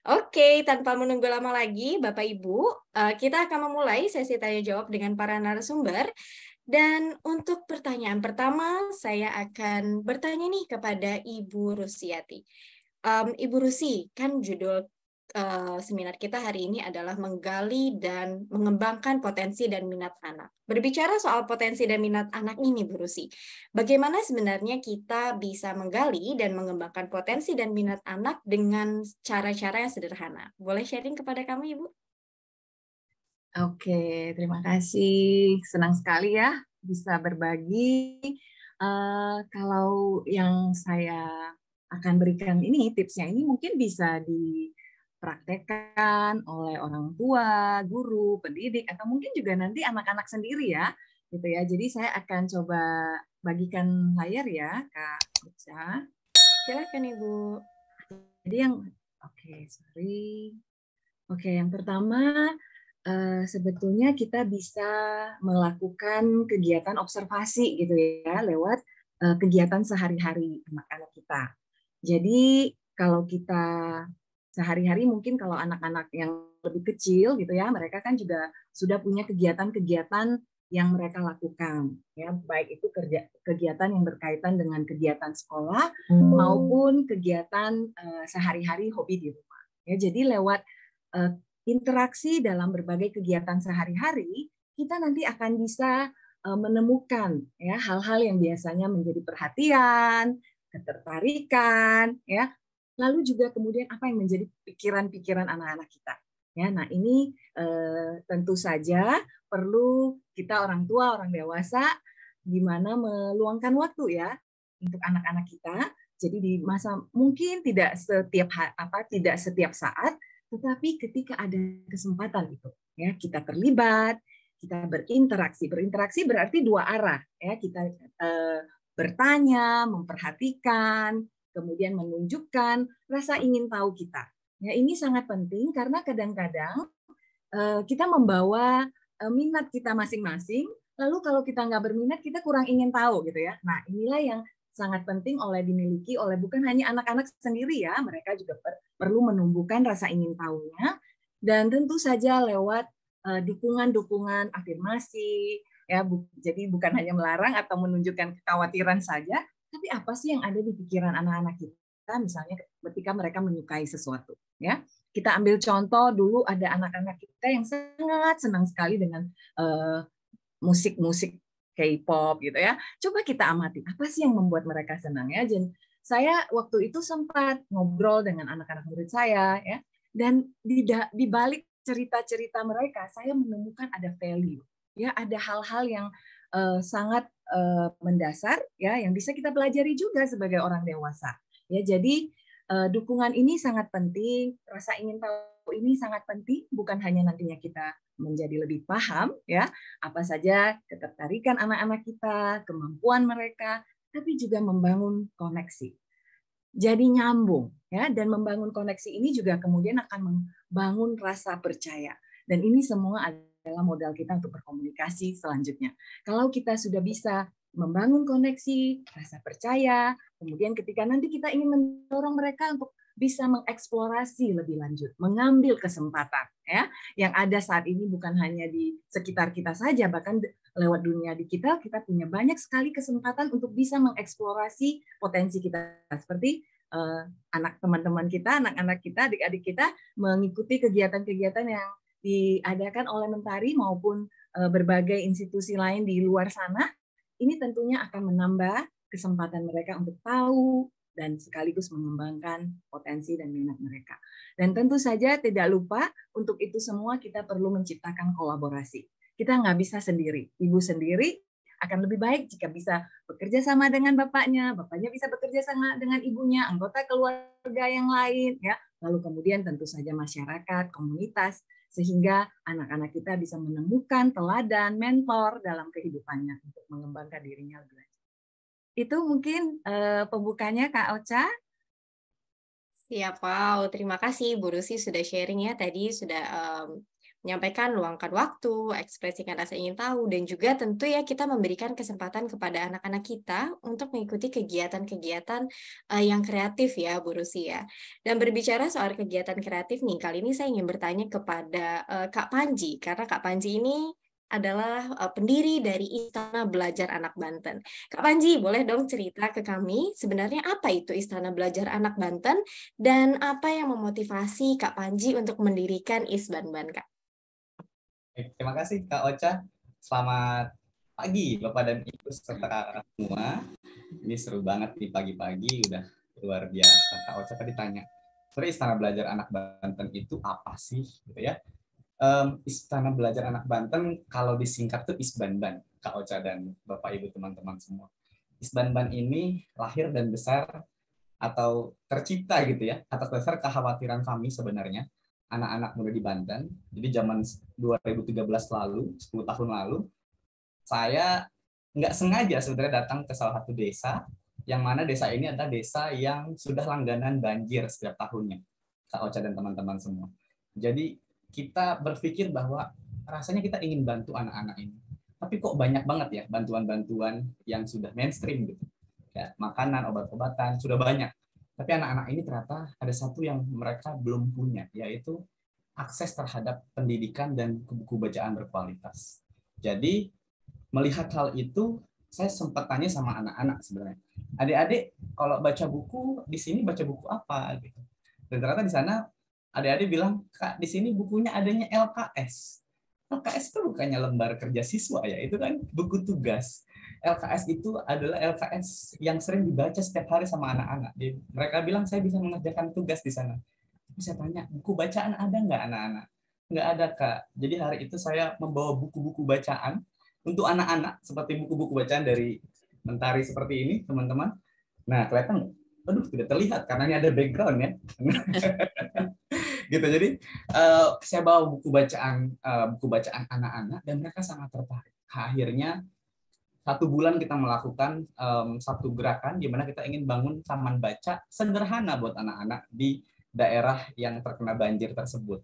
Oke, tanpa menunggu lama lagi, Bapak Ibu, kita akan memulai sesi tanya jawab dengan para narasumber. Dan untuk pertanyaan pertama, saya akan bertanya nih kepada Ibu Rusiati. Ibu Rusi, kan judul seminar kita hari ini adalah menggali dan mengembangkan potensi dan minat anak. Berbicara soal potensi dan minat anak ini, Bu Rusi, bagaimana sebenarnya kita bisa menggali dan mengembangkan potensi dan minat anak dengan cara-cara yang sederhana? Boleh sharing kepada kami, Ibu? Oke, terima kasih. Senang sekali ya bisa berbagi. Kalau yang saya akan berikan ini, tipsnya ini mungkin bisa dipraktekkan oleh orang tua, guru, pendidik, atau mungkin juga nanti anak-anak sendiri ya, gitu ya. Jadi saya akan coba bagikan layar ya, Kak Uca. Silakan, Ibu. Jadi sorry. Oke, yang pertama sebetulnya kita bisa melakukan kegiatan observasi gitu ya lewat kegiatan sehari-hari anak-anak kita. Jadi kalau kita sehari-hari mungkin kalau anak-anak yang lebih kecil gitu ya, mereka kan juga sudah punya kegiatan-kegiatan yang mereka lakukan ya, baik itu kegiatan yang berkaitan dengan kegiatan sekolah maupun kegiatan sehari-hari hobi di rumah. Ya, jadi lewat interaksi dalam berbagai kegiatan sehari-hari, kita nanti akan bisa menemukan ya hal-hal yang biasanya menjadi perhatian, ketertarikan, ya. Lalu juga kemudian apa yang menjadi pikiran-pikiran anak-anak kita. Ya, nah ini tentu saja perlu kita orang tua, orang dewasa, gimana meluangkan waktu ya untuk anak-anak kita. Jadi di masa mungkin tidak setiap saat, tetapi ketika ada kesempatan itu, ya kita terlibat, kita berinteraksi. Berinteraksi berarti dua arah, ya kita bertanya, memperhatikan, kemudian menunjukkan rasa ingin tahu kita. Ya ini sangat penting karena kadang-kadang kita membawa minat kita masing-masing. Lalu kalau kita nggak berminat, kita kurang ingin tahu gitu ya. Nah inilah yang sangat penting dimiliki oleh bukan hanya anak-anak sendiri ya, mereka juga perlu menumbuhkan rasa ingin tahunya dan tentu saja lewat dukungan-dukungan afirmasi ya, jadi bukan hanya melarang atau menunjukkan kekhawatiran saja, tapi apa sih yang ada di pikiran anak-anak kita misalnya ketika mereka menyukai sesuatu ya. Kita ambil contoh dulu ada anak-anak kita yang sangat senang sekali dengan musik-musik K-pop gitu ya. Coba kita amati apa sih yang membuat mereka senang ya. Dan saya waktu itu sempat ngobrol dengan anak-anak murid saya ya. Dan di balik cerita-cerita mereka saya menemukan ada value ya, ada hal-hal yang sangat mendasar ya yang bisa kita pelajari juga sebagai orang dewasa. Ya, jadi dukungan ini sangat penting, rasa ingin tahu ini sangat penting, bukan hanya nantinya kita menjadi lebih paham ya apa saja ketertarikan anak-anak kita, kemampuan mereka, tapi juga membangun koneksi. Jadi nyambung ya, dan membangun koneksi ini juga kemudian akan membangun rasa percaya. Dan ini semua adalah modal kita untuk berkomunikasi selanjutnya. Kalau kita sudah bisa membangun koneksi, rasa percaya, kemudian ketika nanti kita ingin mendorong mereka untuk bisa mengeksplorasi lebih lanjut, mengambil kesempatan ya yang ada saat ini bukan hanya di sekitar kita saja, bahkan lewat dunia digital kita punya banyak sekali kesempatan untuk bisa mengeksplorasi potensi kita, seperti anak teman-teman kita, anak-anak kita, adik-adik kita mengikuti kegiatan-kegiatan yang diadakan oleh Mentari maupun berbagai institusi lain di luar sana. Ini tentunya akan menambah kesempatan mereka untuk tahu dan sekaligus mengembangkan potensi dan minat mereka. Dan tentu saja tidak lupa untuk itu semua kita perlu menciptakan kolaborasi. Kita nggak bisa sendiri. Ibu sendiri akan lebih baik jika bisa bekerja sama dengan bapaknya bisa bekerja sama dengan ibunya, anggota keluarga yang lain, ya. Lalu kemudian tentu saja masyarakat, komunitas, sehingga anak-anak kita bisa menemukan teladan, mentor dalam kehidupannya untuk mengembangkan dirinya lebih lanjut. Itu mungkin pembukanya Kak Ocha. Siap, wow. Terima kasih Bu Rusi sudah sharing ya. Tadi sudah menyampaikan, luangkan waktu, ekspresikan rasa ingin tahu, dan juga tentu ya kita memberikan kesempatan kepada anak-anak kita untuk mengikuti kegiatan-kegiatan yang kreatif ya, Bu Rusi ya. Dan berbicara soal kegiatan kreatif nih, kali ini saya ingin bertanya kepada Kak Panji, karena Kak Panji ini adalah pendiri dari Istana Belajar Anak Banten. Kak Panji, boleh dong cerita ke kami sebenarnya apa itu Istana Belajar Anak Banten dan apa yang memotivasi Kak Panji untuk mendirikan Isbanban, Kak? Terima kasih Kak Ocha. Selamat pagi Bapak dan Ibu serta semua. Ini seru banget di pagi-pagi, udah luar biasa. Kak Ocha tadi tanya, sebenarnya Istana Belajar Anak Banten itu apa sih? Gitu ya. Istana Belajar Anak Banten kalau disingkat tuh Isbanban, Kak Ocha dan Bapak Ibu teman-teman semua. Isbanban ini lahir dan besar atau tercipta gitu ya atas dasar kekhawatiran kami sebenarnya anak-anak muda di Banten. Jadi zaman 2013 lalu, 10 tahun lalu, saya nggak sengaja sebenarnya datang ke salah satu desa yang mana desa ini adalah desa yang sudah langganan banjir setiap tahunnya, Kak Ocha dan teman-teman semua. Jadi kita berpikir bahwa rasanya kita ingin bantu anak-anak ini. Tapi kok banyak banget ya bantuan-bantuan yang sudah mainstream gitu. Ya, makanan, obat-obatan, sudah banyak. Tapi anak-anak ini ternyata ada satu yang mereka belum punya, yaitu akses terhadap pendidikan dan buku bacaan berkualitas. Jadi melihat hal itu, saya sempat tanya sama anak-anak sebenarnya. Adik-adik, kalau baca buku, di sini baca buku apa? Gitu. Dan ternyata di sana adik-adik bilang, Kak, di sini bukunya adanya LKS. LKS itu bukannya lembar kerja siswa ya, itu kan buku tugas. LKS itu adalah LKS yang sering dibaca setiap hari sama anak-anak. Mereka bilang saya bisa mengerjakan tugas di sana. Saya tanya, buku bacaan ada nggak anak-anak? Nggak ada, Kak. Jadi hari itu saya membawa buku-buku bacaan untuk anak-anak, seperti buku-buku bacaan dari Mentari seperti ini, teman-teman. Nah, kelihatan, aduh, tidak terlihat karena ini ada background ya. Gitu. Jadi saya bawa buku bacaan anak-anak dan mereka sangat tertarik. Akhirnya 1 bulan kita melakukan satu gerakan di mana kita ingin bangun taman baca sederhana buat anak-anak di daerah yang terkena banjir tersebut.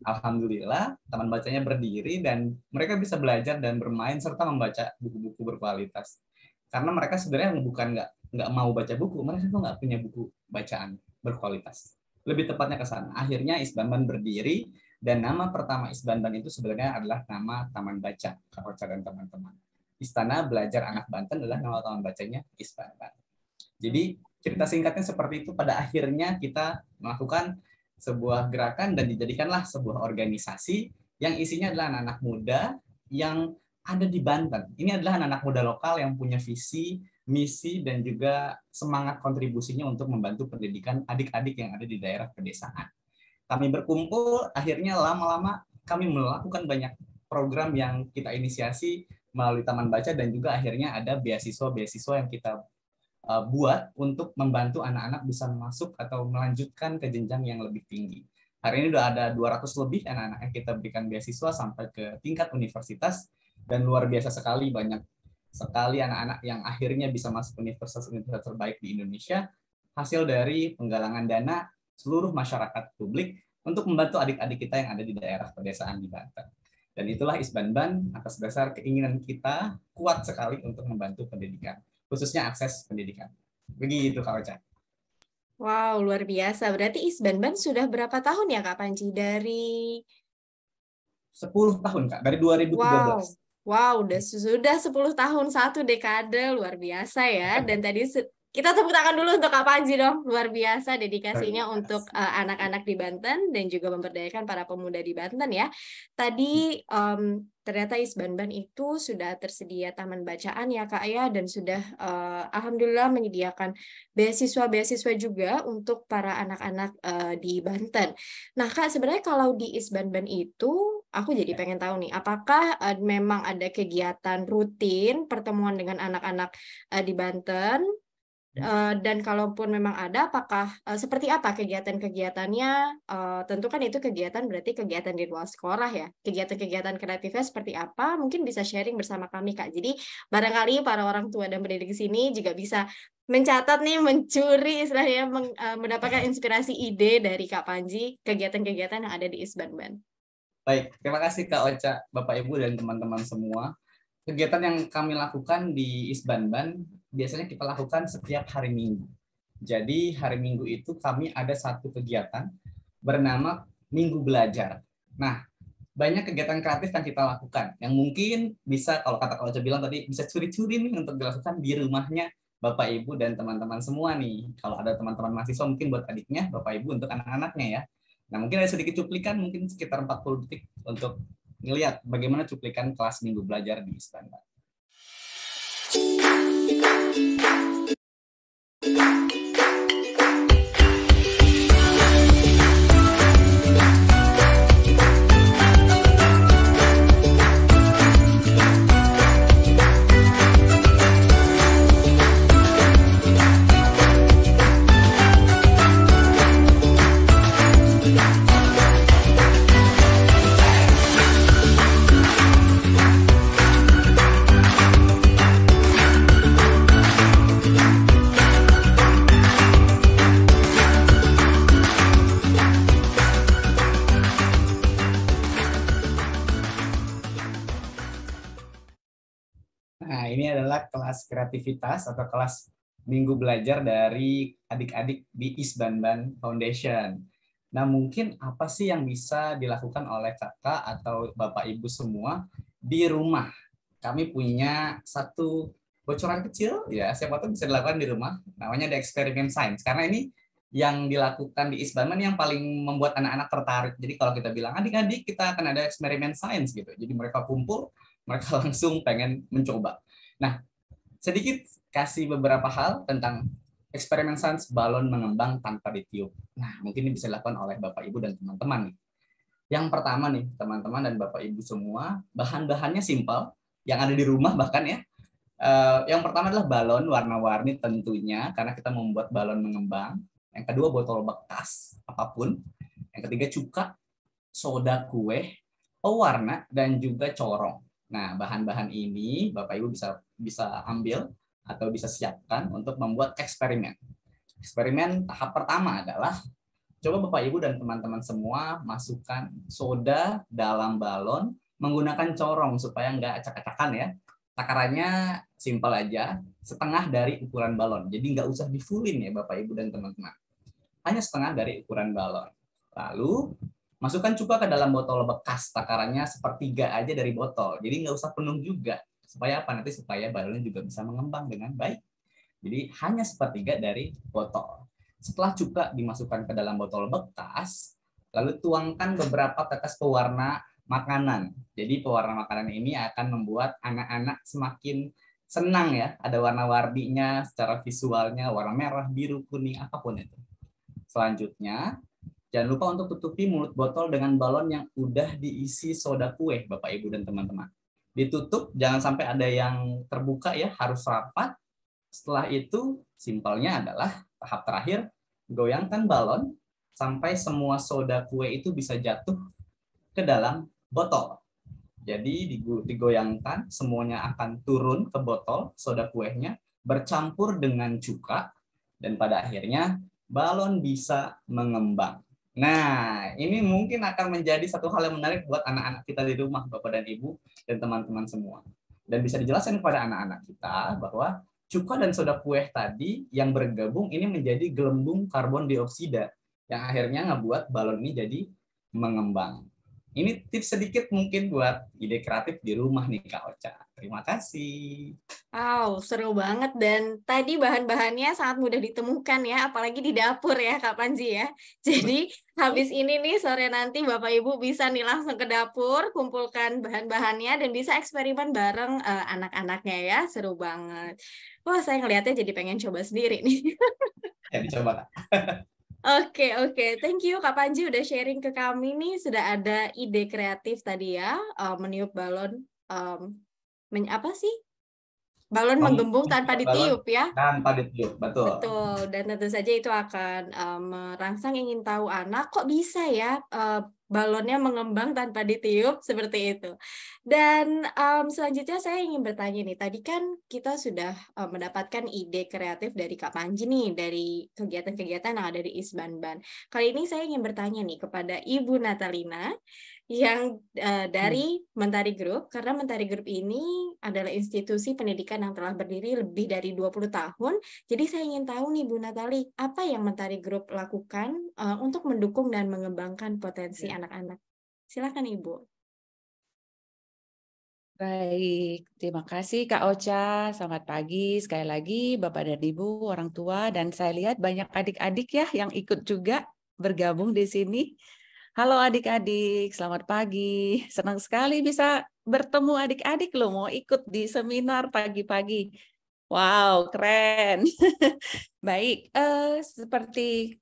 Alhamdulillah taman bacanya berdiri dan mereka bisa belajar dan bermain serta membaca buku-buku berkualitas. Karena mereka sebenarnya bukan nggak mau baca buku, mereka tuh nggak punya buku bacaan berkualitas. Lebih tepatnya ke sana. Akhirnya Isbanban berdiri dan nama pertama Isbanban itu sebenarnya adalah nama Taman Baca, Kak Ocha dan teman-teman. Istana Belajar Anak Banten adalah nama taman bacanya Isbanban. Jadi cerita singkatnya seperti itu. Pada akhirnya kita melakukan sebuah gerakan dan dijadikanlah sebuah organisasi yang isinya adalah anak-anak muda yang ada di Banten. Ini adalah anak-anak muda lokal yang punya visi, misi, dan juga semangat kontribusinya untuk membantu pendidikan adik-adik yang ada di daerah pedesaan. Kami berkumpul, akhirnya lama-lama kami melakukan banyak program yang kita inisiasi melalui Taman Baca dan juga akhirnya ada beasiswa-beasiswa yang kita buat untuk membantu anak-anak bisa masuk atau melanjutkan ke jenjang yang lebih tinggi. Hari ini sudah ada 200 lebih anak-anak yang kita berikan beasiswa sampai ke tingkat universitas dan luar biasa sekali banyak sekali anak-anak yang akhirnya bisa masuk universitas-universitas terbaik di Indonesia hasil dari penggalangan dana seluruh masyarakat publik untuk membantu adik-adik kita yang ada di daerah pedesaan di Banten. Dan itulah Isbanban atas dasar keinginan kita kuat sekali untuk membantu pendidikan, khususnya akses pendidikan. Begitu Kak Ocha. Wow, luar biasa. Berarti Isbanban sudah berapa tahun ya Kak Panji? Dari 10 tahun Kak, dari 2013. Wow, sudah 10 tahun, 1 dekade, luar biasa ya. Dan tadi kita tepuk tangan dulu untuk Kak Panji dong, luar biasa dedikasinya untuk anak-anak di Banten dan juga memberdayakan para pemuda di Banten ya. Tadi ternyata Isbanban itu sudah tersedia taman bacaan ya Kak ya, dan sudah alhamdulillah menyediakan beasiswa-beasiswa juga untuk para anak-anak di Banten. Nah Kak, sebenarnya kalau di Isbanban itu aku jadi pengen tahu nih, apakah memang ada kegiatan rutin pertemuan dengan anak-anak di Banten? Dan kalaupun memang ada, apakah seperti apa kegiatan-kegiatannya? Tentu kan itu kegiatan berarti kegiatan di luar sekolah ya. Kegiatan-kegiatan kreatifnya seperti apa? Mungkin bisa sharing bersama kami Kak. Jadi barangkali para orang tua dan pendidik di sini juga bisa mencatat nih, mencuri istilahnya, mendapatkan inspirasi ide dari Kak Panji kegiatan-kegiatan yang ada di Isbanban. Baik, terima kasih Kak Ocha, Bapak Ibu dan teman-teman semua. Kegiatan yang kami lakukan di Isbanban biasanya kita lakukan setiap hari Minggu. Jadi hari Minggu itu kami ada satu kegiatan bernama Minggu Belajar. Nah, banyak kegiatan kreatif yang kita lakukan, yang mungkin bisa, kalau kata Kak Ocha bilang tadi, bisa curi-curi nih untuk dilakukan di rumahnya Bapak Ibu dan teman-teman semua nih. Kalau ada teman-teman mahasiswa mungkin buat adiknya, Bapak Ibu untuk anak-anaknya ya. Nah, mungkin ada sedikit cuplikan, mungkin sekitar 40 detik untuk ngelihat bagaimana cuplikan kelas Minggu Belajar di Isbanban. Nah, ini adalah kelas kreativitas atau kelas Minggu Belajar dari adik-adik di Isbanban Foundation. Nah, mungkin apa sih yang bisa dilakukan oleh kakak atau bapak ibu semua di rumah? Kami punya satu bocoran kecil, ya, siapa tahu bisa dilakukan di rumah. Namanya ada eksperimen sains. Karena ini yang dilakukan di Isbanban yang paling membuat anak-anak tertarik. Jadi kalau kita bilang, adik-adik kita akan ada eksperimen sains gitu. Jadi mereka kumpul, mereka langsung pengen mencoba. Nah, sedikit kasih beberapa hal tentang eksperimen sains balon mengembang tanpa ditiup. Nah, mungkin ini bisa dilakukan oleh Bapak Ibu dan teman-teman. Yang pertama nih, teman-teman dan Bapak Ibu semua, bahan-bahannya simpel, yang ada di rumah bahkan ya. Yang pertama adalah balon warna-warni tentunya, karena kita membuat balon mengembang. Yang kedua, botol bekas, apapun. Yang ketiga, cuka, soda kue, pewarna, dan juga corong. Nah, bahan-bahan ini Bapak Ibu bisa ambil atau bisa siapkan untuk membuat eksperimen. Eksperimen tahap pertama adalah coba Bapak Ibu dan teman-teman semua masukkan soda dalam balon menggunakan corong supaya nggak acak-acakan ya. Takarannya simpel aja, setengah dari ukuran balon. Jadi nggak usah di-fullin ya Bapak Ibu dan teman-teman. Hanya setengah dari ukuran balon. Lalu masukkan cuka ke dalam botol bekas, takarannya sepertiga aja dari botol. Jadi nggak usah penuh juga. Supaya apa? Nanti supaya balonnya juga bisa mengembang dengan baik. Jadi hanya sepertiga dari botol. Setelah cuka dimasukkan ke dalam botol bekas, lalu tuangkan beberapa tetes pewarna makanan. Jadi pewarna makanan ini akan membuat anak-anak semakin senang ya. Ada warna-warninya secara visualnya, warna merah, biru, kuning, apapun itu. Selanjutnya, jangan lupa untuk tutupi mulut botol dengan balon yang udah diisi soda kue, Bapak Ibu dan teman-teman. Ditutup, jangan sampai ada yang terbuka ya, harus rapat. Setelah itu, simpelnya adalah tahap terakhir, goyangkan balon sampai semua soda kue itu bisa jatuh ke dalam botol. Jadi digoyangkan, semuanya akan turun ke botol soda kuenya, bercampur dengan cuka, dan pada akhirnya balon bisa mengembang. Nah, ini mungkin akan menjadi satu hal yang menarik buat anak-anak kita di rumah, Bapak dan Ibu, dan teman-teman semua. Dan bisa dijelaskan kepada anak-anak kita bahwa cuka dan soda kue tadi yang bergabung ini menjadi gelembung karbon dioksida, yang akhirnya ngebuat balon ini jadi mengembang. Ini tips sedikit mungkin buat ide kreatif di rumah nih, Kak Ocha. Terima kasih. Wow, seru banget. Dan tadi bahan-bahannya sangat mudah ditemukan ya, apalagi di dapur ya, Kak Panji ya. Jadi habis ini nih, sore nanti Bapak Ibu bisa nih langsung ke dapur, kumpulkan bahan-bahannya, dan bisa eksperimen bareng anak-anaknya ya. Seru banget. Wah, saya ngelihatnya jadi pengen coba sendiri nih. Ya, dicoba, Kak. Oke. Thank you Kak Panji udah sharing ke kami nih. Sudah ada ide kreatif tadi ya, meniup balon. Apa sih? Balon menggembung tanpa ditiup ya. Tanpa ditiup, betul. Betul, dan tentu saja itu akan merangsang ingin tahu anak, kok bisa ya balonnya mengembang tanpa ditiup seperti itu. Dan selanjutnya saya ingin bertanya nih, tadi kan kita sudah mendapatkan ide kreatif dari Kak Panji nih, dari kegiatan-kegiatan yang ada di Isbanban. Kali ini saya ingin bertanya nih kepada Ibu Natalina, yang dari Mentari Group, karena Mentari Group ini adalah institusi pendidikan yang telah berdiri lebih dari 20 tahun. Jadi saya ingin tahu nih Bu Natali, apa yang Mentari Group lakukan untuk mendukung dan mengembangkan potensi anak-anak? Silakan Ibu. Baik, terima kasih Kak Ocha. Selamat pagi sekali lagi Bapak dan Ibu, orang tua, dan saya lihat banyak adik-adik ya yang ikut juga bergabung di sini. Halo adik-adik, selamat pagi. Senang sekali bisa bertemu adik-adik loh, mau ikut di seminar pagi-pagi. Wow, keren. Baik, seperti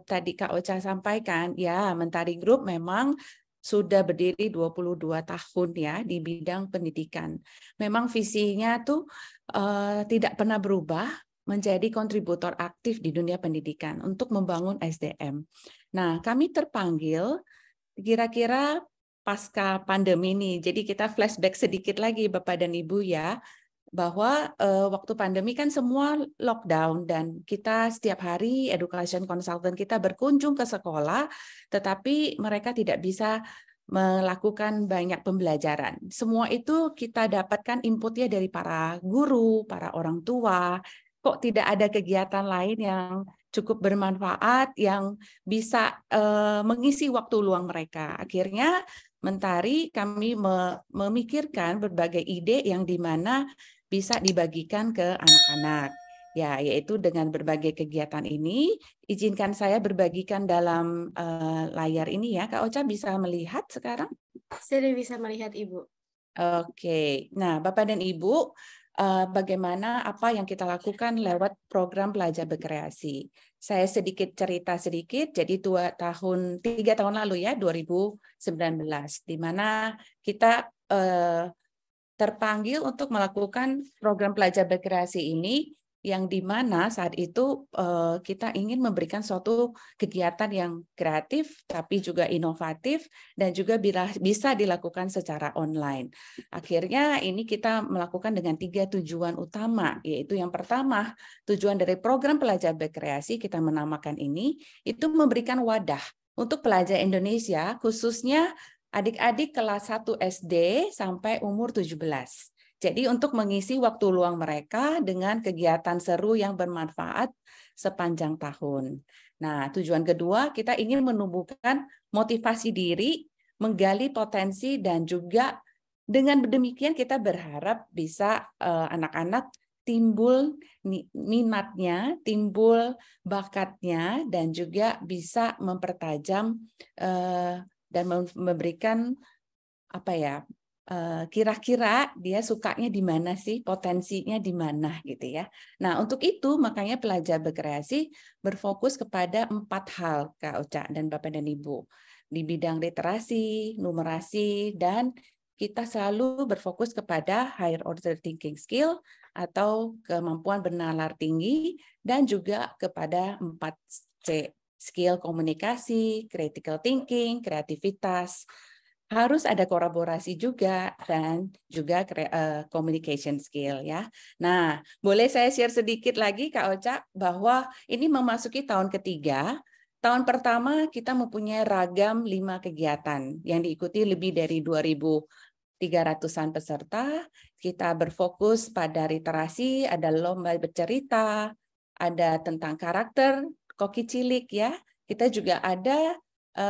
tadi Kak Ocha sampaikan, ya Mentari Group memang sudah berdiri 22 tahun ya di bidang pendidikan. Memang visinya tuh tidak pernah berubah, menjadi kontributor aktif di dunia pendidikan untuk membangun SDM. Nah, kami terpanggil kira-kira pasca pandemi ini. Jadi kita flashback sedikit lagi Bapak dan Ibu ya, bahwa waktu pandemi kan semua lockdown dan kita setiap hari education consultant kita berkunjung ke sekolah, tetapi mereka tidak bisa melakukan banyak pembelajaran. Semua itu kita dapatkan inputnya dari para guru, para orang tua. Kok tidak ada kegiatan lain yang cukup bermanfaat yang bisa mengisi waktu luang mereka. Akhirnya Mentari kami memikirkan berbagai ide yang di mana bisa dibagikan ke anak-anak. Ya, yaitu dengan berbagai kegiatan ini, izinkan saya berbagikan dalam layar ini ya. Kak Ocha bisa melihat sekarang? Saya bisa melihat Ibu. Oke, nah Bapak dan Ibu, bagaimana apa yang kita lakukan lewat program Pelajar Berkreasi. Saya sedikit cerita sedikit, jadi 3 tahun lalu ya, 2019, di mana kita terpanggil untuk melakukan program Pelajar Berkreasi ini, yang di mana saat itu kita ingin memberikan suatu kegiatan yang kreatif, tapi juga inovatif, dan juga bisa dilakukan secara online. Akhirnya ini kita melakukan dengan 3 tujuan utama, yaitu yang pertama, tujuan dari program Pelajar Berkreasi, kita menamakan ini, itu memberikan wadah untuk pelajar Indonesia, khususnya adik-adik kelas 1 SD sampai umur 17. Jadi untuk mengisi waktu luang mereka dengan kegiatan seru yang bermanfaat sepanjang tahun. Nah, tujuan kedua, kita ingin menumbuhkan motivasi diri, menggali potensi, dan juga dengan demikian kita berharap bisa anak-anak timbul minatnya, timbul bakatnya, dan juga bisa mempertajam dan memberikan apa ya, kira-kira dia sukanya di mana sih, potensinya di mana gitu ya. Nah, untuk itu makanya Pelajar Berkreasi berfokus kepada 4 hal Kak Ocha dan Bapak dan Ibu. Di bidang literasi, numerasi, dan kita selalu berfokus kepada higher order thinking skill atau kemampuan bernalar tinggi, dan juga kepada 4C, skill komunikasi, critical thinking, kreativitas. Harus ada kolaborasi juga, dan juga communication skill ya. Nah, boleh saya share sedikit lagi Kak Ocha, bahwa ini memasuki tahun ketiga. Tahun pertama kita mempunyai ragam 5 kegiatan yang diikuti lebih dari 2.300-an peserta. Kita berfokus pada literasi, ada lomba bercerita, ada tentang karakter, koki cilik ya. Kita juga ada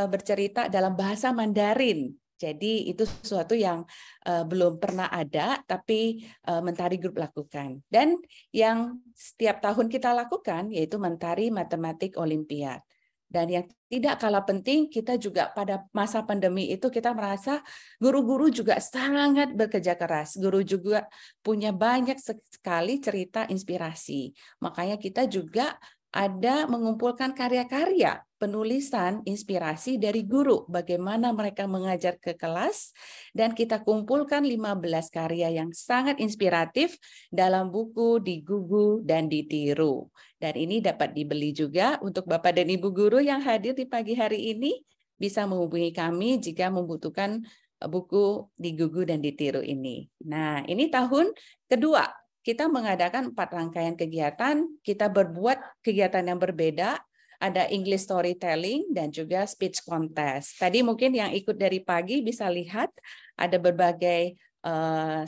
bercerita dalam bahasa Mandarin. Jadi itu sesuatu yang belum pernah ada, tapi Mentari Group lakukan. Dan yang setiap tahun kita lakukan yaitu Mentari Matematik Olimpiad. Dan yang tidak kalah penting, kita juga pada masa pandemi itu kita merasa guru-guru juga sangat bekerja keras. Guru juga punya banyak sekali cerita inspirasi. Makanya kita juga ada mengumpulkan karya-karya penulisan inspirasi dari guru, bagaimana mereka mengajar ke kelas, dan kita kumpulkan 15 karya yang sangat inspiratif dalam buku Di Gugu dan Ditiru. Dan ini dapat dibeli juga untuk Bapak dan Ibu guru yang hadir di pagi hari ini. bisa menghubungi kami jika membutuhkan buku di Gugu dan ditiru ini. Nah, ini tahun kedua kita mengadakan 4 rangkaian kegiatan. Kita berbuat kegiatan yang berbeda. Ada English storytelling dan juga speech contest. Tadi mungkin yang ikut dari pagi bisa lihat ada berbagai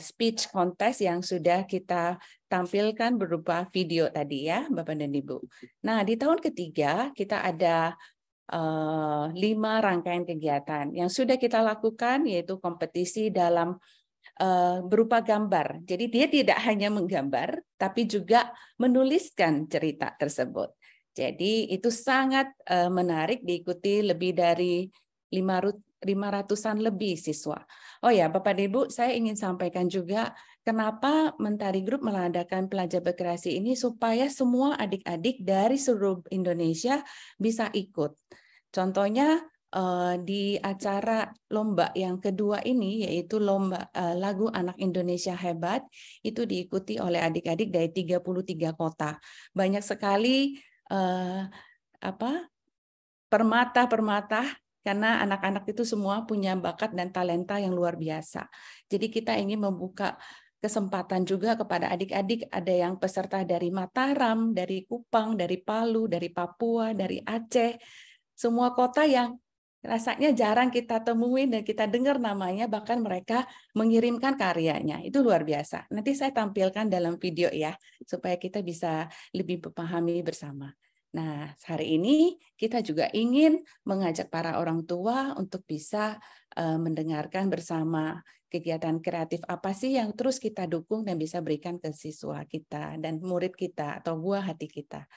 speech contest yang sudah kita tampilkan berupa video tadi ya, Bapak dan Ibu. Nah, di tahun ketiga kita ada 5 rangkaian kegiatan yang sudah kita lakukan, yaitu kompetisi dalam berupa gambar. Jadi dia tidak hanya menggambar, tapi juga menuliskan cerita tersebut. Jadi itu sangat menarik, diikuti lebih dari 500-an lebih siswa. Oh ya, Bapak dan Ibu, saya ingin sampaikan juga kenapa Mentari Group mengadakan Pelajar Berkreasi ini supaya semua adik-adik dari seluruh Indonesia bisa ikut. Contohnya di acara lomba yang kedua ini, yaitu lomba lagu Anak Indonesia Hebat, itu diikuti oleh adik-adik dari 33 kota. Banyak sekali permata-permata, karena anak-anak itu semua punya bakat dan talenta yang luar biasa. Jadi kita ingin membuka kesempatan juga kepada adik-adik, ada yang peserta dari Mataram, dari Kupang, dari Palu, dari Papua, dari Aceh, semua kota yang rasanya jarang kita temuin dan kita dengar namanya, bahkan mereka mengirimkan karyanya. Itu luar biasa. Nanti saya tampilkan dalam video ya, supaya kita bisa lebih memahami bersama. Nah, hari ini kita juga ingin mengajak para orang tua untuk bisa mendengarkan bersama kegiatan kreatif apa sih yang terus kita dukung dan bisa berikan ke siswa kita dan murid kita atau buah hati kita.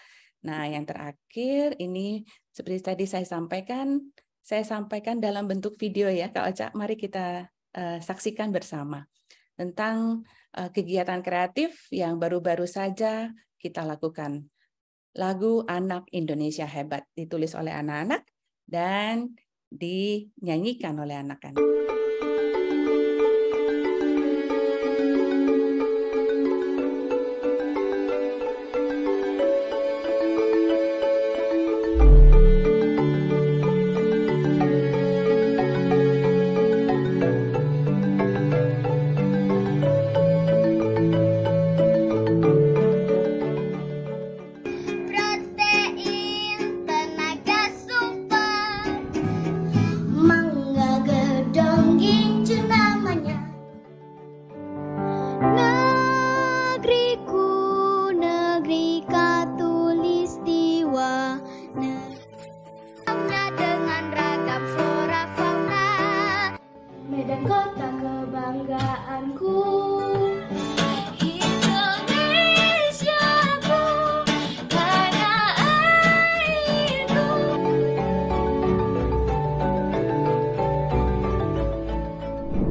Nah, yang terakhir ini seperti tadi saya sampaikan dalam bentuk video ya, Kak Ocha. Mari kita saksikan bersama tentang kegiatan kreatif yang baru-baru saja kita lakukan. Lagu Anak Indonesia Hebat ditulis oleh anak-anak dan dinyanyikan oleh anak-anak.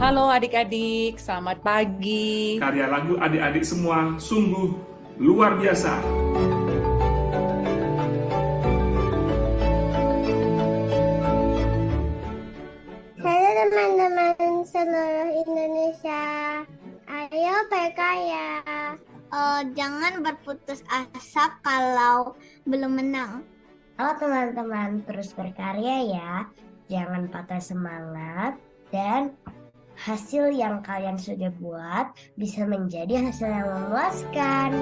Halo adik-adik, selamat pagi. Karya lagu adik-adik semua sungguh luar biasa. Halo teman-teman seluruh Indonesia, ayo berkarya. Jangan berputus asa kalau belum menang. Halo teman-teman, terus berkarya ya. Jangan patah semangat dan hasil yang kalian sudah buat bisa menjadi hasil yang memuaskan.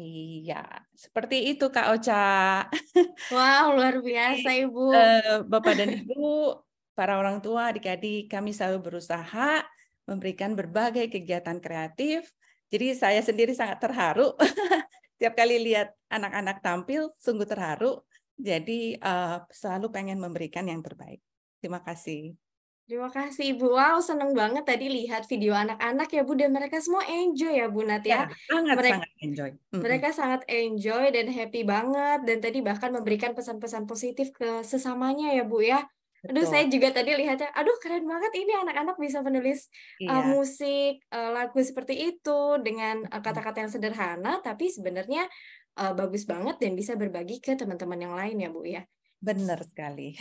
Iya, seperti itu Kak Ocha. Wow, luar biasa Ibu. Bapak dan Ibu, para orang tua, adik-adik, kami selalu berusaha memberikan berbagai kegiatan kreatif. Jadi saya sendiri sangat terharu. Tiap kali lihat anak-anak tampil, sungguh terharu. Jadi selalu pengen memberikan yang terbaik. Terima kasih. Terima kasih Ibu. Wow, seneng banget tadi lihat video anak-anak ya Bu, dan mereka semua enjoy ya Bu Nat ya. Sangat enjoy. Mereka sangat enjoy dan happy banget, dan tadi bahkan memberikan pesan-pesan positif ke sesamanya ya Bu ya. Aduh, saya Betul. juga tadi lihatnya, aduh keren banget ini anak-anak bisa menulis Iya. musik, lagu seperti itu dengan kata-kata yang sederhana, tapi sebenarnya bagus banget dan bisa berbagi ke teman-teman yang lain ya, Bu ya. Benar sekali.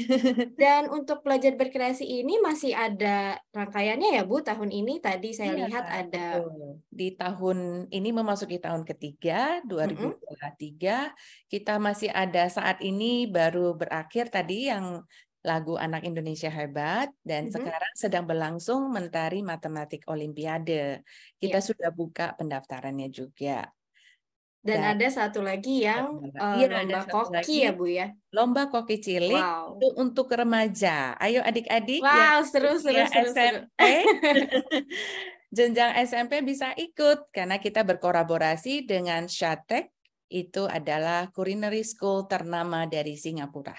Dan untuk belajar berkreasi ini masih ada rangkaiannya ya, Bu, tahun ini tadi saya Iya, lihat ada. betul. Di tahun ini memasuki tahun ketiga, 2023, kita masih ada saat ini baru berakhir tadi yang lagu Anak Indonesia Hebat, dan sekarang sedang berlangsung Mentari Matematik Olimpiade. Kita sudah buka pendaftarannya juga. Dan ada satu lagi yang Iya, ada lomba satu koki lagi, ya, Bu ya. lomba koki cilik Wow. itu untuk remaja. Ayo adik-adik Wow, yang seru. usia SMP, jenjang SMP bisa ikut karena kita berkolaborasi dengan Shatek, itu adalah culinary school ternama dari Singapura.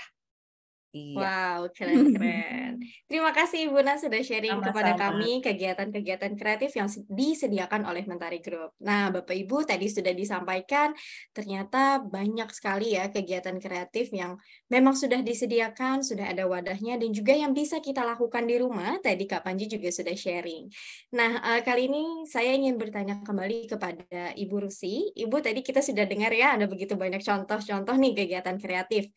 Iya. Wow, keren-keren. Terima kasih Ibu Nas sudah sharing kepada Sama-sama. kami kegiatan-kegiatan kreatif yang disediakan oleh Mentari Group. Nah, Bapak Ibu tadi sudah disampaikan, ternyata banyak sekali ya kegiatan kreatif yang memang sudah disediakan, sudah ada wadahnya, dan juga yang bisa kita lakukan di rumah. Tadi Kak Panji juga sudah sharing. Nah, kali ini saya ingin bertanya kembali kepada Ibu Rusi. Ibu, tadi kita sudah dengar ya, ada begitu banyak contoh-contoh nih kegiatan kreatif.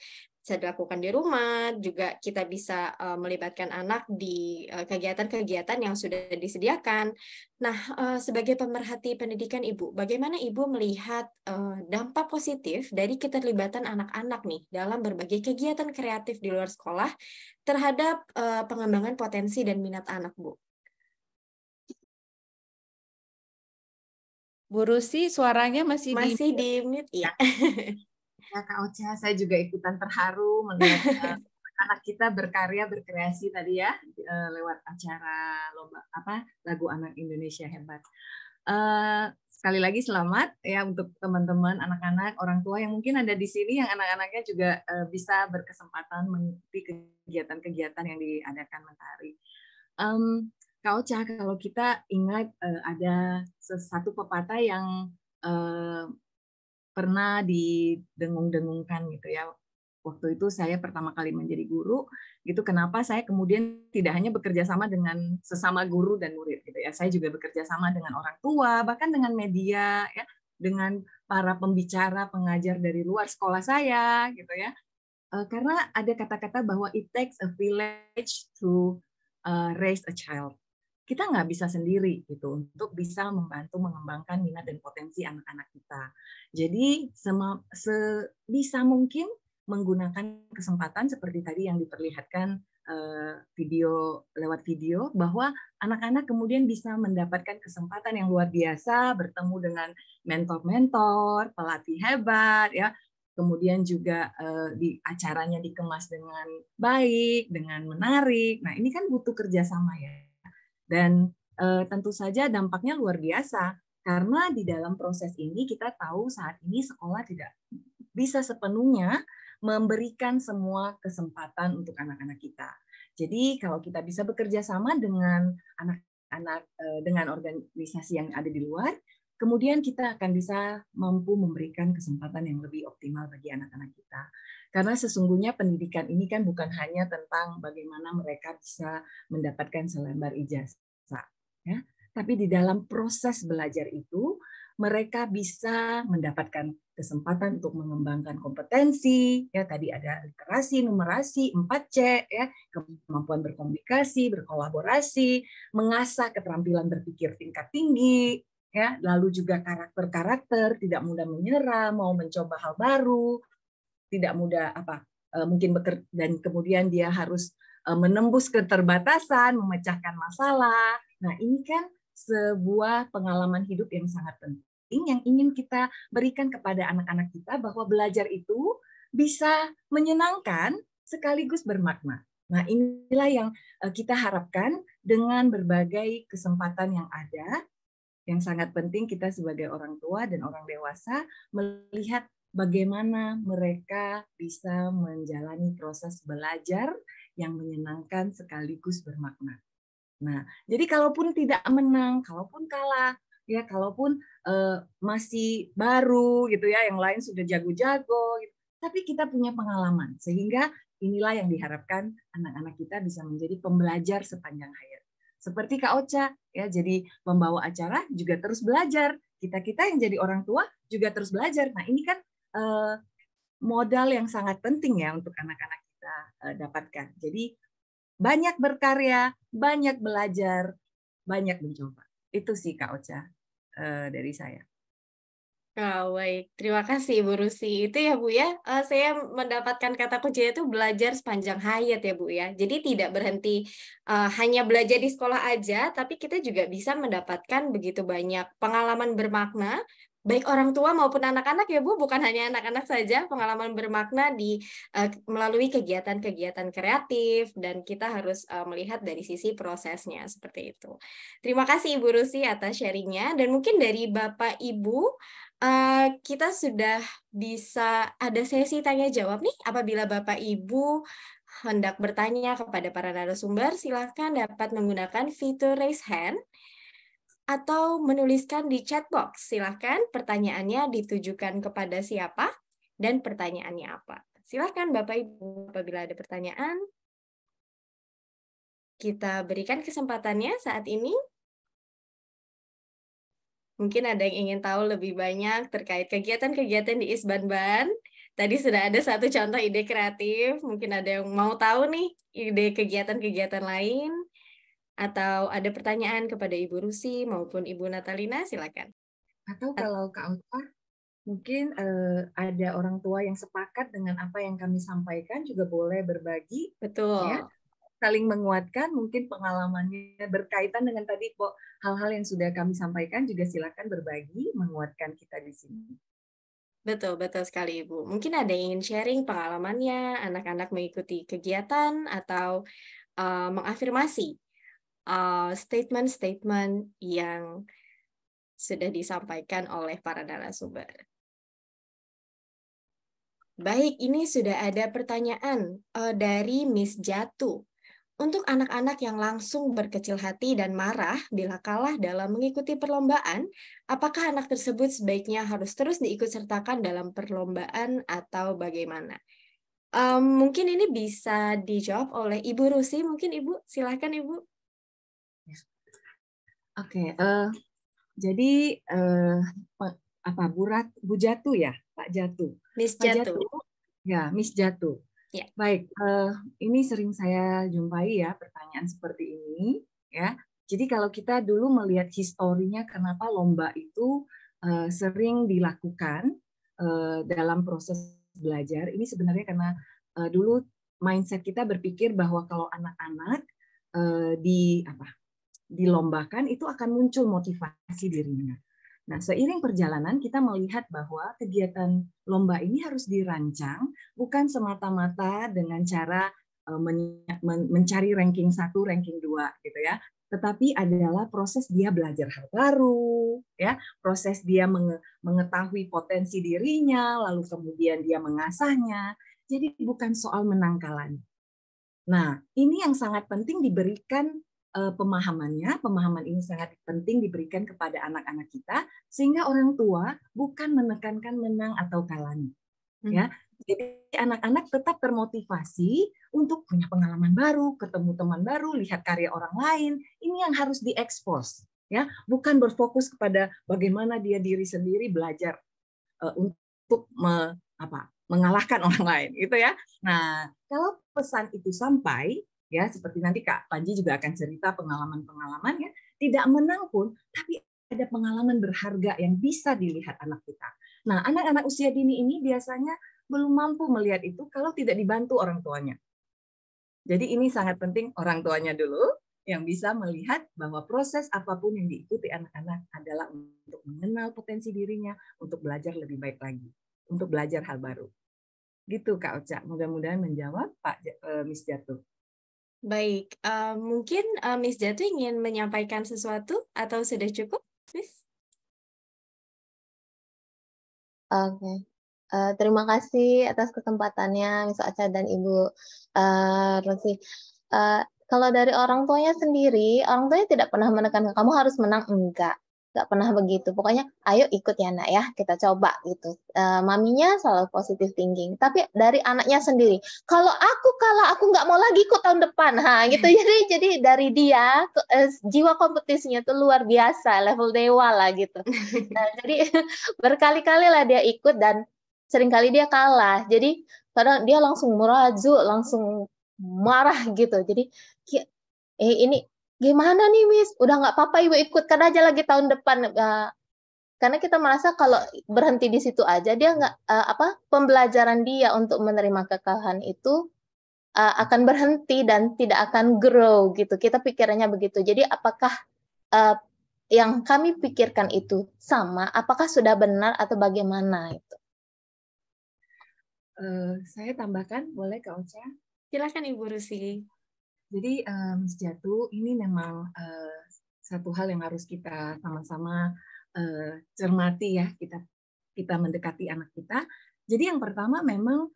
Bisa dilakukan di rumah, juga kita bisa melibatkan anak di kegiatan-kegiatan yang sudah disediakan. Nah, sebagai pemerhati pendidikan Ibu, bagaimana Ibu melihat dampak positif dari keterlibatan anak-anak nih dalam berbagai kegiatan kreatif di luar sekolah terhadap pengembangan potensi dan minat anak, Bu? Bu Rusi, suaranya masih Masih di mute, ya. Ya, Kak Ocha, saya juga ikutan terharu melihat anak kita berkarya, berkreasi tadi ya lewat acara lomba lagu Anak Indonesia Hebat. Sekali lagi selamat ya untuk teman-teman anak-anak, orang tua yang mungkin ada di sini yang anak-anaknya juga bisa berkesempatan mengikuti kegiatan-kegiatan yang diadakan Mentari. Kak Ocha, kalau kita ingat ada satu pepatah yang pernah didengung-dengungkan gitu ya. Waktu itu saya pertama kali menjadi guru, gitu kenapa saya kemudian tidak hanya bekerja sama dengan sesama guru dan murid gitu ya. Saya juga bekerja sama dengan orang tua, bahkan dengan media ya, dengan para pembicara, pengajar dari luar sekolah saya gitu ya. Karena ada kata-kata bahwa it takes a village to raise a child. Kita nggak bisa sendiri gitu untuk bisa membantu mengembangkan minat dan potensi anak-anak kita. Jadi sebisa mungkin menggunakan kesempatan seperti tadi yang diperlihatkan lewat video, bahwa anak-anak kemudian bisa mendapatkan kesempatan yang luar biasa bertemu dengan mentor-mentor, pelatih hebat ya. Kemudian juga di acaranya dikemas dengan baik, dengan menarik. Nah, ini kan butuh kerjasama ya. Dan tentu saja dampaknya luar biasa, karena di dalam proses ini kita tahu saat ini sekolah tidak bisa sepenuhnya memberikan semua kesempatan untuk anak-anak kita. Jadi kalau kita bisa bekerja sama dengan anak-anak, dengan organisasi yang ada di luar, kemudian kita akan bisa mampu memberikan kesempatan yang lebih optimal bagi anak-anak kita. Karena sesungguhnya pendidikan ini kan bukan hanya tentang bagaimana mereka bisa mendapatkan selembar ijazah, ya, tapi di dalam proses belajar itu mereka bisa mendapatkan kesempatan untuk mengembangkan kompetensi, ya tadi ada literasi, numerasi, 4C, ya, kemampuan berkomunikasi, berkolaborasi, mengasah keterampilan berpikir tingkat tinggi, ya, lalu juga karakter-karakter, tidak mudah menyerah, mau mencoba hal baru, tidak mudah mungkin dan kemudian dia harus menembus keterbatasan, memecahkan masalah. Nah, ini kan sebuah pengalaman hidup yang sangat penting yang ingin kita berikan kepada anak-anak kita, bahwa belajar itu bisa menyenangkan sekaligus bermakna. Nah, inilah yang kita harapkan dengan berbagai kesempatan yang ada, yang sangat penting kita sebagai orang tua dan orang dewasa melihat bagaimana mereka bisa menjalani proses belajar yang menyenangkan sekaligus bermakna. Nah, jadi kalaupun tidak menang, kalaupun kalah, ya, kalaupun masih baru gitu ya, yang lain sudah jago-jago, gitu, tapi kita punya pengalaman sehingga inilah yang diharapkan anak-anak kita bisa menjadi pembelajar sepanjang hayat. Seperti Kak Ocha, ya, jadi pembawa acara juga terus belajar. Kita yang jadi orang tua juga terus belajar. Nah, ini kan modal yang sangat penting ya untuk anak-anak kita dapatkan. Jadi banyak berkarya, banyak belajar, banyak mencoba. Itu sih Kak Ocha dari saya. Baik, terima kasih Ibu Rusi. Itu ya Bu ya, saya mendapatkan kata kuncinya itu belajar sepanjang hayat ya Bu ya. Jadi tidak berhenti hanya belajar di sekolah aja, tapi kita juga bisa mendapatkan begitu banyak pengalaman bermakna, baik orang tua maupun anak-anak ya Bu, bukan hanya anak-anak saja, pengalaman bermakna melalui kegiatan-kegiatan kreatif, dan kita harus melihat dari sisi prosesnya seperti itu. Terima kasih Ibu Rusi atas sharingnya, dan mungkin dari Bapak Ibu, kita sudah bisa ada sesi tanya jawab nih. Apabila Bapak Ibu hendak bertanya kepada para narasumber, silakan dapat menggunakan fitur raise hand atau menuliskan di chat box. Silakan pertanyaannya ditujukan kepada siapa dan pertanyaannya apa. Silakan Bapak Ibu, apabila ada pertanyaan, kita berikan kesempatannya saat ini. Mungkin ada yang ingin tahu lebih banyak terkait kegiatan-kegiatan di Isbanban. Tadi sudah ada satu contoh ide kreatif. Mungkin ada yang mau tahu nih ide kegiatan-kegiatan lain. Atau ada pertanyaan kepada Ibu Rusi maupun Ibu Natalina, silakan. Atau kalau Kak Ocha, mungkin ada orang tua yang sepakat dengan apa yang kami sampaikan juga boleh berbagi. Betul. Ya. Saling menguatkan, mungkin pengalamannya berkaitan dengan tadi kok hal-hal yang sudah kami sampaikan, juga silakan berbagi, menguatkan kita di sini. Betul, betul sekali Ibu. Mungkin ada yang ingin sharing pengalamannya, anak-anak mengikuti kegiatan atau mengafirmasi statement-statement yang sudah disampaikan oleh para narasumber. Baik, ini sudah ada pertanyaan dari Miss Jatu. Untuk anak-anak yang langsung berkecil hati dan marah bila kalah dalam mengikuti perlombaan, apakah anak tersebut sebaiknya harus terus diikutsertakan dalam perlombaan atau bagaimana? Mungkin ini bisa dijawab oleh Ibu Rusi. Mungkin Ibu, silakan Ibu. Oke, jadi Bu Jatu ya, Pak Jatu. Miss Pak Jatu. Ya, Miss Jatu. Ya. Baik, ini sering saya jumpai ya pertanyaan seperti ini ya. Jadi kalau kita dulu melihat historinya kenapa lomba itu sering dilakukan dalam proses belajar, ini sebenarnya karena dulu mindset kita berpikir bahwa kalau anak-anak dilombakan itu akan muncul motivasi dirinya. Nah, seiring perjalanan kita melihat bahwa kegiatan lomba ini harus dirancang bukan semata-mata dengan cara mencari ranking 1, ranking 2 gitu ya. Tetapi adalah proses dia belajar hal baru, ya, proses dia mengetahui potensi dirinya, lalu kemudian dia mengasahnya. Jadi bukan soal menang kalah. Nah, ini yang sangat penting diberikan pemahamannya. Pemahaman ini sangat penting diberikan kepada anak-anak kita sehingga orang tua bukan menekankan menang atau kalahnya. Ya, jadi anak-anak tetap termotivasi untuk punya pengalaman baru, ketemu teman baru, lihat karya orang lain. Ini yang harus diekspos, ya, bukan berfokus kepada bagaimana dia diri sendiri belajar untuk mengalahkan orang lain, gitu ya. Nah, kalau pesan itu sampai, ya seperti nanti Kak Panji juga akan cerita pengalaman-pengalaman ya, tidak menang pun, tapi ada pengalaman berharga yang bisa dilihat anak kita. Nah, anak-anak usia dini ini biasanya belum mampu melihat itu kalau tidak dibantu orang tuanya. Jadi ini sangat penting orang tuanya dulu yang bisa melihat bahwa proses apapun yang diikuti anak-anak adalah untuk mengenal potensi dirinya, untuk belajar lebih baik lagi, untuk belajar hal baru. Gitu Kak Ocha, mudah-mudahan menjawab Miss Jatu. Baik, mungkin Miss Jatu ingin menyampaikan sesuatu atau sudah cukup, Miss? Oke. Terima kasih atas kesempatannya Miss Ocha dan Ibu Rosi. Kalau dari orang tuanya sendiri, orang tuanya tidak pernah menekankan kamu harus menang, enggak. nggak pernah begitu. Pokoknya ayo ikut ya nak ya, kita coba gitu. Maminya selalu positive thinking. Tapi dari anaknya sendiri, kalau aku kalah, aku nggak mau lagi ikut tahun depan. Gitu. Jadi dari dia jiwa kompetisinya tuh luar biasa, level dewa lah gitu. Nah, jadi berkali-kali lah dia ikut dan seringkali dia kalah. Jadi kadang dia langsung merajuk, langsung marah gitu. Jadi ini gimana nih Miss? Udah nggak apa-apa Ibu ikutkan aja lagi tahun depan. Karena kita merasa kalau berhenti di situ aja dia nggak pembelajaran dia untuk menerima kekalahan itu akan berhenti dan tidak akan grow gitu. Kita pikirannya begitu. Jadi apakah yang kami pikirkan itu sama? Apakah sudah benar atau bagaimana itu? Saya tambahkan, boleh Kak Ocha? Silakan Ibu Rusi. Jadi Miss Jatu, ini memang satu hal yang harus kita sama-sama cermati ya, kita mendekati anak kita. Jadi yang pertama memang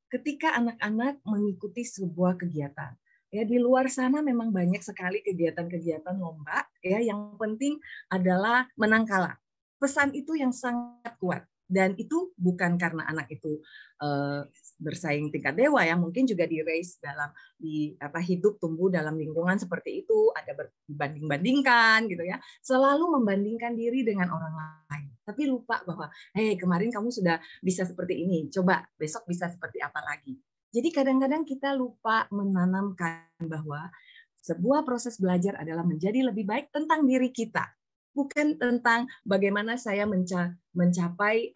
ketika anak-anak mengikuti sebuah kegiatan, ya di luar sana memang banyak sekali kegiatan-kegiatan lomba, ya yang penting adalah menang kalah. Pesan itu yang sangat kuat. Dan itu bukan karena anak itu bersaing tingkat dewa ya, mungkin juga di-raise hidup tumbuh dalam lingkungan seperti itu, ada dibanding-bandingkan gitu ya, selalu membandingkan diri dengan orang lain. Tapi lupa bahwa kemarin kamu sudah bisa seperti ini, coba besok bisa seperti apa lagi. Jadi kadang-kadang kita lupa menanamkan bahwa sebuah proses belajar adalah menjadi lebih baik tentang diri kita. Bukan tentang bagaimana saya mencapai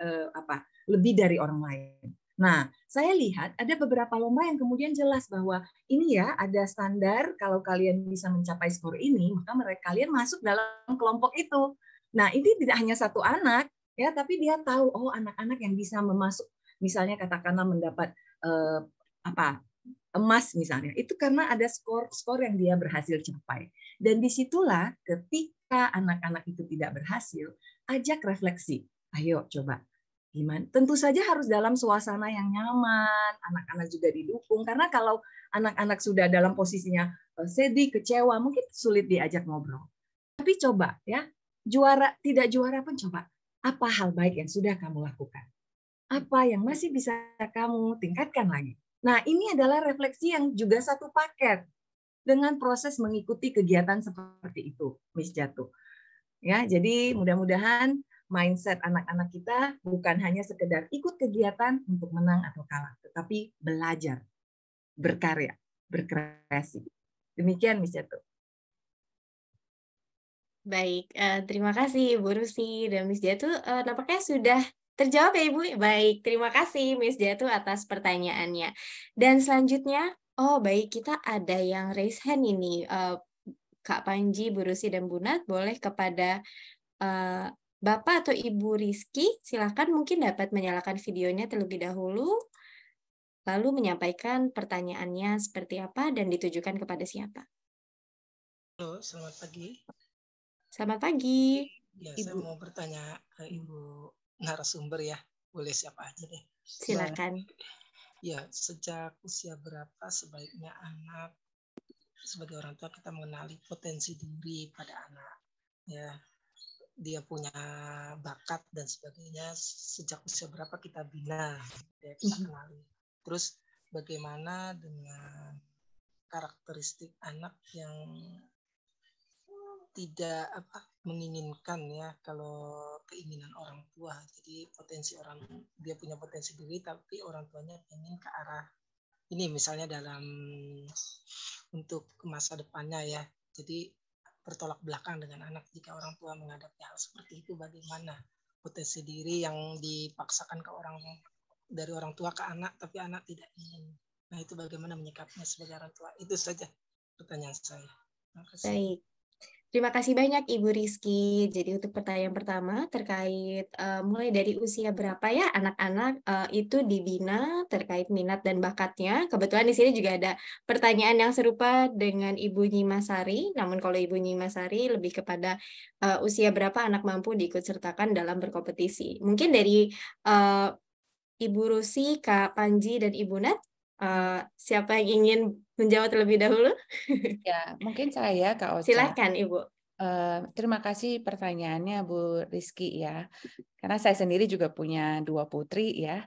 lebih dari orang lain. Nah, saya lihat ada beberapa lomba yang kemudian jelas bahwa ini ya ada standar, kalau kalian bisa mencapai skor ini, maka kalian masuk dalam kelompok itu. Nah, ini tidak hanya satu anak, ya, tapi dia tahu anak-anak yang bisa memasuk, misalnya katakanlah mendapat emas misalnya, itu karena ada skor yang dia berhasil capai. Dan disitulah ketika anak-anak itu tidak berhasil, ajak refleksi. Ayo coba, gimana? Tentu saja harus dalam suasana yang nyaman, anak-anak juga didukung. Karena kalau anak-anak sudah dalam posisinya sedih, kecewa, mungkin sulit diajak ngobrol. Tapi coba ya, tidak juara pun coba. Apa hal baik yang sudah kamu lakukan? Apa yang masih bisa kamu tingkatkan lagi? Nah, ini adalah refleksi yang juga satu paket dengan proses mengikuti kegiatan seperti itu, Miss Jatu. Ya, jadi mudah-mudahan mindset anak-anak kita bukan hanya sekedar ikut kegiatan untuk menang atau kalah, tetapi belajar, berkarya, berkreasi. Demikian, Miss Jatu. Baik, terima kasih Ibu Rusi dan Miss Jatu. Nampaknya sudah terjawab ya Ibu. Baik, terima kasih Miss Jatu atas pertanyaannya. Dan selanjutnya, baik, kita ada yang raise hand ini. Kak Panji, Bu Rusi, dan Bu Nat, boleh kepada Bapak atau Ibu Rizky, silakan mungkin dapat menyalakan videonya terlebih dahulu, lalu menyampaikan pertanyaannya seperti apa dan ditujukan kepada siapa. Halo, selamat pagi. Selamat pagi. Ya, Ibu. saya mau bertanya ke Ibu narasumber ya, boleh siapa aja deh. Silakan. Ya, sejak usia berapa sebaiknya anak sebagai orang tua kita mengenali potensi diri pada anak, ya, dia punya bakat dan sebagainya, sejak usia berapa kita bina, ya, kita kenali. Terus bagaimana dengan karakteristik anak yang tidak menginginkan ya, kalau keinginan orang tua, jadi dia punya potensi diri tapi orang tuanya ingin ke arah ini, misalnya dalam untuk masa depannya ya, jadi bertolak belakang dengan anak. Jika orang tua menghadapi hal seperti itu, bagaimana potensi diri yang dipaksakan dari orang tua ke anak tapi anak tidak ingin, nah itu bagaimana menyikapinya sebagai orang tua? Itu saja pertanyaan saya. Terima kasih. Baik. Terima kasih banyak Ibu Rizky. Jadi untuk pertanyaan pertama terkait mulai dari usia berapa ya anak-anak itu dibina terkait minat dan bakatnya. Kebetulan di sini juga ada pertanyaan yang serupa dengan Ibu Nyimasari. Namun kalau Ibu Nyimasari lebih kepada usia berapa anak mampu diikutsertakan dalam berkompetisi. Mungkin dari Ibu Rusi, Kak Panji, dan Ibu Nat, siapa yang ingin menjawab terlebih dahulu? Ya, mungkin saya, Kak Ocha. Silakan, Ibu. Terima kasih pertanyaannya Bu Rizky ya. Karena saya sendiri juga punya 2 putri ya.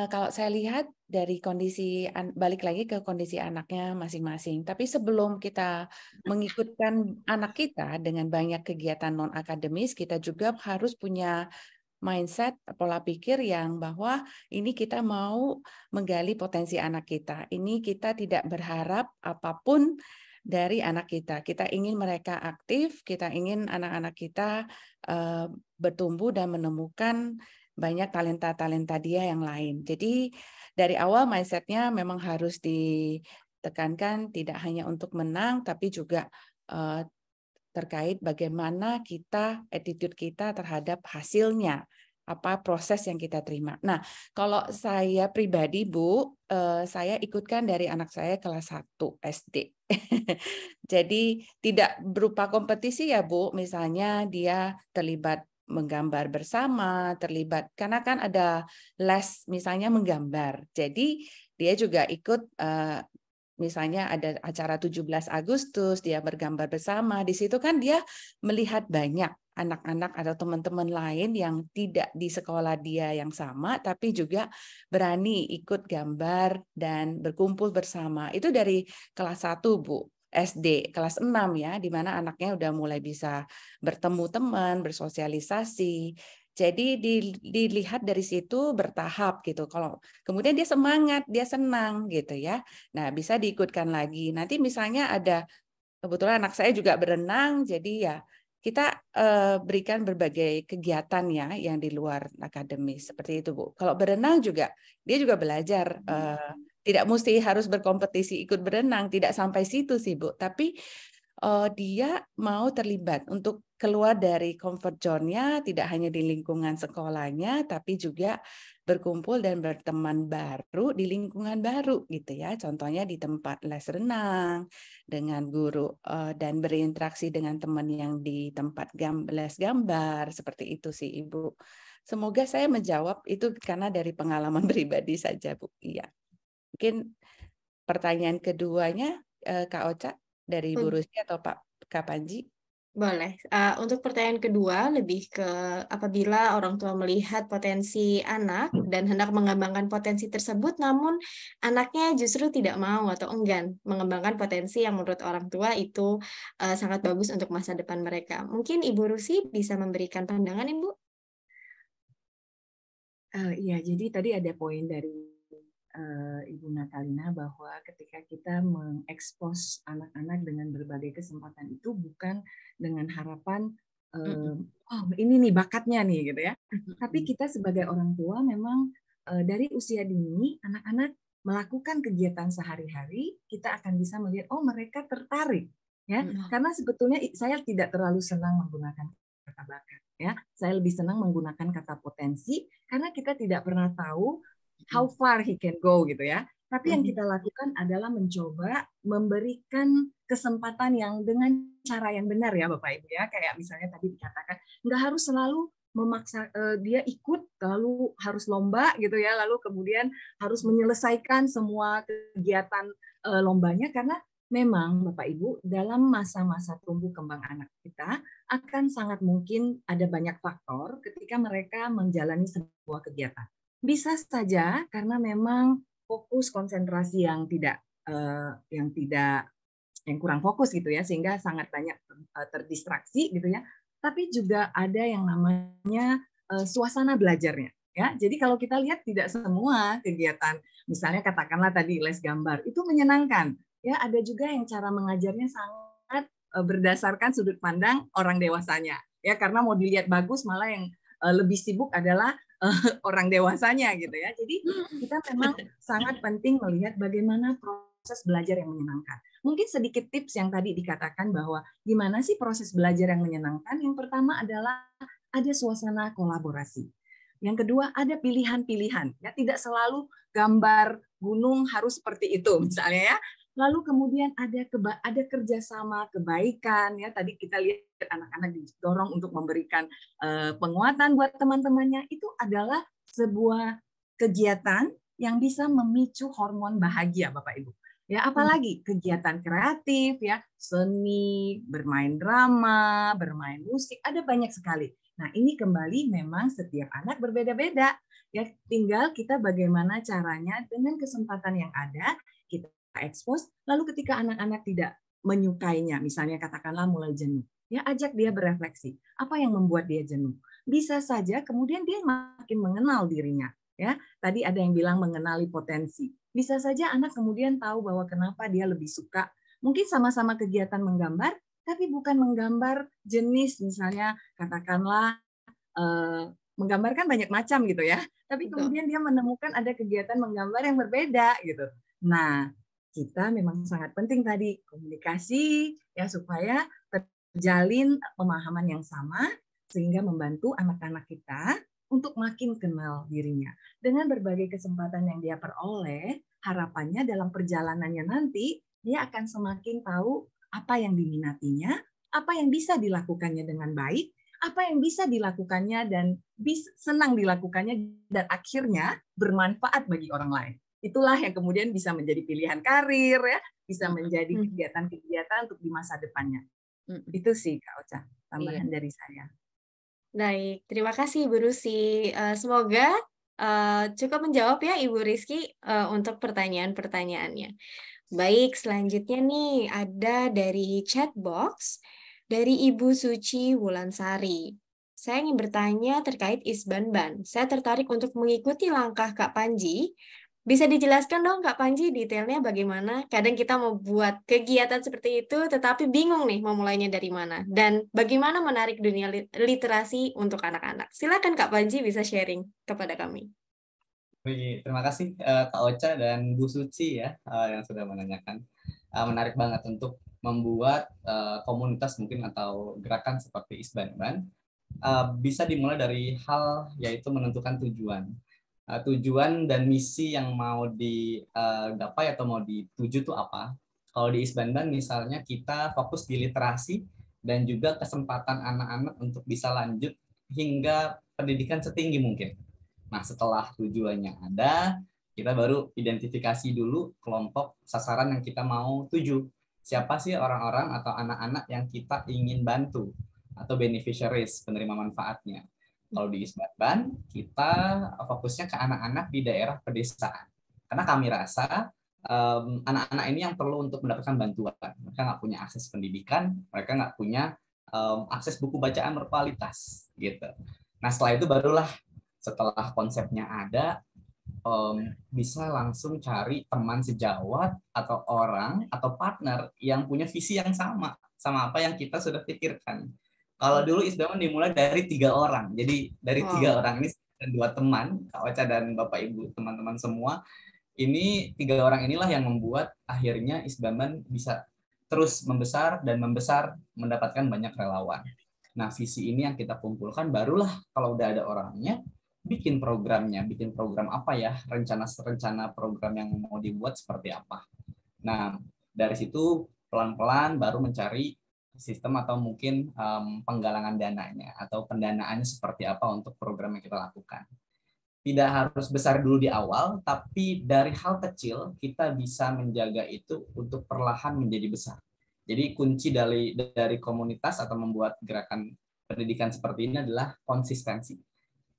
Kalau saya lihat dari kondisi, balik lagi ke kondisi anaknya masing-masing. Tapi sebelum kita mengikutkan anak kita dengan banyak kegiatan non-akademis, kita juga harus punya mindset, pola pikir yang bahwa ini kita mau menggali potensi anak kita. Ini kita tidak berharap apapun dari anak kita. Kita ingin mereka aktif, kita ingin anak-anak kita bertumbuh dan menemukan banyak talenta-talenta dia yang lain. Jadi dari awal mindset-nya memang harus ditekankan tidak hanya untuk menang, tapi juga terkait bagaimana kita, attitude kita terhadap hasilnya, apa proses yang kita terima. Nah, kalau saya pribadi, Bu, saya ikutkan dari anak saya kelas 1 SD. Jadi tidak berupa kompetisi ya, Bu. Misalnya dia terlibat menggambar bersama, terlibat karena kan ada les misalnya menggambar. Jadi dia juga ikut misalnya ada acara 17 Agustus, dia bergambar bersama. Di situ kan dia melihat banyak anak-anak atau teman-teman lain yang tidak di sekolah dia yang sama, tapi juga berani ikut gambar dan berkumpul bersama. Itu dari kelas 1, Bu. SD, kelas 6 ya, di mana anaknya udah mulai bisa bertemu teman, bersosialisasi. Jadi dilihat dari situ bertahap gitu. Kalau kemudian dia semangat, dia senang gitu ya. Nah, bisa diikutkan lagi. Nanti misalnya ada, kebetulan anak saya juga berenang, jadi ya kita berikan berbagai kegiatan ya yang di luar akademis seperti itu, Bu. Kalau berenang juga dia juga belajar tidak mesti harus berkompetisi ikut berenang, tidak sampai situ sih, Bu. Tapi dia mau terlibat untuk keluar dari comfort zone-nya, tidak hanya di lingkungan sekolahnya, tapi juga berkumpul dan berteman baru di lingkungan baru gitu ya. Contohnya di tempat les renang dengan guru dan berinteraksi dengan teman yang di tempat les gambar, seperti itu sih, Ibu. Semoga saya menjawab itu karena dari pengalaman pribadi saja, Bu. Iya. Mungkin pertanyaan keduanya Kak Ocha dari Bu Rusy atau Pak Kak Panji? Boleh. Untuk pertanyaan kedua, lebih ke apabila orang tua melihat potensi anak dan hendak mengembangkan potensi tersebut, namun anaknya justru tidak mau atau enggan mengembangkan potensi yang menurut orang tua itu sangat bagus untuk masa depan mereka. Mungkin Ibu Rusy bisa memberikan pandangan, Ibu? Iya, jadi tadi ada poin dari Ibu Natalina bahwa ketika kita mengekspos anak-anak dengan berbagai kesempatan itu bukan dengan harapan oh ini nih bakatnya nih gitu ya. Tapi kita sebagai orang tua memang dari usia dini anak-anak melakukan kegiatan sehari-hari, kita akan bisa melihat oh mereka tertarik ya. Karena sebetulnya saya tidak terlalu senang menggunakan kata bakat ya. Saya lebih senang menggunakan kata potensi karena kita tidak pernah tahu how far he can go gitu ya. Tapi yang kita lakukan adalah mencoba memberikan kesempatan yang dengan cara yang benar ya Bapak Ibu ya. Kayak misalnya tadi dikatakan nggak harus selalu memaksa dia ikut lalu harus lomba gitu ya. Lalu kemudian harus menyelesaikan semua kegiatan lombanya karena memang Bapak Ibu dalam masa-masa tumbuh kembang anak kita akan sangat mungkin ada banyak faktor ketika mereka menjalani sebuah kegiatan. Bisa saja karena memang fokus konsentrasi yang kurang fokus gitu ya, sehingga sangat banyak terdistraksi gitu ya. Tapi juga ada yang namanya suasana belajarnya ya. Jadi kalau kita lihat tidak semua kegiatan, misalnya katakanlah tadi les gambar itu menyenangkan ya. Ada juga yang cara mengajarnya sangat berdasarkan sudut pandang orang dewasanya ya, karena mau dilihat bagus malah yang lebih sibuk adalah orang dewasanya gitu ya. Jadi kita memang sangat penting melihat bagaimana proses belajar yang menyenangkan. Mungkin sedikit tips yang tadi dikatakan bahwa gimana sih proses belajar yang menyenangkan. Yang pertama adalah ada suasana kolaborasi. Yang kedua ada pilihan-pilihan. Ya, tidak selalu gambar gunung harus seperti itu misalnya ya. Lalu kemudian ada kerjasama, kebaikan ya. Tadi kita lihat anak-anak didorong untuk memberikan penguatan buat teman-temannya. Itu adalah sebuah kegiatan yang bisa memicu hormon bahagia, Bapak Ibu. Ya, apalagi kegiatan kreatif ya, seni, bermain drama, bermain musik, ada banyak sekali. Nah, ini kembali memang setiap anak berbeda-beda. Ya, tinggal kita bagaimana caranya dengan kesempatan yang ada kita expose, lalu ketika anak-anak tidak menyukainya, misalnya katakanlah mulai jenuh, ya ajak dia berefleksi. Apa yang membuat dia jenuh? Bisa saja kemudian dia makin mengenal dirinya. Ya, tadi ada yang bilang mengenali potensi. Bisa saja anak kemudian tahu bahwa kenapa dia lebih suka. Mungkin sama-sama kegiatan menggambar, tapi bukan menggambar jenis misalnya katakanlah menggambarkan banyak macam gitu ya. Tapi kemudian dia menemukan ada kegiatan menggambar yang berbeda gitu. Nah, kita memang sangat penting tadi komunikasi ya supaya terjalin pemahaman yang sama sehingga membantu anak-anak kita untuk makin kenal dirinya. Dengan berbagai kesempatan yang dia peroleh, harapannya dalam perjalanannya nanti, dia akan semakin tahu apa yang diminatinya, apa yang bisa dilakukannya dengan baik, apa yang bisa dilakukannya dan senang dilakukannya, dan akhirnya bermanfaat bagi orang lain. Itulah yang kemudian bisa menjadi pilihan karir, ya, bisa menjadi kegiatan-kegiatan untuk di masa depannya. Itu sih, Kak Ocha, tambahan dari saya. Baik, terima kasih Ibu Rusi. Semoga cukup menjawab ya Ibu Rizky untuk pertanyaan-pertanyaannya. Baik, selanjutnya nih ada dari chat box dari Ibu Suci Wulansari. Saya ingin bertanya terkait Isbanban. Saya tertarik untuk mengikuti langkah Kak Panji. Bisa dijelaskan dong Kak Panji detailnya bagaimana? Kadang kita mau buat kegiatan seperti itu tetapi bingung nih mau mulainya dari mana. Dan bagaimana menarik dunia literasi untuk anak-anak. Silakan Kak Panji bisa sharing kepada kami. Terima kasih Kak Ocha dan Bu Suci ya yang sudah menanyakan. Menarik banget untuk membuat komunitas mungkin atau gerakan seperti Isbanban. Bisa dimulai dari hal yaitu menentukan tujuan. Tujuan dan misi yang mau digapai atau mau dituju itu apa. Kalau di Isbanban misalnya kita fokus di literasi dan juga kesempatan anak-anak untuk bisa lanjut hingga pendidikan setinggi mungkin. Nah, setelah tujuannya ada, kita baru identifikasi dulu kelompok sasaran yang kita mau tuju. Siapa sih orang-orang atau anak-anak yang kita ingin bantu atau beneficiaries, penerima manfaatnya. Kalau di Isbanban, kita fokusnya ke anak-anak di daerah pedesaan. Karena kami rasa anak-anak ini yang perlu untuk mendapatkan bantuan. Mereka nggak punya akses pendidikan, mereka nggak punya akses buku bacaan berkualitas. Gitu. Nah, setelah itu barulah setelah konsepnya ada, bisa langsung cari teman sejawat atau orang atau partner yang punya visi yang sama apa yang kita sudah pikirkan. Kalau dulu Isbanban dimulai dari 3 orang. Jadi dari 3 orang ini 2 teman, Kak Ocha dan Bapak Ibu, teman-teman semua. Ini 3 orang inilah yang membuat akhirnya Isbanban bisa terus membesar dan membesar mendapatkan banyak relawan. Nah, visi ini yang kita kumpulkan barulah kalau udah ada orangnya bikin programnya, bikin program apa ya, rencana program yang mau dibuat seperti apa. Nah, dari situ pelan-pelan baru mencari sistem atau mungkin penggalangan dananya atau pendanaannya seperti apa untuk program yang kita lakukan. Tidak harus besar dulu di awal, tapi dari hal kecil kita bisa menjaga itu untuk perlahan menjadi besar. Jadi kunci dari komunitas atau membuat gerakan pendidikan seperti ini adalah konsistensi.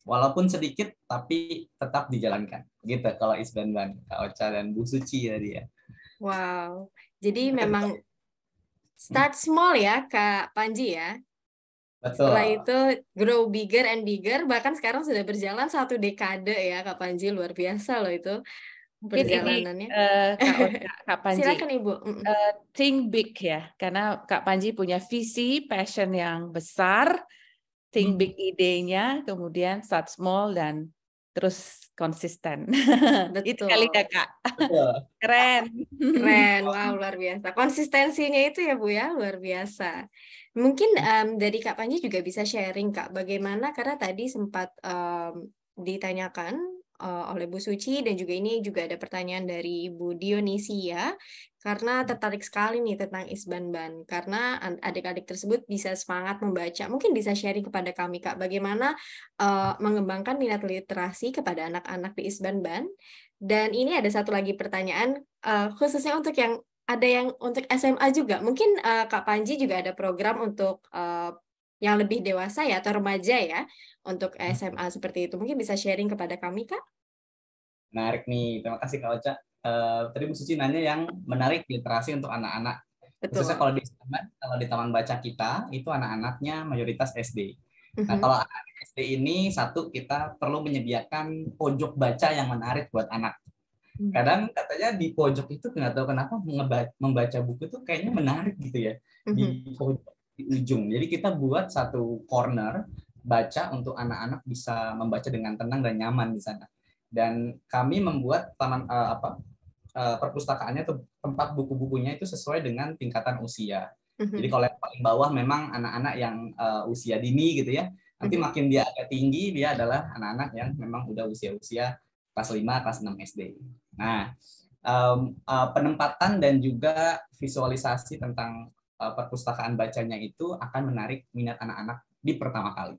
Walaupun sedikit, tapi tetap dijalankan. Gitu kalau Isbanban, Kak Ocha dan Bu Suci tadi ya. Wow, jadi memang start small ya Kak Panji ya. Betul. Setelah itu grow bigger and bigger, bahkan sekarang sudah berjalan 1 dekade ya Kak Panji, luar biasa loh itu perjalanannya. Kak Panji, silakan Ibu. Think big ya, karena Kak Panji punya visi, passion yang besar, think big idenya, kemudian start small dan terus konsisten. Itu kali ya Kak. Keren. Keren, wow luar biasa. Konsistensinya itu ya Bu ya, luar biasa. Mungkin dari Kak Panji juga bisa sharing Kak, bagaimana karena tadi sempat ditanyakan oleh Bu Suci, dan juga ini juga ada pertanyaan dari Bu Dionisia, karena tertarik sekali nih tentang Isbanban, karena adik-adik tersebut bisa semangat membaca. Mungkin bisa sharing kepada kami, Kak, bagaimana mengembangkan minat literasi kepada anak-anak di Isbanban. Dan ini ada satu lagi pertanyaan, khususnya untuk yang untuk SMA juga. Mungkin Kak Panji juga ada program untuk yang lebih dewasa ya, atau remaja ya, untuk SMA seperti itu. Mungkin bisa sharing kepada kami, Kak? Menarik nih, terima kasih Kak Ocha. Tadi Bu Suci nanya yang menarik literasi untuk anak-anak. Khususnya kalau di taman baca kita, itu anak-anaknya mayoritas SD. Nah, kalau anak SD ini, satu, kita perlu menyediakan pojok baca yang menarik buat anak. Kadang katanya di pojok itu nggak tahu kenapa membaca buku itu kayaknya menarik gitu ya, di pojok, di ujung. Jadi kita buat satu corner baca untuk anak-anak bisa membaca dengan tenang dan nyaman di sana. Dan kami membuat perpustakaannya atau tempat buku-bukunya itu sesuai dengan tingkatan usia. Jadi kalau yang paling bawah memang anak-anak yang usia dini gitu ya. Nanti makin dia agak tinggi, dia adalah anak-anak yang memang udah usia-usia kelas 5, kelas 6 SD. Nah, penempatan dan juga visualisasi tentang perpustakaan bacanya itu akan menarik minat anak-anak di pertama kali.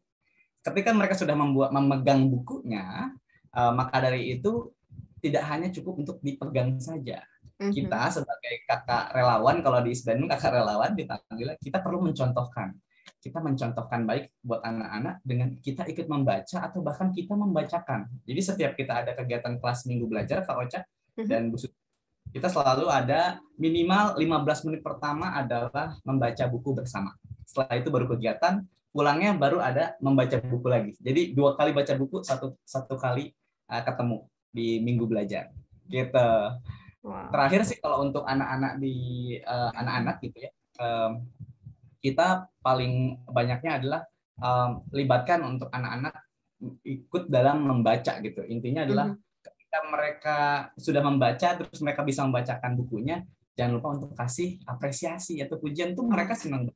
Ketika mereka sudah memegang bukunya, maka dari itu tidak hanya cukup untuk dipegang saja. Kita sebagai kakak relawan, kalau di Isbanban kakak relawan dipanggil, kita perlu mencontohkan. Kita mencontohkan baik buat anak-anak dengan kita ikut membaca atau bahkan kita membacakan. Jadi setiap kita ada kegiatan kelas minggu belajar, Kak Ocha dan Bu Suci, kita selalu ada minimal 15 menit pertama adalah membaca buku bersama. Setelah itu baru kegiatan, pulangnya baru ada membaca buku lagi. Jadi 2 kali baca buku, satu kali ketemu di minggu belajar. Gitu. Wow. Terakhir sih kalau untuk anak-anak anak-anak gitu ya, kita paling banyaknya adalah libatkan untuk anak-anak ikut dalam membaca gitu. Intinya adalah ketika mereka sudah membaca, terus mereka bisa membacakan bukunya, jangan lupa untuk kasih apresiasi atau pujian, tuh mereka senang.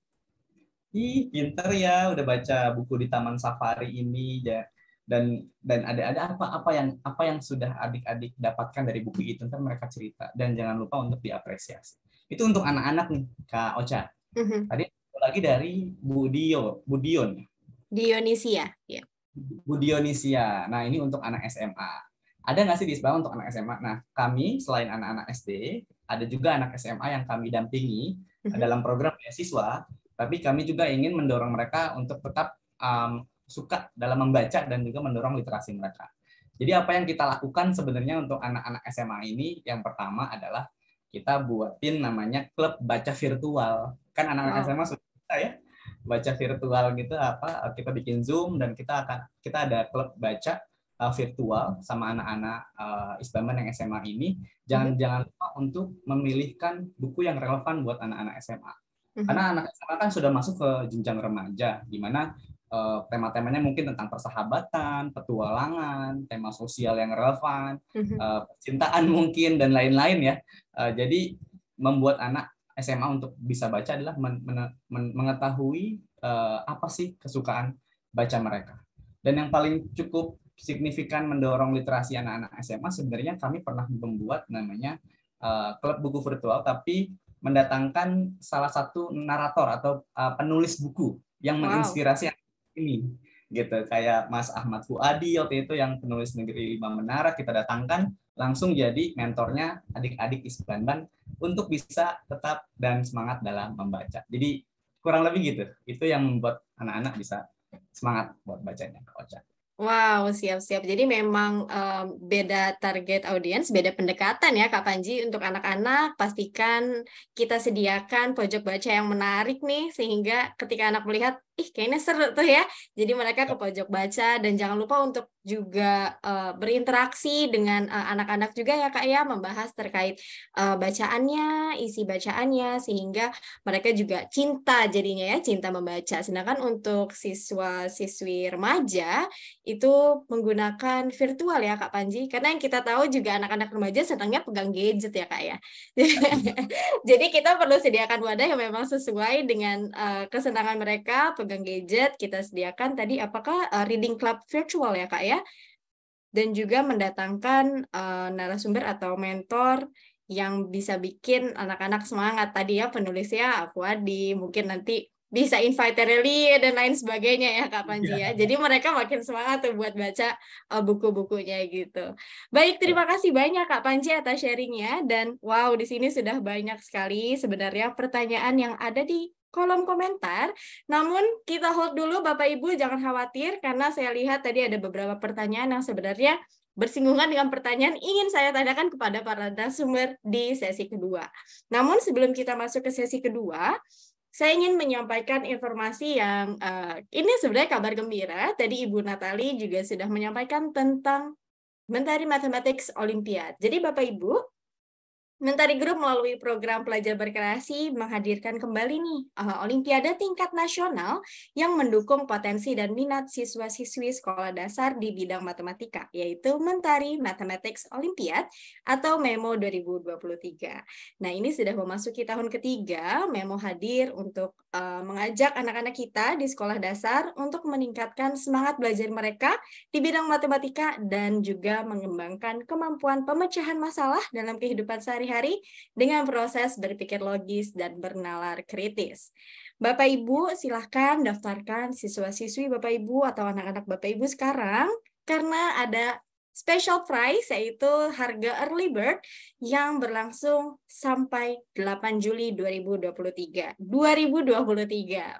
Ih, pinter ya, udah baca buku di Taman Safari ini ya. Dan ada apa yang sudah adik-adik dapatkan dari buku itu, ntar mereka cerita, dan jangan lupa untuk diapresiasi. Itu untuk anak-anak nih, Kak Ocha. Tadi lagi dari Bu Dionisia ya. Bu Dionisia. Nah, ini untuk anak SMA. Ada nggak sih di Isbanban untuk anak SMA? Nah, kami selain anak-anak SD, ada juga anak SMA yang kami dampingi dalam program beasiswa, tapi kami juga ingin mendorong mereka untuk tetap suka dalam membaca dan juga mendorong literasi mereka. Jadi apa yang kita lakukan sebenarnya untuk anak-anak SMA ini, yang pertama adalah kita buatin namanya klub baca virtual. Kan anak-anak SMA suka ya baca virtual gitu, kita bikin Zoom dan kita ada klub baca virtual sama anak-anak Isbanban yang SMA ini. Jangan lupa untuk memilihkan buku yang relevan buat anak-anak SMA. Karena anak SMA kan sudah masuk ke jenjang remaja, di mana tema-temanya mungkin tentang persahabatan, petualangan, tema sosial yang relevan, percintaan mungkin, dan lain-lain ya. Jadi membuat anak SMA untuk bisa baca adalah mengetahui apa sih kesukaan baca mereka. Dan yang paling cukup signifikan mendorong literasi anak-anak SMA, sebenarnya kami pernah membuat namanya klub buku virtual, tapi mendatangkan salah satu narator atau penulis buku yang menginspirasi ini gitu, kayak Mas Ahmad Fuadi waktu itu yang penulis Negeri 5 Menara, kita datangkan langsung jadi mentornya adik-adik Isbanban untuk bisa tetap dan semangat dalam membaca. Jadi kurang lebih gitu, itu yang membuat anak-anak bisa semangat buat bacanya, Kak Ocha. Wow, siap-siap. Jadi memang beda target audiens, beda pendekatan ya Kak Panji. Untuk anak-anak, pastikan kita sediakan pojok baca yang menarik nih, sehingga ketika anak melihat, kayaknya seru tuh ya. Jadi mereka ke pojok baca, dan jangan lupa untuk juga berinteraksi dengan anak-anak juga ya Kak ya, membahas terkait bacaannya, isi bacaannya, sehingga mereka juga cinta jadinya ya, cinta membaca. Sedangkan untuk siswa-siswi remaja, itu menggunakan virtual ya Kak Panji, karena yang kita tahu juga anak-anak remaja senangnya pegang gadget ya Kak ya. Jadi kita perlu sediakan wadah yang memang sesuai dengan kesenangan mereka, pegang gadget. Kita sediakan tadi apakah reading club virtual ya Kak ya. dan juga mendatangkan narasumber atau mentor yang bisa bikin anak-anak semangat. Tadi ya penulisnya aku Adi, mungkin nanti bisa invite Tereli dan lain sebagainya ya Kak Panji ya. Jadi mereka makin semangat tuh buat baca buku-bukunya gitu. Baik, terima kasih banyak Kak Panji atas sharingnya, dan wow, di sini sudah banyak sekali sebenarnya pertanyaan yang ada di kolom komentar. Namun kita hold dulu Bapak Ibu, jangan khawatir karena saya lihat tadi ada beberapa pertanyaan yang sebenarnya bersinggungan dengan pertanyaan ingin saya tanyakan kepada para narasumber di sesi kedua. Namun sebelum kita masuk ke sesi kedua, saya ingin menyampaikan informasi yang ini sebenarnya kabar gembira. Tadi Ibu Natali juga sudah menyampaikan tentang Mentari Mathematics Olympiad. Jadi Bapak Ibu, Mentari Group melalui program Pelajar Berkreasi menghadirkan kembali nih Olimpiade tingkat nasional yang mendukung potensi dan minat siswa-siswi sekolah dasar di bidang matematika, yaitu Mentari Mathematics Olympiad atau MEMO 2023. Nah, ini sudah memasuki tahun ketiga, MEMO hadir untuk mengajak anak-anak kita di sekolah dasar untuk meningkatkan semangat belajar mereka di bidang matematika dan juga mengembangkan kemampuan pemecahan masalah dalam kehidupan sehari-hari dengan proses berpikir logis dan bernalar kritis. Bapak Ibu silahkan daftarkan siswa-siswi Bapak Ibu atau anak-anak Bapak Ibu sekarang karena ada special price yaitu harga early bird yang berlangsung sampai 8 Juli 2023.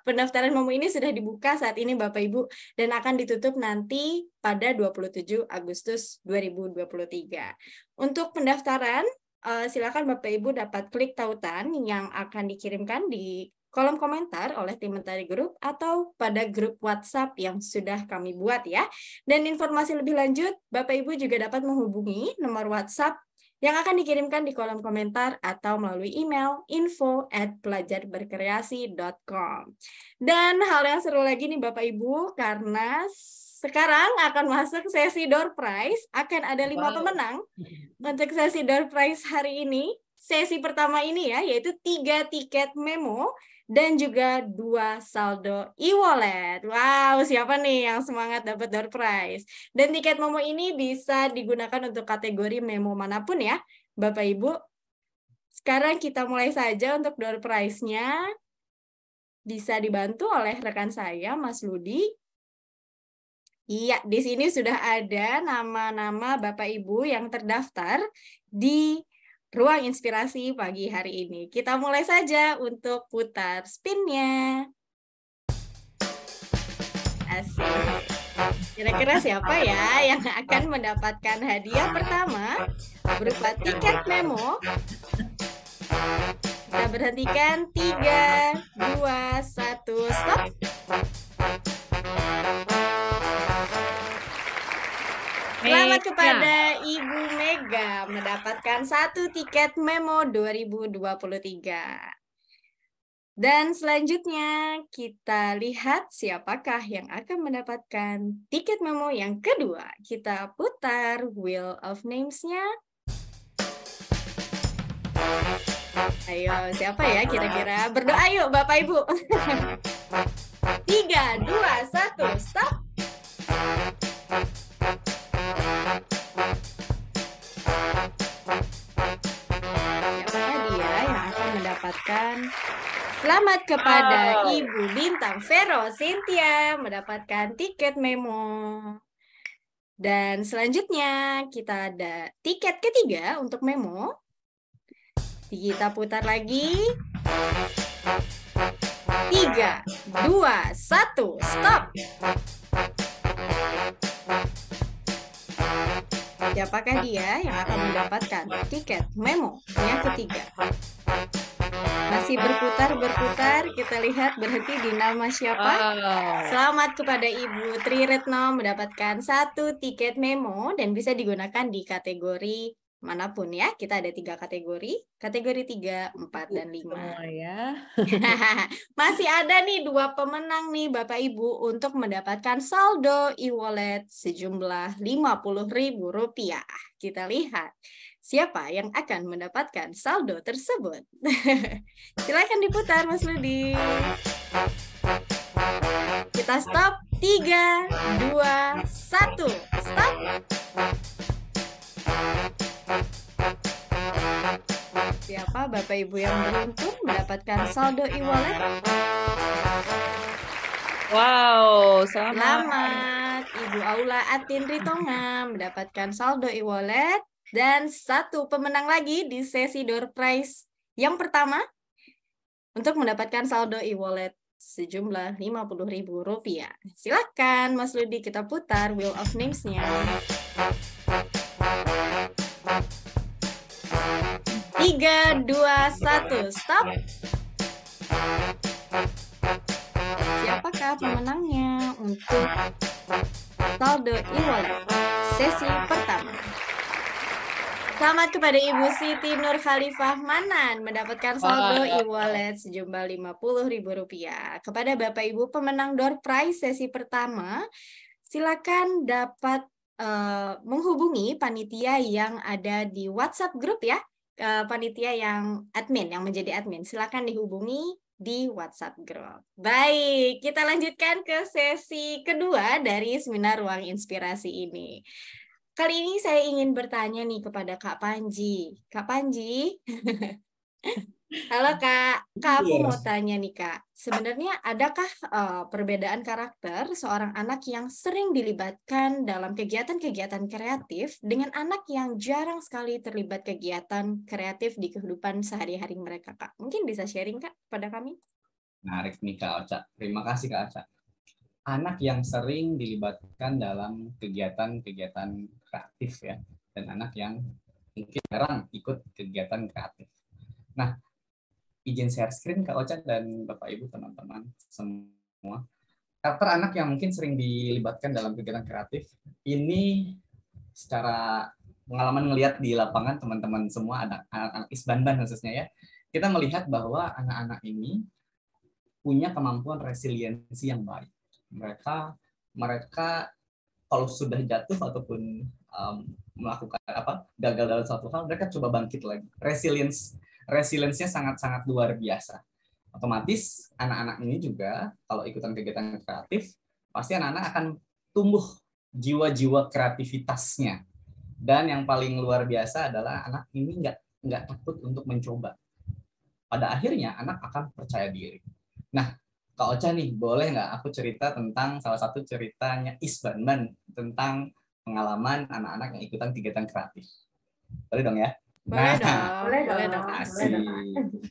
Pendaftaran MEMO ini sudah dibuka saat ini Bapak Ibu dan akan ditutup nanti pada 27 Agustus 2023. Untuk pendaftaran silakan Bapak Ibu dapat klik tautan yang akan dikirimkan di kolom komentar oleh tim Mentari Group atau pada grup WhatsApp yang sudah kami buat ya. Dan informasi lebih lanjut, Bapak Ibu juga dapat menghubungi nomor WhatsApp yang akan dikirimkan di kolom komentar atau melalui email info@pelajarberkreasi.com. Dan hal yang seru lagi nih Bapak Ibu, karena sekarang akan masuk sesi door prize, akan ada 5 pemenang untuk sesi door prize hari ini. Sesi pertama ini ya, yaitu 3 tiket MEMO dan juga 2 saldo e-wallet. Wow, siapa nih yang semangat dapat door prize? Dan tiket MEMO ini bisa digunakan untuk kategori MEMO manapun ya, Bapak Ibu. Sekarang kita mulai saja untuk door prize-nya. Bisa dibantu oleh rekan saya, Mas Ludi. Iya, di sini sudah ada nama-nama Bapak Ibu yang terdaftar di Ruang Inspirasi pagi hari ini. Kita mulai saja untuk putar spin-nya. Asik. Kira-kira siapa ya yang akan mendapatkan hadiah pertama berupa tiket MEMO? Kita berhentikan 3, 2, 1, stop. Selamat kepada Ibu Mega mendapatkan 1 tiket MEMO 2023. Dan selanjutnya kita lihat siapakah yang akan mendapatkan tiket MEMO yang kedua. Kita putar Wheel of Names-nya. Ayo, siapa ya kira-kira? Berdoa yuk Bapak Ibu. 3, 2, 1, stop. Selamat kepada Ibu Bintang Vero Cynthia mendapatkan tiket MEMO. Dan selanjutnya kita ada tiket ketiga untuk MEMO. Kita putar lagi. 3, 2, 1, stop. Siapakah dia yang akan mendapatkan tiket MEMO yang ketiga? Masih berputar, kita lihat berhenti di nama siapa. Selamat kepada Ibu Tri Retno mendapatkan 1 tiket MEMO dan bisa digunakan di kategori manapun ya. Kita ada 3 kategori, kategori 3, 4, dan 5. Ya. Masih ada nih 2 pemenang nih Bapak Ibu untuk mendapatkan saldo e-wallet sejumlah Rp50.000. Kita lihat siapa yang akan mendapatkan saldo tersebut. Silakan diputar Mas Ludi. Kita stop. 3, 2, 1, stop. Bapak Ibu yang beruntung mendapatkan saldo e-wallet? Wow, selamat. Selamat, Ibu Aula Atin Ritonga mendapatkan saldo e-wallet. Dan satu pemenang lagi di sesi door prize yang pertama untuk mendapatkan saldo e-wallet sejumlah Rp50.000. Silakan Mas Ludi, kita putar Wheel of Names-nya. 3, 2, 1, stop. Siapakah pemenangnya untuk saldo e-wallet sesi pertama? Selamat kepada Ibu Siti Nur Khalifah Manan mendapatkan saldo e-wallet sejumlah Rp50.000. Kepada Bapak Ibu pemenang door prize sesi pertama, silakan dapat menghubungi panitia yang ada di WhatsApp grup ya. Panitia yang admin, yang menjadi admin. Silakan dihubungi di WhatsApp grup. Baik, kita lanjutkan ke sesi kedua dari seminar Ruang Inspirasi ini. Kali ini saya ingin bertanya nih kepada Kak Panji. Kak Panji, halo Kak. Kak, aku mau tanya nih Kak. Sebenarnya adakah perbedaan karakter seorang anak yang sering dilibatkan dalam kegiatan-kegiatan kreatif dengan anak yang jarang sekali terlibat kegiatan kreatif di kehidupan sehari-hari mereka, Kak? Mungkin bisa sharing Kak pada kami? Menarik nih Kak Ocha. Terima kasih Kak Ocha. Anak yang sering dilibatkan dalam kegiatan-kegiatan kreatif ya, dan anak yang mungkin jarang ikut kegiatan kreatif. Nah, izin share screen Kak Ocha dan Bapak Ibu teman-teman semua. Karakter anak yang mungkin sering dilibatkan dalam kegiatan kreatif ini secara pengalaman melihat di lapangan teman-teman semua, anak-anak Isbanban khususnya ya, kita melihat bahwa anak-anak ini punya kemampuan resiliensi yang baik. Mereka kalau sudah jatuh ataupun melakukan gagal dalam suatu hal, mereka coba bangkit lagi. Resiliensinya sangat-sangat luar biasa. Otomatis anak-anak ini juga kalau ikutan kegiatan kreatif, pasti anak-anak akan tumbuh jiwa-jiwa kreativitasnya. Dan yang paling luar biasa adalah anak ini nggak takut untuk mencoba. Pada akhirnya anak akan percaya diri. Nah, Kak Ocha nih, boleh nggak aku cerita tentang salah satu ceritanya Isbanban tentang pengalaman anak-anak yang ikutan kegiatan kreatif? Boleh dong ya? Boleh dong. Asik.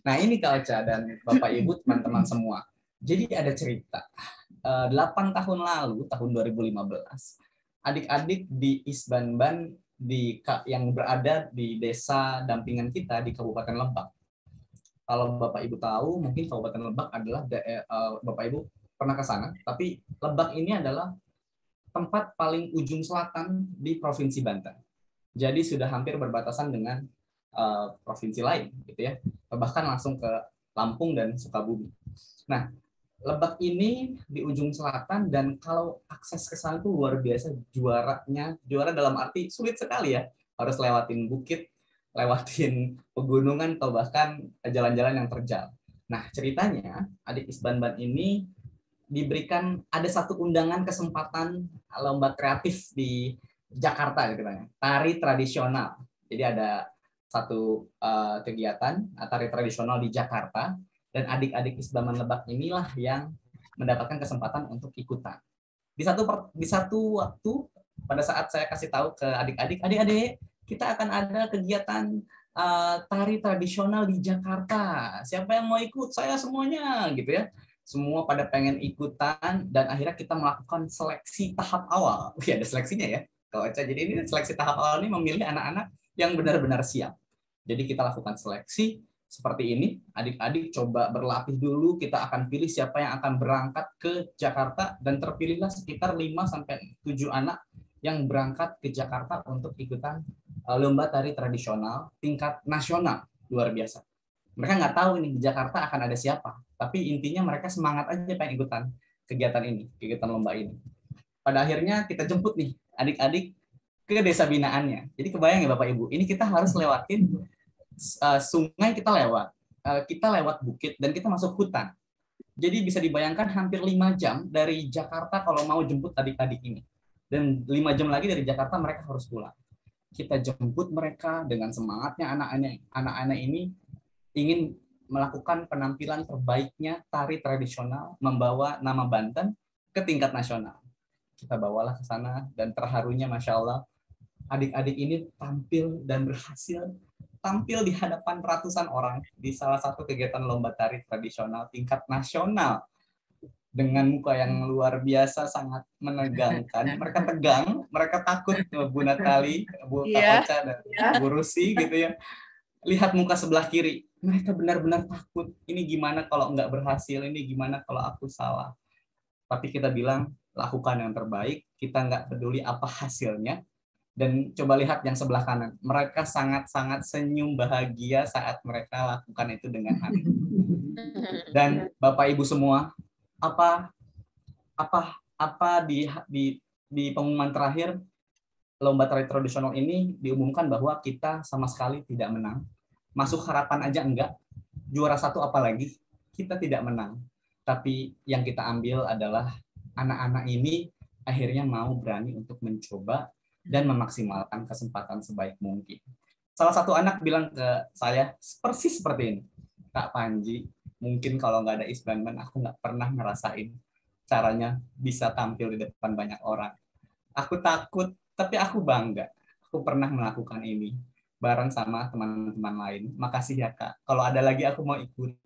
Nah ini Kak Ocha dan Bapak Ibu teman-teman semua. Jadi ada cerita. 8 tahun lalu, tahun 2015, adik-adik di Isbanban yang berada di desa dampingan kita di Kabupaten Lebak. Kalau Bapak Ibu tahu, mungkin Kabupaten Lebak adalah Bapak Ibu pernah ke sana, tapi Lebak ini adalah tempat paling ujung selatan di Provinsi Banten. Jadi sudah hampir berbatasan dengan provinsi lain, gitu ya. Bahkan langsung ke Lampung dan Sukabumi. Nah, Lebak ini di ujung selatan dan kalau akses ke sana itu luar biasa juara dalam arti sulit sekali ya. Harus lewatin bukit, lewatin pegunungan atau bahkan jalan-jalan yang terjal. Nah, ceritanya adik Isbanban ini diberikan ada satu undangan kesempatan lomba kreatif di Jakarta gitu kan. Tari tradisional. Jadi ada satu kegiatan tari tradisional di Jakarta dan adik-adik Isbanban Lebak inilah yang mendapatkan kesempatan untuk ikutan. Di satu waktu pada saat saya kasih tahu ke adik-adik kita akan ada kegiatan tari tradisional di Jakarta. Siapa yang mau ikut? Saya semuanya, gitu ya. Semua pada pengen ikutan dan akhirnya kita melakukan seleksi tahap awal. Ada seleksinya ya, Kak Ocha. Jadi ini seleksi tahap awal ini memilih anak-anak yang benar-benar siap. Jadi kita lakukan seleksi seperti ini. Adik-adik coba berlatih dulu. Kita akan pilih siapa yang akan berangkat ke Jakarta dan terpilihlah sekitar 5-7 anak yang berangkat ke Jakarta untuk ikutan lomba tari tradisional tingkat nasional. Luar biasa. Mereka nggak tahu nih di Jakarta akan ada siapa, tapi intinya mereka semangat aja pengen ikutan kegiatan ini, kegiatan lomba ini. Pada akhirnya kita jemput nih adik-adik ke desa binaannya. Jadi kebayang ya Bapak Ibu, ini kita harus lewatin sungai, kita lewat bukit dan kita masuk hutan. Jadi bisa dibayangkan hampir 5 jam dari Jakarta kalau mau jemput adik-adik ini. Dan 5 jam lagi dari Jakarta mereka harus pulang. Kita jemput mereka dengan semangatnya anak-anak ini ingin melakukan penampilan terbaiknya tari tradisional membawa nama Banten ke tingkat nasional. Kita bawalah ke sana dan terharunya Masya Allah adik-adik ini tampil dan berhasil tampil di hadapan ratusan orang di salah satu kegiatan lomba tari tradisional tingkat nasional dengan muka yang luar biasa sangat menegangkan. Mereka tegang, mereka takut Bu Natali, Bu Ocha dan Bu Rusi gitu ya. Lihat muka sebelah kiri, mereka benar-benar takut. Ini gimana kalau nggak berhasil? Ini gimana kalau aku salah? Tapi kita bilang lakukan yang terbaik. Kita nggak peduli apa hasilnya. Dan coba lihat yang sebelah kanan, mereka sangat-sangat senyum bahagia saat mereka lakukan itu dengan hati. Dan Bapak Ibu semua, apa di pengumuman terakhir lomba tari tradisional ini diumumkan bahwa kita sama sekali tidak menang. Masuk harapan aja enggak, juara 1 apalagi, kita tidak menang. Tapi yang kita ambil adalah anak-anak ini akhirnya mau berani untuk mencoba dan memaksimalkan kesempatan sebaik mungkin. Salah satu anak bilang ke saya persis seperti ini, Kak Panji, mungkin kalau nggak ada Isbanban aku nggak pernah ngerasain caranya bisa tampil di depan banyak orang. Aku takut, tapi aku bangga. Aku pernah melakukan ini bareng sama teman-teman lain. Makasih ya Kak. Kalau ada lagi aku mau ikutan.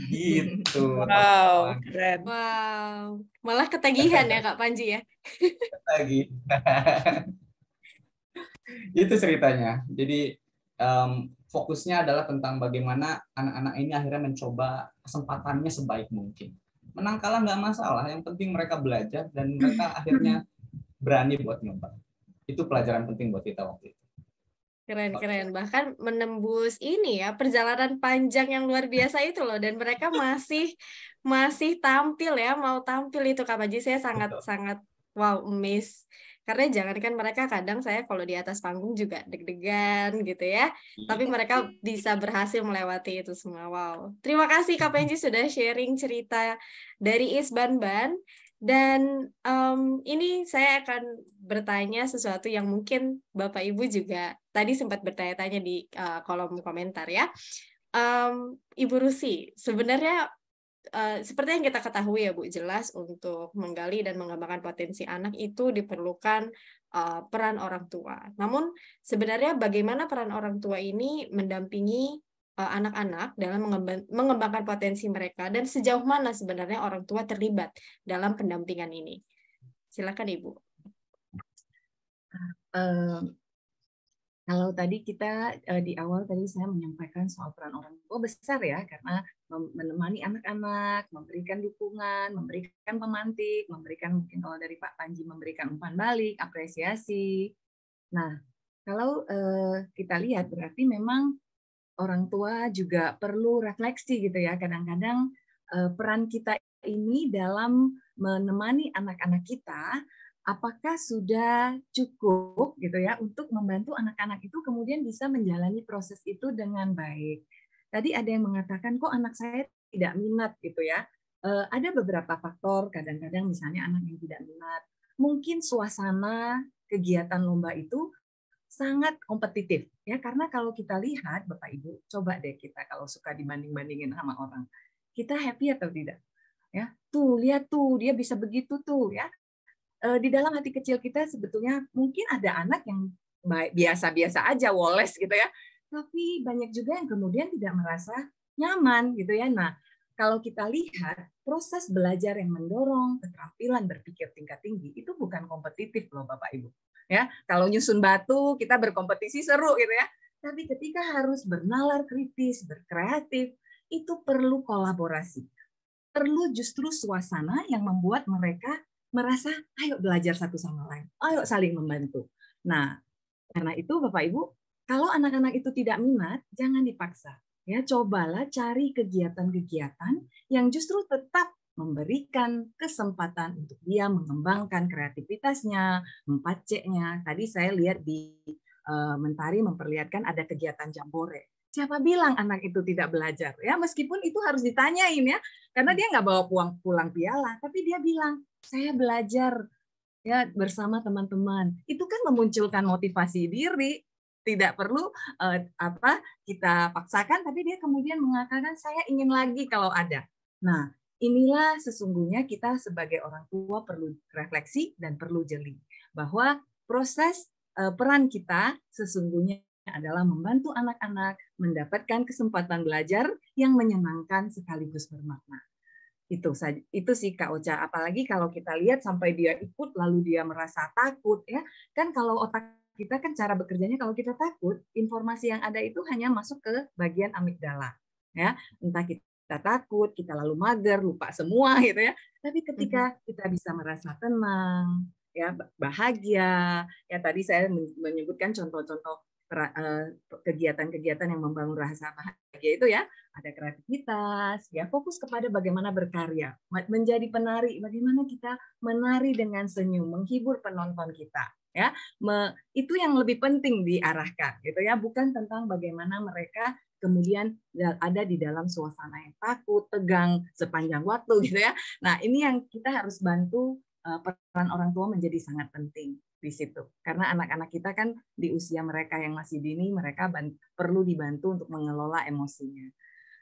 Gitu. Wow, keren. Wow, malah ketagihan ya Kak Panji ya. Ketagihan. Itu ceritanya. Jadi fokusnya adalah tentang bagaimana anak-anak ini akhirnya mencoba kesempatannya sebaik mungkin. Menang kalah nggak masalah, yang penting mereka belajar dan mereka akhirnya berani buat nyoba. Itu pelajaran penting buat kita waktu itu. Keren-keren, bahkan menembus ini ya perjalanan panjang yang luar biasa itu loh, dan mereka masih tampil ya, mau tampil itu Kak Panji. Saya sangat wow, amazed. Karena jangankan mereka, kadang saya kalau di atas panggung juga deg-degan gitu ya, tapi mereka bisa berhasil melewati itu semua. Wow, terima kasih Kak Panji sudah sharing cerita dari Isbanban. Dan ini saya akan bertanya sesuatu yang mungkin Bapak Ibu juga tadi sempat bertanya-tanya di kolom komentar ya. Ibu Rusi, sebenarnya seperti yang kita ketahui ya Bu, jelas untuk menggali dan mengembangkan potensi anak itu diperlukan peran orang tua. Namun sebenarnya bagaimana peran orang tua ini mendampingi anak-anak dalam mengembangkan potensi mereka, dan sejauh mana sebenarnya orang tua terlibat dalam pendampingan ini? Silakan Ibu. Kalau tadi kita di awal tadi saya menyampaikan soal peran orang tua besar ya, karena menemani anak-anak, memberikan dukungan, memberikan pemantik, memberikan mungkin kalau dari Pak Panji memberikan umpan balik, apresiasi. Nah, kalau kita lihat berarti memang orang tua juga perlu refleksi gitu ya. Kadang-kadang peran kita ini dalam menemani anak-anak kita, apakah sudah cukup gitu ya untuk membantu anak-anak itu kemudian bisa menjalani proses itu dengan baik. Tadi ada yang mengatakan kok anak saya tidak minat gitu ya. Ada beberapa faktor, kadang-kadang misalnya anak yang tidak minat. Mungkin suasana kegiatan lomba itu sangat kompetitif ya, karena kalau kita lihat Bapak Ibu, coba deh kita kalau suka dibanding-bandingin sama orang, kita happy atau tidak ya? Tuh lihat tuh dia bisa begitu tuh ya. Di dalam hati kecil kita sebetulnya mungkin ada anak yang biasa-biasa aja, woles gitu ya, tapi banyak juga yang kemudian tidak merasa nyaman gitu ya. Nah, kalau kita lihat proses belajar yang mendorong keterampilan berpikir tingkat tinggi itu bukan kompetitif loh Bapak Ibu. Ya, kalau nyusun batu kita berkompetisi seru gitu ya. Tapi ketika harus bernalar kritis, berkreatif, itu perlu kolaborasi. Perlu justru suasana yang membuat mereka merasa ayo belajar satu sama lain, ayo saling membantu. Nah, karena itu Bapak Ibu, kalau anak-anak itu tidak minat, jangan dipaksa. Ya, cobalah cari kegiatan-kegiatan yang justru tetap memberikan kesempatan untuk dia mengembangkan kreativitasnya, 4C-nya. Tadi saya lihat di Mentari memperlihatkan ada kegiatan jambore. Siapa bilang anak itu tidak belajar? Ya, meskipun itu harus ditanyain ya, karena dia nggak bawa pulang piala, tapi dia bilang saya belajar ya bersama teman-teman. Itu kan memunculkan motivasi diri. tidak perlu kita paksakan, tapi dia kemudian mengatakan saya ingin lagi kalau ada. Nah, inilah sesungguhnya kita sebagai orang tua perlu refleksi dan perlu jeli bahwa proses peran kita sesungguhnya adalah membantu anak-anak mendapatkan kesempatan belajar yang menyenangkan sekaligus bermakna. Itu sih Kak Ocha. Apalagi kalau kita lihat sampai dia ikut lalu dia merasa takut ya. Kan kalau otak kita kan cara bekerjanya kalau kita takut, informasi yang ada itu hanya masuk ke bagian amigdala. Ya, entah kita takut, kita lalu mager, lupa semua gitu ya. Tapi ketika kita bisa merasa tenang, ya bahagia, ya tadi saya menyebutkan contoh-contoh kegiatan-kegiatan yang membangun rasa bahagia itu ya, ada kreativitas, ya fokus kepada bagaimana berkarya, menjadi penari, bagaimana kita menari dengan senyum, menghibur penonton kita, ya, itu yang lebih penting diarahkan, gitu ya, bukan tentang bagaimana mereka kemudian ada di dalam suasana yang takut, tegang sepanjang waktu, gitu ya. Nah, ini yang kita harus bantu peran orang tua menjadi sangat penting di situ. Karena anak-anak kita kan di usia mereka yang masih dini, mereka perlu dibantu untuk mengelola emosinya.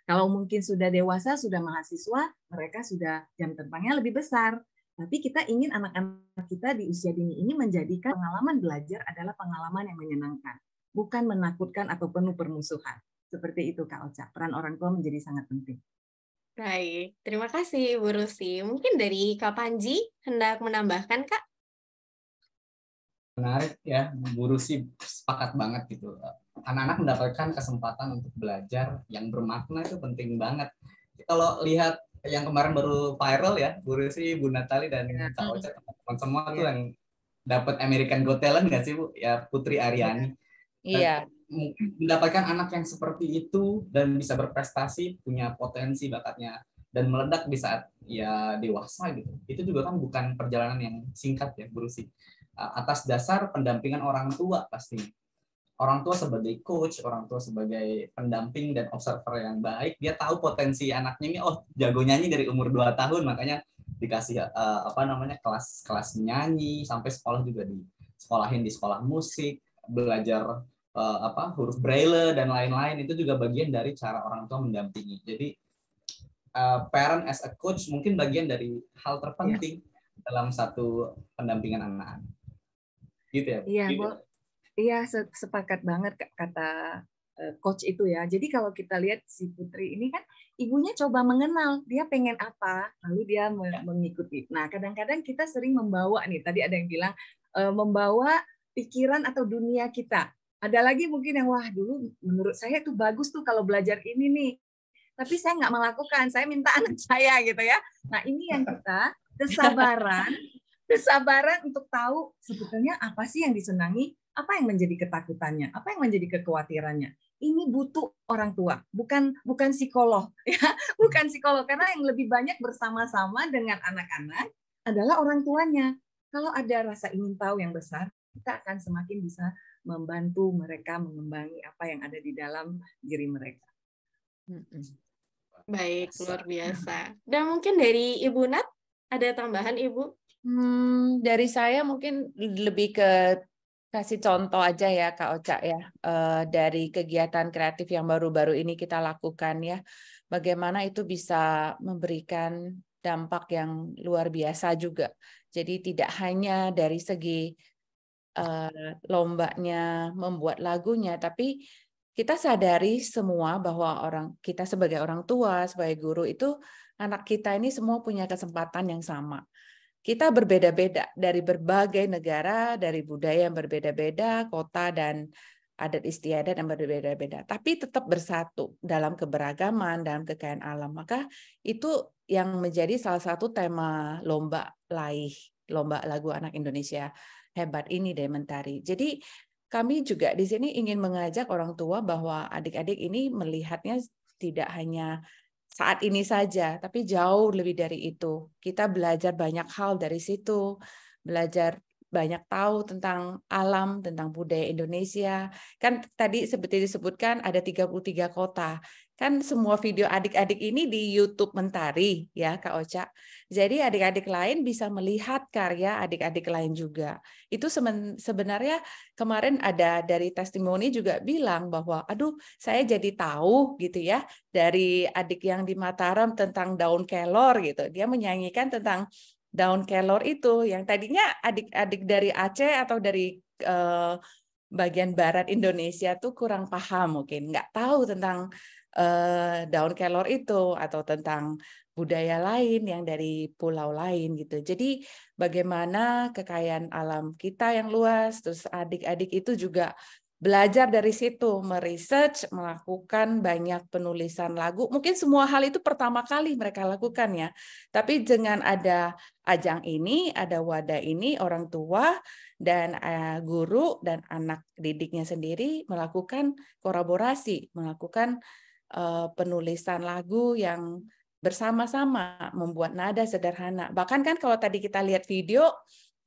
Kalau mungkin sudah dewasa, sudah mahasiswa, mereka sudah jam terbangnya lebih besar. Tapi kita ingin anak-anak kita di usia dini ini menjadikan pengalaman belajar adalah pengalaman yang menyenangkan, bukan menakutkan atau penuh permusuhan. Seperti itu Kak Ocha, peran orang tua menjadi sangat penting. Baik, terima kasih Bu Rusi. Mungkin dari Kak Panji hendak menambahkan Kak? Menarik ya, Bu Rusi sepakat banget gitu. Anak-anak mendapatkan kesempatan untuk belajar yang bermakna itu penting banget. Kalau lihat yang kemarin baru viral ya, Bu Rusi, Bu Natali dan Kak Ocha, teman-teman semua tuh yang dapat American Got Talent nggak sih Bu? Ya Putri Aryani. Iya. Mendapatkan anak yang seperti itu dan bisa berprestasi, punya potensi bakatnya dan meledak di saat ya dewasa gitu. Itu juga kan bukan perjalanan yang singkat ya, Bu Rusi. Atas dasar pendampingan orang tua pastinya. Orang tua sebagai coach, orang tua sebagai pendamping dan observer yang baik, dia tahu potensi anaknya ini, oh jago nyanyi dari umur 2 tahun, makanya dikasih kelas menyanyi, sampai sekolah juga disekolahin di sekolah musik, belajar huruf braille dan lain-lain. Itu juga bagian dari cara orang tua mendampingi. Jadi parent as a coach mungkin bagian dari hal terpenting dalam satu pendampingan anak-anak. Gitu ya. Iya, Bu. Iya, sepakat banget kata coach itu ya. Jadi kalau kita lihat si Putri ini kan ibunya coba mengenal dia pengen apa, lalu dia mengikuti. Nah, kadang-kadang kita sering membawa nih, tadi ada yang bilang membawa pikiran atau dunia kita. Ada lagi mungkin yang wah dulu menurut saya itu bagus tuh kalau belajar ini nih. Tapi saya nggak melakukan, saya minta anak saya gitu ya. Nah, ini yang kita kesabaran untuk tahu sebetulnya apa sih yang disenangi, apa yang menjadi ketakutannya, apa yang menjadi kekhawatirannya. Ini butuh orang tua, bukan psikolog ya, bukan psikolog, karena yang lebih banyak bersama-sama dengan anak-anak adalah orang tuanya. Kalau ada rasa ingin tahu yang besar, kita akan semakin bisa membantu mereka mengembangi apa yang ada di dalam diri mereka. Baik, luar biasa. Dan mungkin dari Ibu Nat, ada tambahan Ibu? Dari saya mungkin lebih ke kasih contoh aja ya Kak Ocha ya, dari kegiatan kreatif yang baru-baru ini kita lakukan ya, bagaimana itu bisa memberikan dampak yang luar biasa juga. Jadi tidak hanya dari segi lombanya membuat lagunya, tapi kita sadari semua bahwa kita sebagai orang tua, sebagai guru itu anak kita ini semua punya kesempatan yang sama. Kita berbeda-beda dari berbagai negara, dari budaya yang berbeda-beda, kota dan adat istiadat yang berbeda-beda, tapi tetap bersatu dalam keberagaman, dalam kekayaan alam. Maka itu yang menjadi salah satu tema lomba lagu anak Indonesia hebat ini deh Mentari. Jadi kami juga di sini ingin mengajak orang tua bahwa adik-adik ini melihatnya tidak hanya saat ini saja, tapi jauh lebih dari itu. Kita belajar banyak hal dari situ, belajar banyak tahu tentang alam, tentang budaya Indonesia. Kan tadi seperti disebutkan ada 33 kota. kan semua video adik-adik ini di YouTube Mentari ya Kak Ocha. Jadi adik-adik lain bisa melihat karya adik-adik lain juga. Itu sebenarnya kemarin ada dari testimoni juga bilang bahwa aduh saya jadi tahu gitu ya dari adik yang di Mataram tentang daun kelor gitu. Dia menyanyikan tentang daun kelor itu yang tadinya adik-adik dari Aceh atau dari bagian barat Indonesia tuh kurang paham, mungkin nggak tahu tentang daun kelor itu atau tentang budaya lain yang dari pulau lain gitu. Jadi bagaimana kekayaan alam kita yang luas, terus adik-adik itu juga belajar dari situ, meresearch, melakukan banyak penulisan lagu. Mungkin semua hal itu pertama kali mereka lakukan ya. Tapi dengan ada ajang ini, ada wadah ini, orang tua dan guru dan anak didiknya sendiri melakukan kolaborasi, melakukan penulisan lagu yang bersama-sama, membuat nada sederhana. Bahkan kan kalau tadi kita lihat video,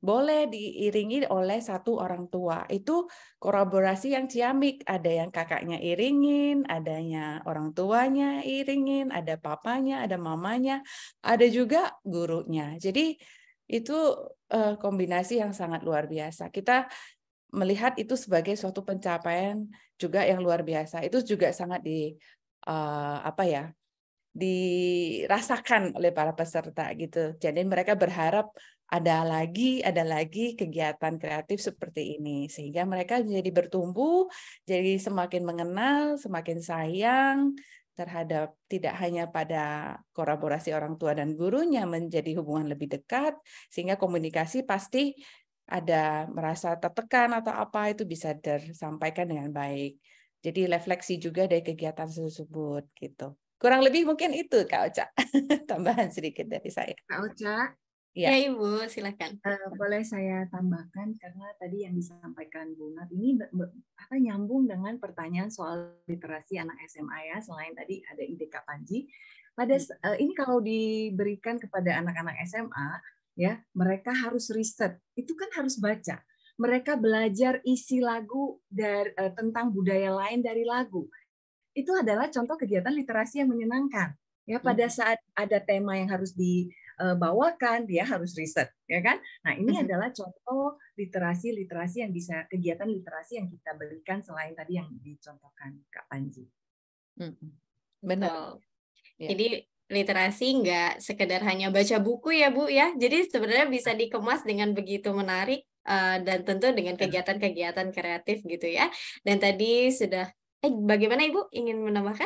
boleh diiringi oleh satu orang tua. Itu kolaborasi yang ciamik. Ada yang kakaknya iringin, adanya orang tuanya iringin, ada papanya, ada mamanya, ada juga gurunya. Jadi itu kombinasi yang sangat luar biasa. Kita melihat itu sebagai suatu pencapaian juga yang luar biasa. Itu juga sangat dirasakan oleh para peserta gitu. Jadi mereka berharap ada lagi kegiatan kreatif seperti ini sehingga mereka jadi bertumbuh, jadi semakin mengenal, semakin sayang terhadap tidak hanya pada kolaborasi orang tua dan gurunya menjadi hubungan lebih dekat sehingga komunikasi pasti ada merasa tertekan atau apa itu bisa tersampaikan dengan baik. Jadi refleksi juga dari kegiatan tersebut gitu. Kurang lebih mungkin itu Kak Ocha. Tambahan sedikit dari saya. Kak Ocha, ya Ibu, silakan. Boleh saya tambahkan karena tadi yang disampaikan Bu Nat ini nyambung dengan pertanyaan soal literasi anak SMA ya. Selain tadi ada ide Kak Panji, ini kalau diberikan kepada anak-anak SMA ya, mereka harus riset. Itu kan harus baca. Mereka belajar isi lagu tentang budaya lain dari lagu. Itu adalah contoh kegiatan literasi yang menyenangkan. Ya, pada saat ada tema yang harus dibawakan, dia harus riset, ya kan? Nah, ini adalah contoh literasi yang bisa kegiatan literasi yang kita berikan selain tadi yang dicontohkan Kak Panji. Benar. Jadi literasi nggak sekedar hanya baca buku ya Bu ya. Jadi sebenarnya bisa dikemas dengan begitu menarik dan tentu dengan kegiatan-kegiatan kreatif gitu ya. Dan tadi sudah bagaimana Ibu ingin menambahkan?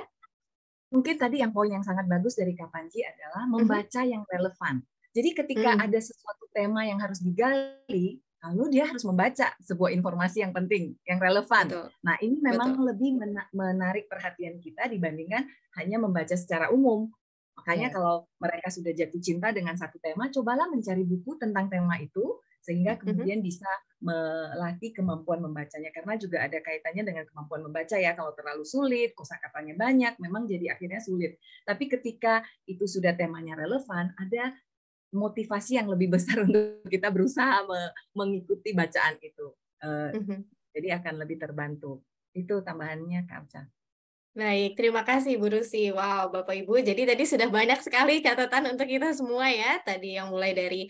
Mungkin tadi yang poin yang sangat bagus dari Kak Panji adalah membaca yang relevan. Jadi ketika ada sesuatu tema yang harus digali, lalu dia harus membaca sebuah informasi yang penting, yang relevan. Betul. Nah, ini memang lebih menarik perhatian kita dibandingkan hanya membaca secara umum. Makanya kalau mereka sudah jatuh cinta dengan satu tema, cobalah mencari buku tentang tema itu, sehingga kemudian bisa melatih kemampuan membacanya. Karena juga ada kaitannya dengan kemampuan membaca ya. Kalau terlalu sulit, kosakatanya banyak, memang jadi akhirnya sulit. Tapi ketika itu sudah temanya relevan, ada motivasi yang lebih besar untuk kita berusaha mengikuti bacaan itu. Jadi akan lebih terbantu. Itu tambahannya Kak Ocha. Baik, terima kasih Bu Rusi. Wow, Bapak Ibu, jadi tadi sudah banyak sekali catatan untuk kita semua ya. Tadi yang mulai dari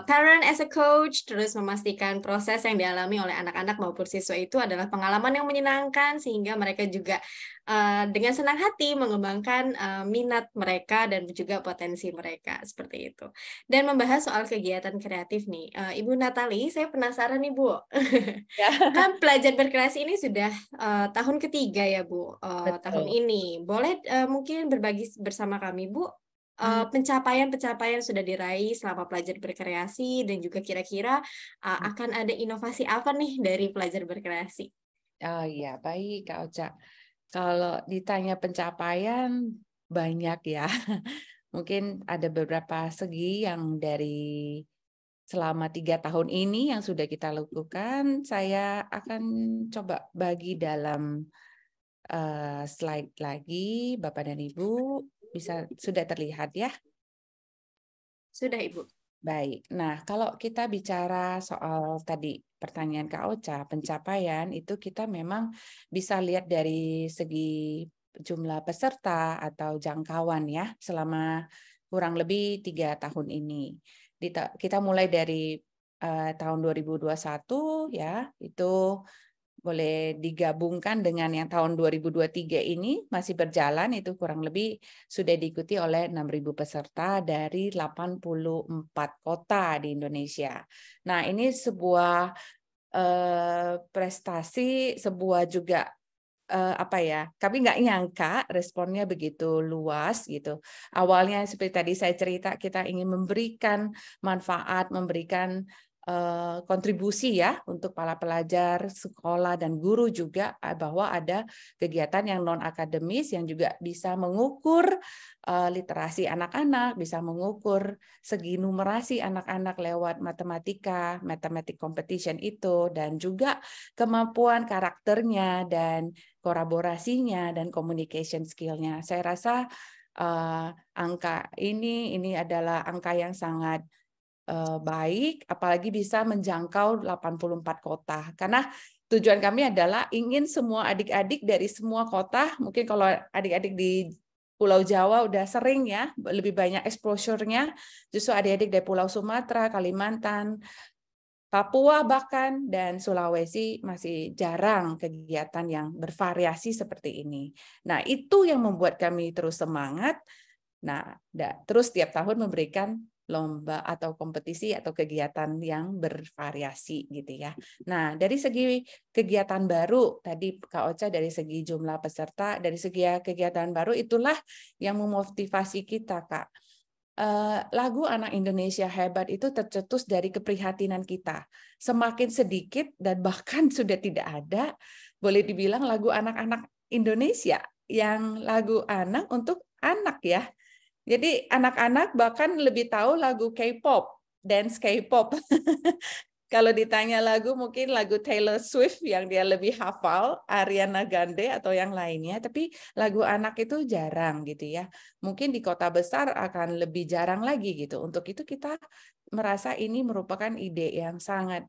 parent as a coach, terus memastikan proses yang dialami oleh anak-anak maupun siswa itu adalah pengalaman yang menyenangkan, sehingga mereka juga dengan senang hati mengembangkan minat mereka dan juga potensi mereka, seperti itu. Dan membahas soal kegiatan kreatif nih, Ibu Natali, saya penasaran nih Bu. Kan pelajar berkreasi ini sudah tahun ketiga ya Bu. Tahun ini. Boleh mungkin berbagi bersama kami, Bu, pencapaian-pencapaian sudah diraih selama pelajar berkreasi dan juga kira-kira akan ada inovasi apa nih dari pelajar berkreasi? Oh iya, baik Kak Ocha. Kalau ditanya pencapaian, banyak ya. Mungkin ada beberapa segi yang dari selama 3 tahun ini yang sudah kita lakukan. Saya akan coba bagi dalam slide lagi, Bapak dan Ibu, sudah terlihat ya? Sudah, Ibu. Baik. Nah, kalau kita bicara soal tadi pertanyaan Kak Ocha, pencapaian itu kita memang bisa lihat dari segi jumlah peserta atau jangkauan ya selama kurang lebih 3 tahun ini. Kita mulai dari tahun 2021 ya, itu boleh digabungkan dengan yang tahun 2023 ini masih berjalan, itu kurang lebih sudah diikuti oleh 6.000 peserta dari 84 kota di Indonesia. Nah, ini sebuah prestasi, sebuah juga apa ya, kami nggak nyangka responnya begitu luas gitu. Awalnya seperti tadi saya cerita, kita ingin memberikan manfaat, memberikan kontribusi ya untuk para pelajar, sekolah, dan guru juga, bahwa ada kegiatan yang non-akademis yang juga bisa mengukur literasi anak-anak, bisa mengukur segi numerasi anak-anak lewat matematika, mathematic competition itu, dan juga kemampuan karakternya dan kolaborasinya dan communication skill-nya. Saya rasa angka ini adalah angka yang sangat baik, apalagi bisa menjangkau 84 kota. Karena tujuan kami adalah ingin semua adik-adik dari semua kota, mungkin kalau adik-adik di Pulau Jawa udah sering ya, lebih banyak exposure-nya, justru adik-adik dari Pulau Sumatera, Kalimantan, Papua bahkan, dan Sulawesi masih jarang kegiatan yang bervariasi seperti ini. Nah, itu yang membuat kami terus semangat. Nah, terus tiap tahun memberikan lomba atau kompetisi atau kegiatan yang bervariasi gitu ya. Nah, dari segi kegiatan baru, tadi Kak Ocha dari segi jumlah peserta, dari segi kegiatan baru itulah yang memotivasi kita, Kak. Lagu Anak Indonesia Hebat itu tercetus dari keprihatinan kita. Semakin sedikit dan bahkan sudah tidak ada, boleh dibilang lagu anak-anak Indonesia yang lagu anak untuk anak ya. Jadi anak-anak bahkan lebih tahu lagu K-pop, dance K-pop. Kalau ditanya lagu, mungkin lagu Taylor Swift yang dia lebih hafal, Ariana Grande atau yang lainnya, tapi lagu anak itu jarang gitu ya. Mungkin di kota besar akan lebih jarang lagi gitu. Untuk itu kita merasa ini merupakan ide yang sangat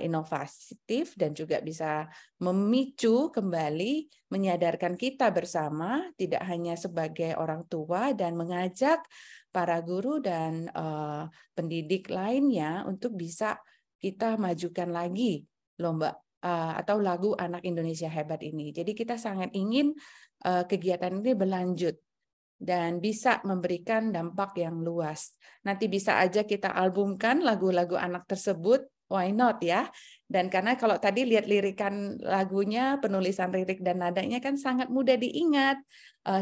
inovatif dan juga bisa memicu kembali, menyadarkan kita bersama, tidak hanya sebagai orang tua, dan mengajak para guru dan pendidik lainnya untuk bisa kita majukan lagi lomba atau lagu Anak Indonesia Hebat ini. Jadi kita sangat ingin kegiatan ini berlanjut dan bisa memberikan dampak yang luas. Nanti bisa aja kita albumkan lagu-lagu anak tersebut, why not ya? Dan karena kalau tadi lihat lirikan lagunya, penulisan lirik dan nadanya kan sangat mudah diingat,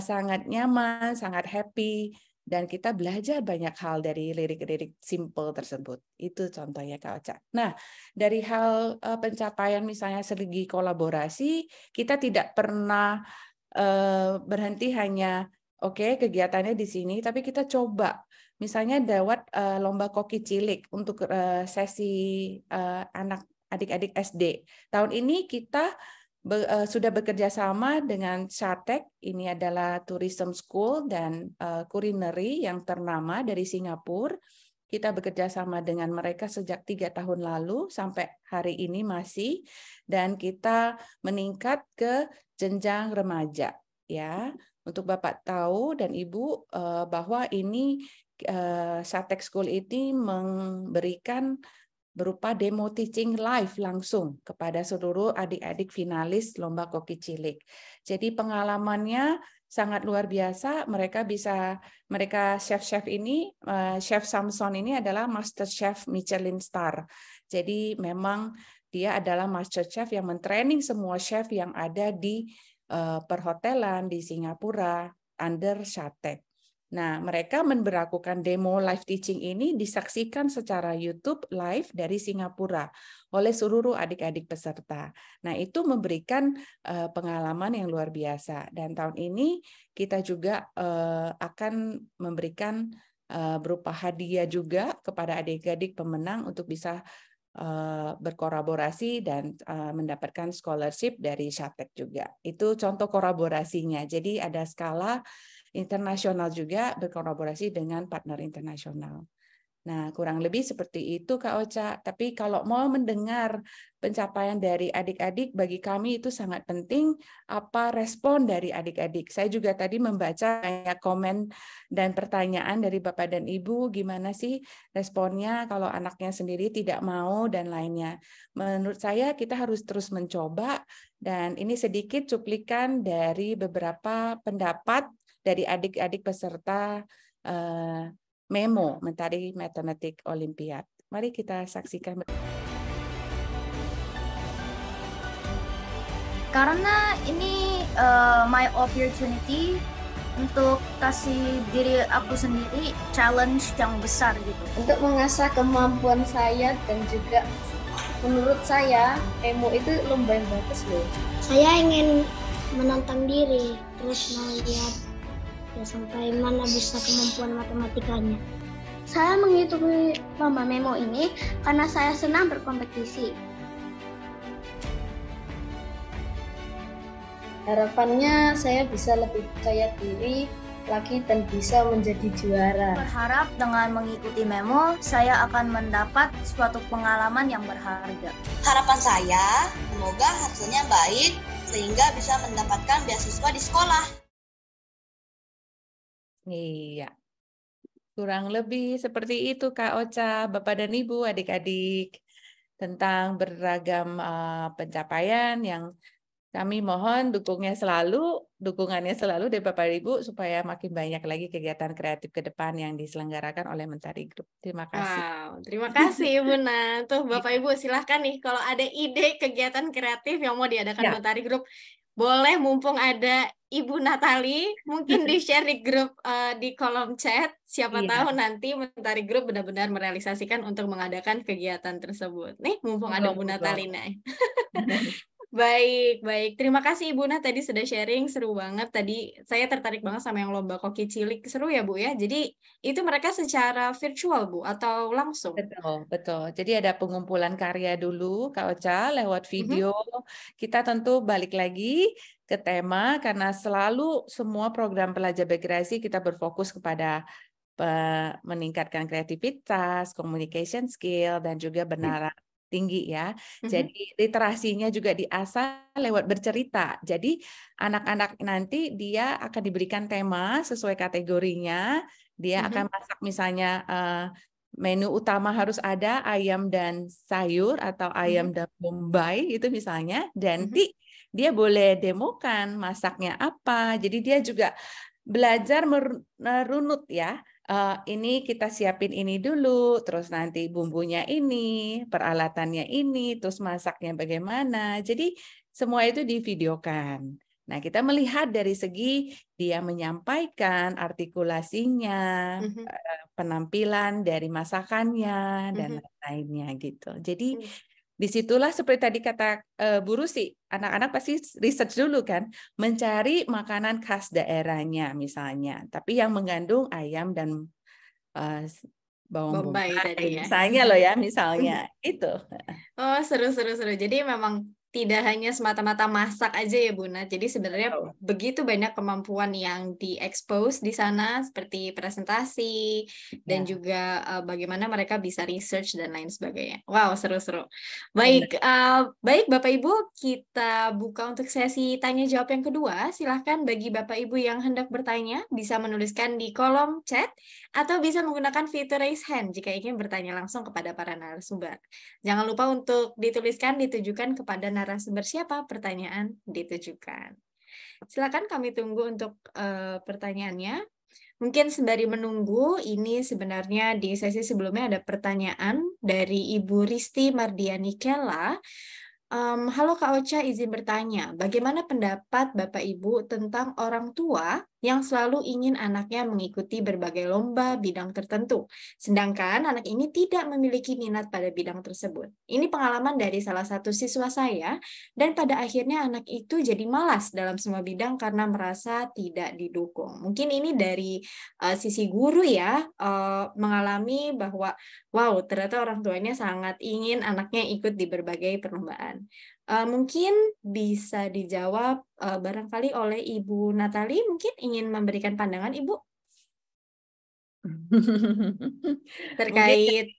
sangat nyaman, sangat happy, dan kita belajar banyak hal dari lirik-lirik simple tersebut. Itu contohnya Kak Ocha. Nah, dari hal pencapaian misalnya segi kolaborasi, kita tidak pernah berhenti hanya kegiatannya di sini, tapi kita coba misalnya lewat lomba koki cilik untuk sesi anak adik-adik SD. Tahun ini kita sudah bekerja sama dengan Shatec, ini adalah tourism school dan culinary yang ternama dari Singapura. Kita bekerja sama dengan mereka sejak 3 tahun lalu sampai hari ini masih, dan kita meningkat ke jenjang remaja ya. Untuk Bapak tahu dan Ibu bahwa ini Shatec School ini memberikan berupa demo teaching live langsung kepada seluruh adik-adik finalis lomba koki cilik. Jadi pengalamannya sangat luar biasa. Mereka chef-chef ini, Chef Samson ini adalah Master Chef Michelin Star. Jadi memang dia adalah Master Chef yang mentraining semua chef yang ada di perhotelan di Singapura under Shatec. Nah, mereka memberlakukan demo live teaching ini disaksikan secara YouTube live dari Singapura oleh seluruh adik-adik peserta. Nah, itu memberikan pengalaman yang luar biasa. Dan tahun ini kita juga akan memberikan berupa hadiah juga kepada adik-adik pemenang untuk bisa berkolaborasi dan mendapatkan scholarship dari Shatec juga. Itu contoh kolaborasinya. Jadi ada skala internasional juga berkolaborasi dengan partner internasional. Nah, kurang lebih seperti itu Kak Ocha. Tapi kalau mau mendengar pencapaian dari adik-adik, bagi kami itu sangat penting apa respon dari adik-adik. Saya juga tadi membaca banyak komen dan pertanyaan dari Bapak dan Ibu, gimana sih responnya kalau anaknya sendiri tidak mau dan lainnya. Menurut saya kita harus terus mencoba, dan ini sedikit cuplikan dari beberapa pendapat dari adik-adik peserta Memo, Mentari Matematik Olimpiad. Mari kita saksikan. Karena ini my opportunity untuk kasih diri aku sendiri challenge yang besar gitu. Untuk mengasah kemampuan saya dan juga menurut saya Memo itu lomba yang bagus loh. Saya ingin menantang diri, terus mau lihat ya sampai mana bisa kemampuan matematikanya. Saya mengikuti lomba Memo ini karena saya senang berkompetisi. Harapannya saya bisa lebih percaya diri lagi dan bisa menjadi juara. Berharap dengan mengikuti Memo, saya akan mendapat suatu pengalaman yang berharga. Harapan saya, semoga hasilnya baik sehingga bisa mendapatkan beasiswa di sekolah. Iya, kurang lebih seperti itu Kak Ocha, Bapak dan Ibu, adik-adik, tentang beragam pencapaian yang kami mohon dukungannya selalu dari Bapak Ibu supaya makin banyak lagi kegiatan kreatif ke depan yang diselenggarakan oleh Mentari Group. Terima kasih. Wow, terima kasih Ibu Nah. Tuh Bapak Ibu silahkan nih kalau ada ide kegiatan kreatif yang mau diadakan Mentari Group, boleh mumpung ada Ibu Natali, mungkin di-share di grup di kolom chat. Siapa tahu nanti Mentari Group benar-benar merealisasikan untuk mengadakan kegiatan tersebut. Nih, mumpung ada Bu Natali nih. Baik. Terima kasih Ibu Nah tadi sudah sharing, seru banget. Tadi saya tertarik banget sama yang lomba koki cilik, seru ya Bu ya. Jadi itu mereka secara virtual Bu atau langsung? Betul. Jadi ada pengumpulan karya dulu Kak Ocha lewat video. Kita tentu balik lagi ke tema karena selalu semua program pelajar berkreasi kita berfokus kepada meningkatkan kreativitas, communication skill, dan juga benaran tinggi ya. Jadi literasinya juga diasah lewat bercerita. Jadi anak-anak nanti dia akan diberikan tema sesuai kategorinya. Dia akan masak misalnya menu utama harus ada ayam dan sayur atau ayam dan bombay itu misalnya. Dan nanti dia boleh demokan masaknya apa. Jadi dia juga belajar merunut ya. Ini kita siapin ini dulu, terus nanti bumbunya ini, peralatannya ini, terus masaknya bagaimana. Jadi semua itu divideokan. Nah, kita melihat dari segi dia menyampaikan artikulasinya, penampilan dari masakannya, dan lain-lainnya gitu. Jadi disitulah seperti tadi kata Bu Rusi, anak-anak pasti research dulu kan, mencari makanan khas daerahnya misalnya, tapi yang mengandung ayam dan bawang bombay tadi ya. Misalnya loh ya, misalnya itu. Oh, seru. Jadi memang tidak hanya semata-mata masak aja ya Bu Nah. Jadi sebenarnya begitu banyak kemampuan yang diekspos di sana seperti presentasi dan juga bagaimana mereka bisa research dan lain sebagainya. Wow, seru. Baik, baik Bapak Ibu, kita buka untuk sesi tanya jawab yang kedua. Silahkan bagi Bapak Ibu yang hendak bertanya bisa menuliskan di kolom chat atau bisa menggunakan fitur raise hand jika ingin bertanya langsung kepada para narasumber. Jangan lupa untuk dituliskan ditujukan kepada narasumber siapa pertanyaan ditujukan. Silakan kami tunggu untuk pertanyaannya. Mungkin sembari menunggu, ini sebenarnya di sesi sebelumnya ada pertanyaan dari Ibu Risti Mardiani Kella. Halo Kak Ocha, izin bertanya, bagaimana pendapat Bapak Ibu tentang orang tua yang selalu ingin anaknya mengikuti berbagai lomba bidang tertentu, sedangkan anak ini tidak memiliki minat pada bidang tersebut? Ini pengalaman dari salah satu siswa saya, dan pada akhirnya anak itu jadi malas dalam semua bidang karena merasa tidak didukung. Mungkin ini dari sisi guru ya, mengalami bahwa, wow, ternyata orang tuanya sangat ingin anaknya ikut di berbagai perlombaan. Mungkin bisa dijawab barangkali oleh Ibu Natali, mungkin ingin memberikan pandangan Ibu? terkait.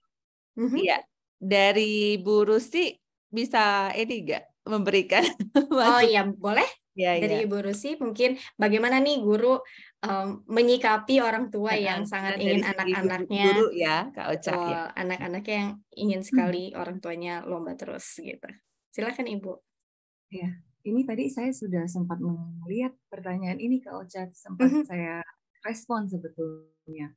Iya, dari Bu Rusi bisa ini nggak memberikan Oh iya, boleh. Ya, Dari ya. Ibu Rusi mungkin bagaimana nih guru menyikapi orang tua yang sangat ingin anak-anaknya, guru ya, Kak Ocha, betul, ya. anak-anaknya yang ingin sekali orang tuanya lomba terus gitu. Silakan Ibu. Ya, ini tadi saya sudah sempat melihat pertanyaan ini Kak Ocha, sempat saya respon sebetulnya.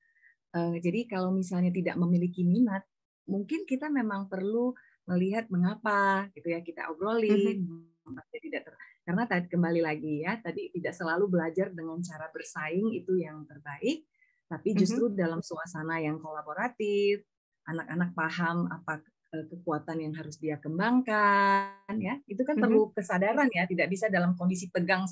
Jadi kalau misalnya tidak memiliki minat, mungkin kita memang perlu melihat mengapa gitu ya, kita obrolin. Karena tadi kembali lagi ya, tadi tidak selalu belajar dengan cara bersaing itu yang terbaik, tapi justru dalam suasana yang kolaboratif, anak-anak paham apa kekuatan yang harus dia kembangkan ya, itu kan perlu kesadaran ya, tidak bisa dalam kondisi tegang,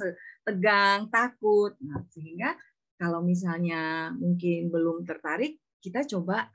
takut. Nah, sehingga kalau misalnya mungkin belum tertarik, kita coba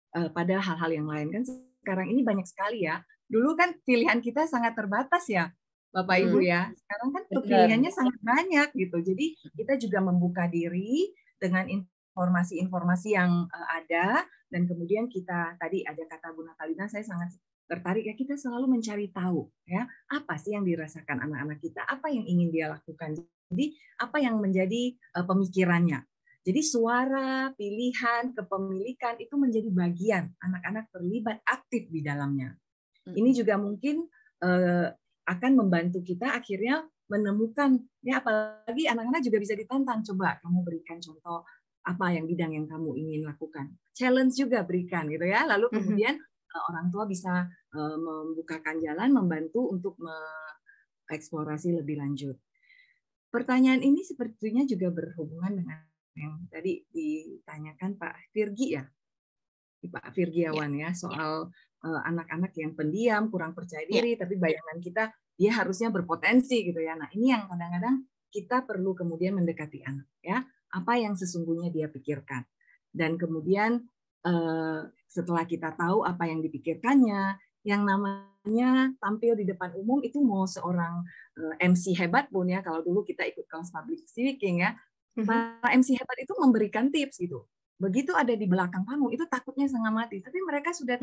pada hal-hal yang lain. Kan sekarang ini banyak sekali ya. Dulu kan pilihan kita sangat terbatas ya, Bapak Ibu ya. Sekarang kan pilihannya sangat banyak gitu. Jadi kita juga membuka diri dengan informasi-informasi yang ada, dan kemudian kita tadi ada kata Bu Natalina, saya sangat tertarik ya, kita selalu mencari tahu ya, apa sih yang dirasakan anak-anak kita, apa yang ingin dia lakukan. Jadi apa yang menjadi pemikirannya. Jadi suara, pilihan, kepemilikan itu menjadi bagian, anak-anak terlibat aktif di dalamnya. Ini juga mungkin akan membantu kita akhirnya menemukan, ya apalagi anak-anak juga bisa ditantang, coba kamu berikan contoh apa yang bidang yang kamu ingin lakukan. Challenge juga berikan gitu ya, lalu kemudian orang tua bisa membukakan jalan, membantu untuk mengeksplorasi lebih lanjut. Pertanyaan ini sepertinya juga berhubungan dengan yang tadi ditanyakan Pak Virgi ya, Pak Virgiawan ya, soal anak-anak yang pendiam, kurang percaya diri, tapi bayangan kita dia harusnya berpotensi gitu ya. Nah ini yang kadang-kadang kita perlu kemudian mendekati anak ya, apa yang sesungguhnya dia pikirkan, dan kemudian setelah kita tahu apa yang dipikirkannya, yang namanya tampil di depan umum itu mau seorang MC hebat pun ya, kalau dulu kita ikut kelas public speaking ya, para MC hebat itu memberikan tips gitu. Begitu ada di belakang panggung itu takutnya setengah mati, tapi mereka sudah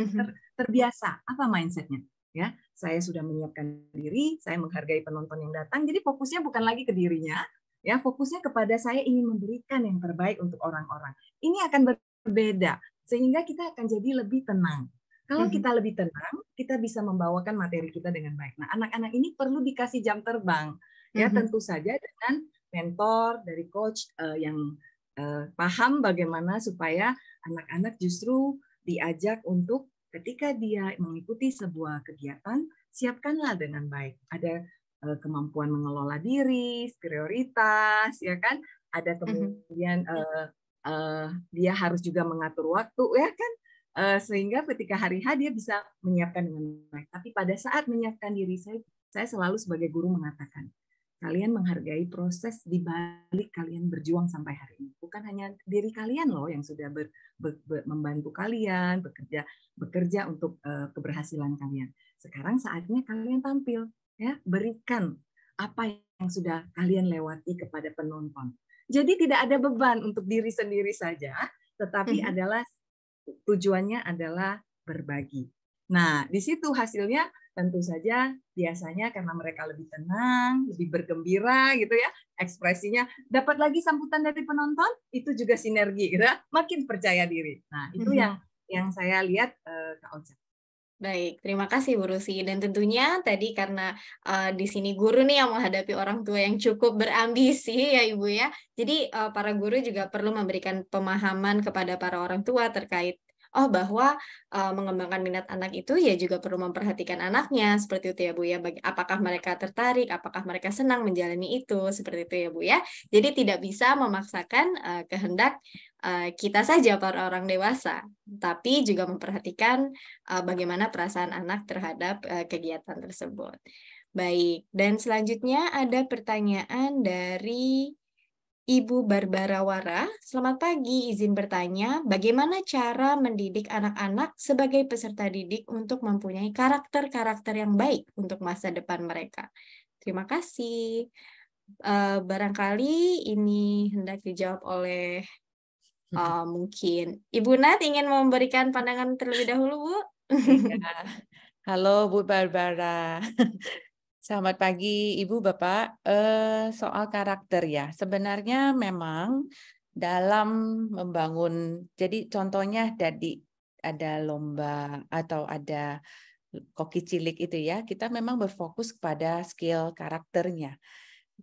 terbiasa. Apa mindsetnya? Ya, saya sudah menyiapkan diri, saya menghargai penonton yang datang, jadi fokusnya bukan lagi ke dirinya, ya fokusnya kepada saya ingin memberikan yang terbaik untuk orang-orang. Ini akan berbeda, sehingga kita akan jadi lebih tenang. Kalau kita lebih tenang, kita bisa membawakan materi kita dengan baik. Nah, anak-anak ini perlu dikasih jam terbang, ya tentu saja dengan mentor dari coach yang paham bagaimana supaya anak-anak justru diajak untuk ketika dia mengikuti sebuah kegiatan, siapkanlah dengan baik. Ada kemampuan mengelola diri, prioritas, ya kan? Ada kemudian dia harus juga mengatur waktu, ya kan? Sehingga ketika hari H dia bisa menyiapkan dengan baik. Tapi pada saat menyiapkan diri, saya selalu sebagai guru mengatakan, kalian menghargai proses di balik kalian berjuang sampai hari ini. Bukan hanya diri kalian loh yang sudah membantu kalian, bekerja untuk keberhasilan kalian. Sekarang saatnya kalian tampil, ya, berikan apa yang sudah kalian lewati kepada penonton. Jadi tidak ada beban untuk diri sendiri saja, tetapi adalah tujuannya adalah berbagi. Nah, di situ hasilnya tentu saja biasanya karena mereka lebih tenang, lebih bergembira gitu ya, ekspresinya dapat lagi sambutan dari penonton, itu juga sinergi gitu ya, makin percaya diri. Nah, itu yang saya lihat Kak Ocha. Baik, terima kasih Bu Rusi. Dan tentunya tadi karena di sini guru nih yang menghadapi orang tua yang cukup berambisi ya Ibu ya. Jadi para guru juga perlu memberikan pemahaman kepada para orang tua terkait bahwa mengembangkan minat anak itu ya juga perlu memperhatikan anaknya, seperti itu ya Bu ya. Apakah mereka tertarik, apakah mereka senang menjalani itu, seperti itu ya Bu ya. Jadi tidak bisa memaksakan kehendak kita saja para orang dewasa, tapi juga memperhatikan bagaimana perasaan anak terhadap kegiatan tersebut. Baik, dan selanjutnya ada pertanyaan dari Ibu Barbara Wara. Selamat pagi, izin bertanya, bagaimana cara mendidik anak-anak sebagai peserta didik untuk mempunyai karakter-karakter yang baik untuk masa depan mereka? Terima kasih. Barangkali ini hendak dijawab oleh Mungkin Ibu Nat ingin memberikan pandangan terlebih dahulu, Bu. Iya. Halo Bu Barbara. Selamat pagi Ibu Bapak. Soal karakter ya. Sebenarnya memang dalam membangun, jadi contohnya ada lomba atau ada koki cilik itu ya, kita memang berfokus pada skill karakternya.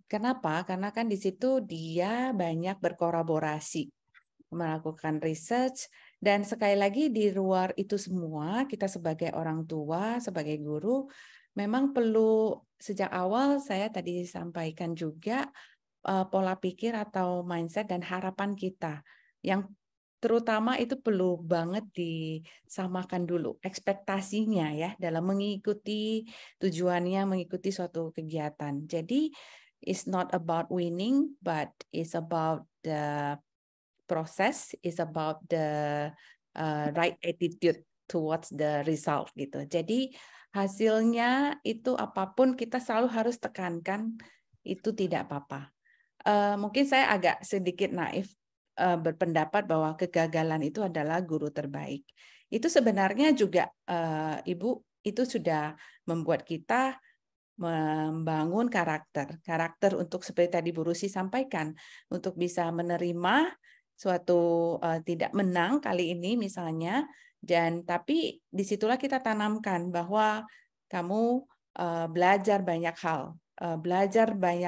Kenapa? Karena kan di situ dia banyak berkolaborasi, melakukan research, dan sekali lagi di luar itu semua, kita sebagai orang tua, sebagai guru, memang perlu sejak awal saya tadi sampaikan juga pola pikir atau mindset dan harapan kita yang terutama itu perlu banget disamakan dulu ekspektasinya ya dalam mengikuti tujuannya, mengikuti suatu kegiatan. Jadi it's not about winning, but it's about the process, it's about the right attitude towards the result gitu. Jadi hasilnya itu apapun kita selalu harus tekankan itu tidak apa-apa. Mungkin saya agak sedikit naif berpendapat bahwa kegagalan itu adalah guru terbaik. Itu sebenarnya juga Ibu itu sudah membuat kita membangun karakter untuk seperti tadi Bu Rusi sampaikan, untuk bisa menerima suatu tidak menang kali ini misalnya, dan tapi disitulah kita tanamkan bahwa kamu belajar banyak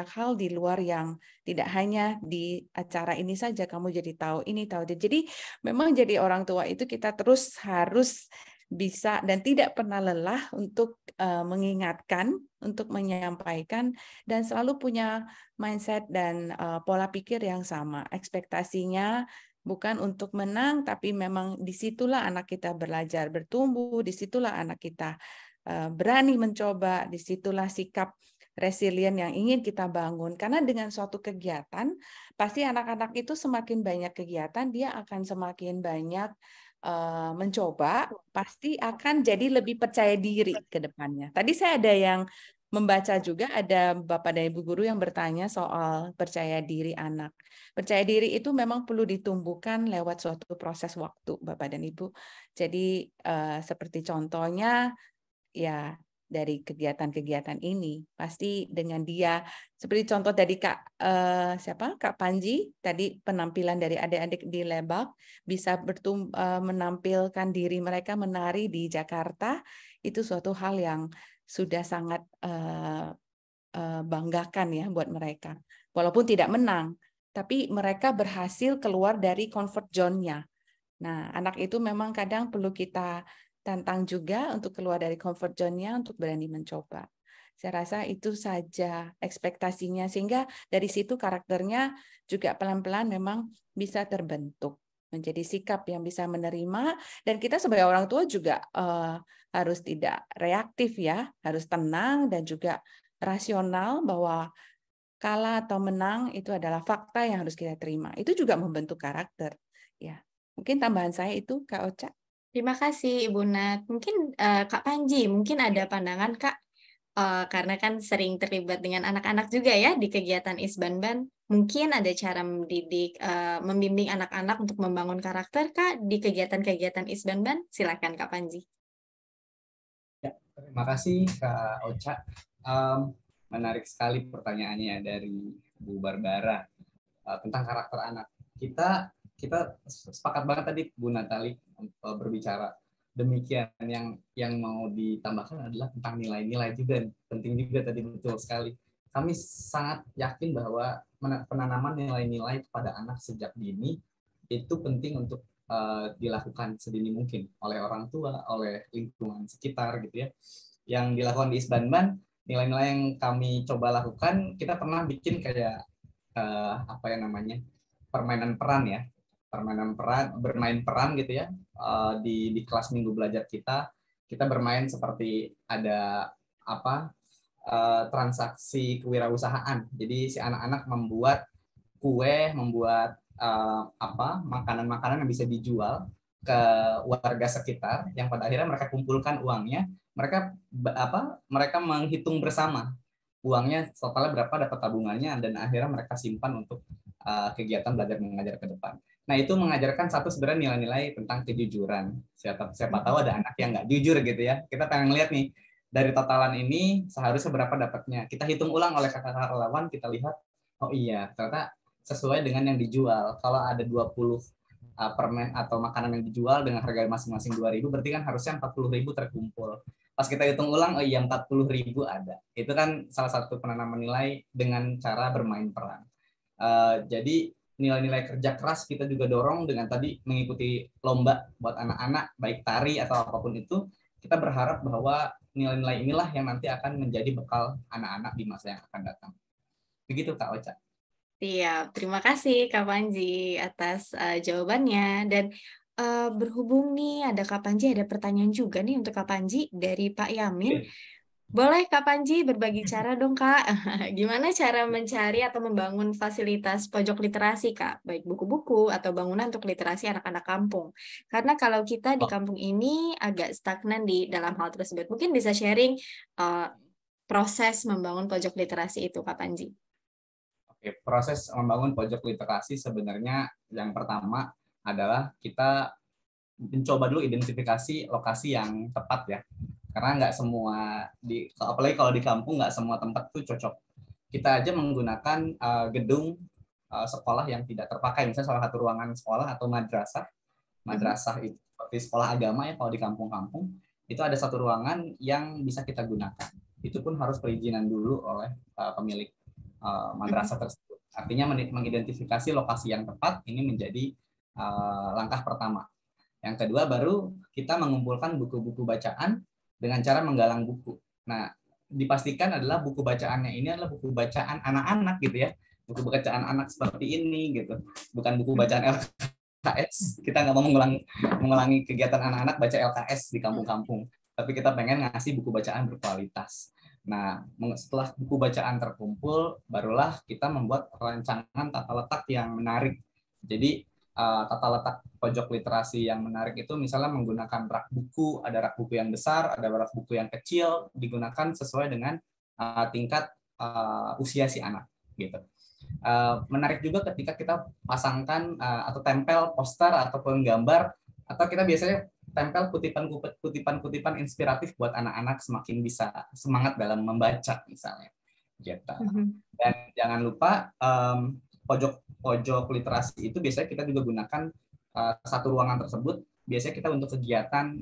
hal di luar yang tidak hanya di acara ini saja kamu jadi tahu ini tahu. Jadi memang jadi orang tua itu kita terus harus bisa dan tidak pernah lelah untuk mengingatkan, untuk menyampaikan, dan selalu punya mindset dan pola pikir yang sama. Ekspektasinya bukan untuk menang, tapi memang disitulah anak kita belajar bertumbuh, disitulah anak kita berani mencoba, disitulah sikap resilient yang ingin kita bangun. Karena dengan suatu kegiatan, pasti anak-anak itu semakin banyak kegiatan, dia akan semakin banyak mencoba, pasti akan jadi lebih percaya diri ke depannya. Tadi saya ada yang membaca juga, ada Bapak dan Ibu guru yang bertanya soal percaya diri anak. Percaya diri itu memang perlu ditumbuhkan lewat suatu proses waktu, Bapak dan Ibu. Jadi seperti contohnya, ya dari kegiatan-kegiatan ini pasti dengan dia seperti contoh tadi Kak Panji tadi penampilan dari adik-adik di Lebak bisa menampilkan diri mereka menari di Jakarta, itu suatu hal yang sudah sangat banggakan ya buat mereka, walaupun tidak menang tapi mereka berhasil keluar dari comfort zone-nya. Nah, anak itu memang kadang perlu kita tantang juga untuk keluar dari comfort zone-nya, untuk berani mencoba. Saya rasa itu saja ekspektasinya, sehingga dari situ karakternya juga pelan-pelan memang bisa terbentuk menjadi sikap yang bisa menerima, dan kita sebagai orang tua juga harus tidak reaktif ya, harus tenang dan juga rasional bahwa kalah atau menang itu adalah fakta yang harus kita terima. Itu juga membentuk karakter. Ya, mungkin tambahan saya itu Kak Ocha. Terima kasih Ibu Nat. Mungkin Kak Panji, mungkin ada pandangan Kak, karena kan sering terlibat dengan anak-anak juga ya di kegiatan Isbanban. Mungkin ada cara mendidik, membimbing anak-anak untuk membangun karakter Kak di kegiatan-kegiatan Isbanban. Silakan Kak Panji. Ya, terima kasih Kak Ocha. Menarik sekali pertanyaannya dari Bu Barbara tentang karakter anak. Kita sepakat banget tadi Bu Natali berbicara demikian. Yang mau ditambahkan adalah tentang nilai-nilai juga, penting juga tadi, betul sekali. Kami sangat yakin bahwa penanaman nilai-nilai kepada anak sejak dini itu penting untuk dilakukan sedini mungkin oleh orang tua, oleh lingkungan sekitar gitu ya. Yang dilakukan di Isbanban, nilai-nilai yang kami coba lakukan, kita pernah bikin kayak permainan peran ya. Bermain peran gitu ya, di kelas minggu belajar kita bermain seperti ada transaksi kewirausahaan. Jadi si anak-anak membuat kue, membuat makanan-makanan yang bisa dijual ke warga sekitar, yang pada akhirnya mereka kumpulkan uangnya, mereka menghitung bersama uangnya totalnya berapa, dapat tabungannya, dan akhirnya mereka simpan untuk kegiatan belajar mengajar ke depan. Nah, itu mengajarkan satu sebenarnya nilai-nilai tentang kejujuran. Siapa tahu ada anak yang nggak jujur gitu ya. Kita pengen lihat nih, dari totalan ini seharusnya berapa dapatnya. Kita hitung ulang oleh kakak-kakak relawan, kita lihat, oh iya, ternyata sesuai dengan yang dijual. Kalau ada 20 permen atau makanan yang dijual dengan harga masing-masing 2.000, berarti kan harusnya 40.000 terkumpul. Pas kita hitung ulang, oh iya 40.000 ada. Itu kan salah satu penanaman nilai dengan cara bermain peran. Jadi nilai-nilai kerja keras kita juga dorong dengan tadi mengikuti lomba buat anak-anak, baik tari atau apapun itu. Kita berharap bahwa nilai-nilai inilah yang nanti akan menjadi bekal anak-anak di masa yang akan datang. Begitu Kak Ocha. Siap, terima kasih Kak Panji atas jawabannya. Dan berhubung nih ada Kak Panji, ada pertanyaan juga nih untuk Kak Panji dari Pak Yamin. Boleh Kak Panji berbagi cara dong Kak, gimana cara mencari atau membangun fasilitas pojok literasi Kak, baik buku-buku atau bangunan untuk literasi anak-anak kampung. Karena kalau kita di kampung ini agak stagnan di dalam hal tersebut, mungkin bisa sharing proses membangun pojok literasi itu Kak Panji. Oke, proses membangun pojok literasi sebenarnya yang pertama adalah kita mencoba dulu identifikasi lokasi yang tepat ya. Karena nggak semua, apalagi kalau di kampung, nggak semua tempat itu cocok. Kita aja menggunakan gedung sekolah yang tidak terpakai, misalnya salah satu ruangan sekolah atau madrasah. Madrasah itu seperti sekolah agama ya, kalau di kampung-kampung, itu ada satu ruangan yang bisa kita gunakan. Itu pun harus perizinan dulu oleh pemilik madrasah tersebut. Artinya mengidentifikasi lokasi yang tepat, ini menjadi langkah pertama. Yang kedua, baru kita mengumpulkan buku-buku bacaan dengan cara menggalang buku. Nah, dipastikan adalah buku bacaannya ini adalah buku bacaan anak-anak gitu ya. Buku bacaan anak seperti ini gitu. Bukan buku bacaan LKS. Kita nggak mau mengulangi kegiatan anak-anak baca LKS di kampung-kampung. Tapi kita pengen ngasih buku bacaan berkualitas. Nah, setelah buku bacaan terkumpul, barulah kita membuat rancangan tata letak yang menarik. Jadi, tata letak pojok literasi yang menarik itu misalnya menggunakan rak buku, ada rak buku yang besar, ada rak buku yang kecil, digunakan sesuai dengan tingkat usia si anak gitu. Menarik juga ketika kita pasangkan atau tempel poster ataupun gambar, atau kita biasanya tempel kutipan-kutipan inspiratif buat anak-anak semakin bisa semangat dalam membaca misalnya gitu. Dan jangan lupa pojok literasi itu biasanya kita juga gunakan satu ruangan tersebut biasanya kita untuk kegiatan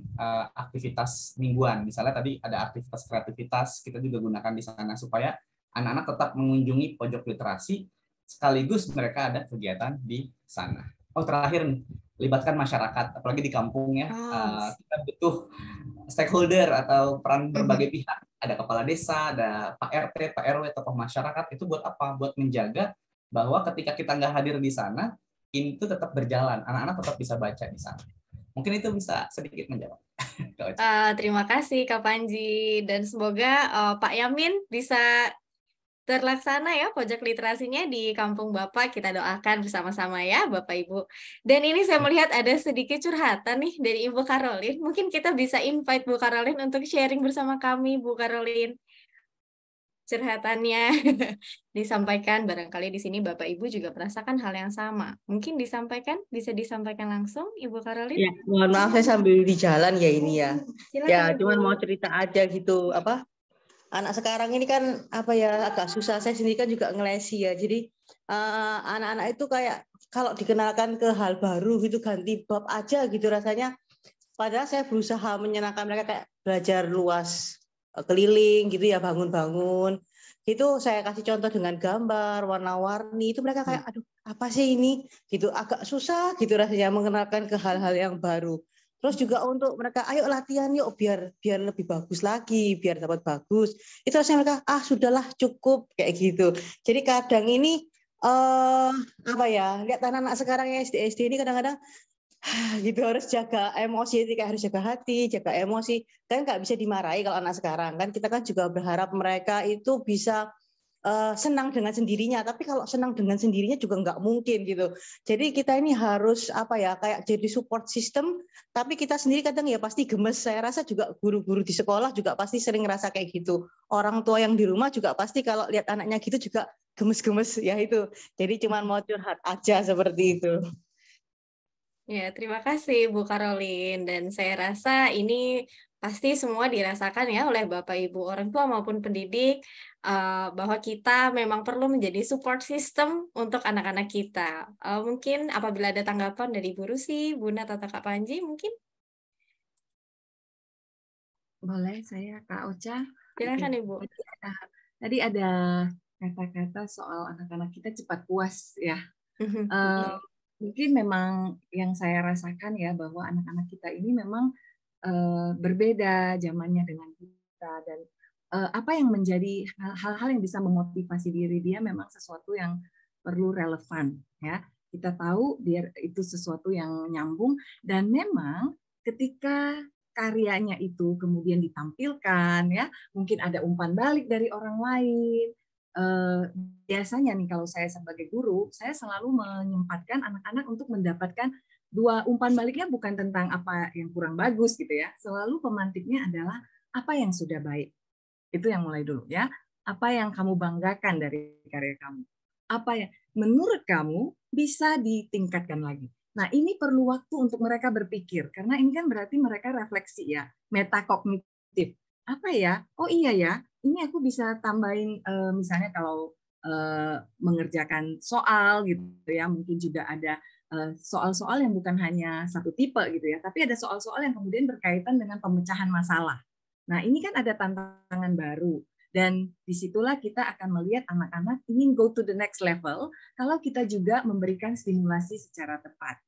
aktivitas mingguan. Misalnya tadi ada aktivitas kreativitas, kita juga gunakan di sana supaya anak-anak tetap mengunjungi pojok literasi sekaligus mereka ada kegiatan di sana. Oh, terakhir nih, libatkan masyarakat, apalagi di kampung ya. Kita butuh stakeholder atau peran berbagai pihak. Ada kepala desa, ada Pak RT, Pak RW, tokoh masyarakat. Itu buat apa? Buat menjaga bahwa ketika kita nggak hadir di sana, ini tuh tetap berjalan. Anak-anak tetap bisa baca di sana. Mungkin itu bisa sedikit menjawab. Terima kasih Kak Panji. Dan semoga Pak Yamin bisa terlaksana ya pojok literasinya di kampung Bapak. Kita doakan bersama-sama ya Bapak Ibu. Dan ini saya melihat ada sedikit curhatan nih dari Ibu Karolin. Mungkin kita bisa invite Bu Karolin untuk sharing bersama kami, Bu Karolin. Curhatannya disampaikan, barangkali di sini Bapak Ibu juga merasakan hal yang sama. Mungkin bisa disampaikan langsung Ibu Karolin? Ya, mohon maaf saya sambil di jalan ya ini ya. Silakan, ya, Ibu. cuman mau cerita aja gitu anak sekarang ini kan agak susah. Saya sendiri kan juga ngelesi ya. Jadi anak-anak itu kayak kalau dikenalkan ke hal baru gitu ganti bab aja gitu rasanya. Padahal saya berusaha menyenangkan mereka kayak belajar luas keliling gitu ya, bangun-bangun. Itu saya kasih contoh dengan gambar, warna-warni. Itu mereka kayak aduh, apa sih ini? Gitu agak susah gitu rasanya mengenalkan ke hal-hal yang baru. Terus juga untuk mereka, ayo latihan yuk biar lebih bagus lagi, biar dapat bagus. Itu rasanya mereka, sudahlah cukup kayak gitu. Jadi kadang ini lihat anak-anak sekarang yang SD ini kadang-kadang gitu harus jaga emosi, harus jaga hati, jaga emosi. Kan nggak bisa dimarahi kalau anak sekarang kan. Kita kan juga berharap mereka itu bisa senang dengan sendirinya, tapi kalau senang dengan sendirinya juga nggak mungkin gitu. Jadi kita ini harus kayak jadi support system, tapi kita sendiri kadang ya pasti gemes. Saya rasa juga guru-guru di sekolah juga pasti sering ngerasa kayak gitu. Orang tua yang di rumah juga pasti kalau lihat anaknya gitu juga gemes-gemes ya itu. Jadi cuma mau curhat aja seperti itu. Ya, terima kasih Bu Karolin. Dan saya rasa ini pasti semua dirasakan ya oleh Bapak Ibu orang tua maupun pendidik, bahwa kita memang perlu menjadi support system untuk anak-anak kita. Mungkin apabila ada tanggapan dari Bu Rusi, Bu Nat, atau Kak Panji mungkin? Boleh saya, Kak Ocha? Silakan Oke. Ibu. Tadi ada kata-kata soal anak-anak kita cepat puas ya. Mungkin memang yang saya rasakan ya bahwa anak-anak kita ini memang berbeda zamannya dengan kita, dan apa yang menjadi hal-hal yang bisa memotivasi diri dia memang sesuatu yang perlu relevan ya. Kita tahu dia itu sesuatu yang nyambung, dan memang ketika karyanya itu kemudian ditampilkan ya, mungkin ada umpan balik dari orang lain. Biasanya nih kalau saya sebagai guru, saya selalu menyempatkan anak-anak untuk mendapatkan dua umpan baliknya, bukan tentang apa yang kurang bagus gitu ya. Selalu pemantiknya adalah apa yang sudah baik. Itu yang mulai dulu ya. Apa yang kamu banggakan dari karya kamu? Apa yang menurut kamu bisa ditingkatkan lagi? Nah, ini perlu waktu untuk mereka berpikir, karena ini kan berarti mereka refleksi ya, metakognitif. Apa ya? Oh iya ya, ini aku bisa tambahin misalnya kalau mengerjakan soal gitu ya, mungkin juga ada soal-soal yang bukan hanya satu tipe gitu ya, tapi ada soal-soal yang kemudian berkaitan dengan pemecahan masalah. Nah, ini kan ada tantangan baru, dan disitulah kita akan melihat anak-anak ingin go to the next level kalau kita juga memberikan stimulasi secara tepat.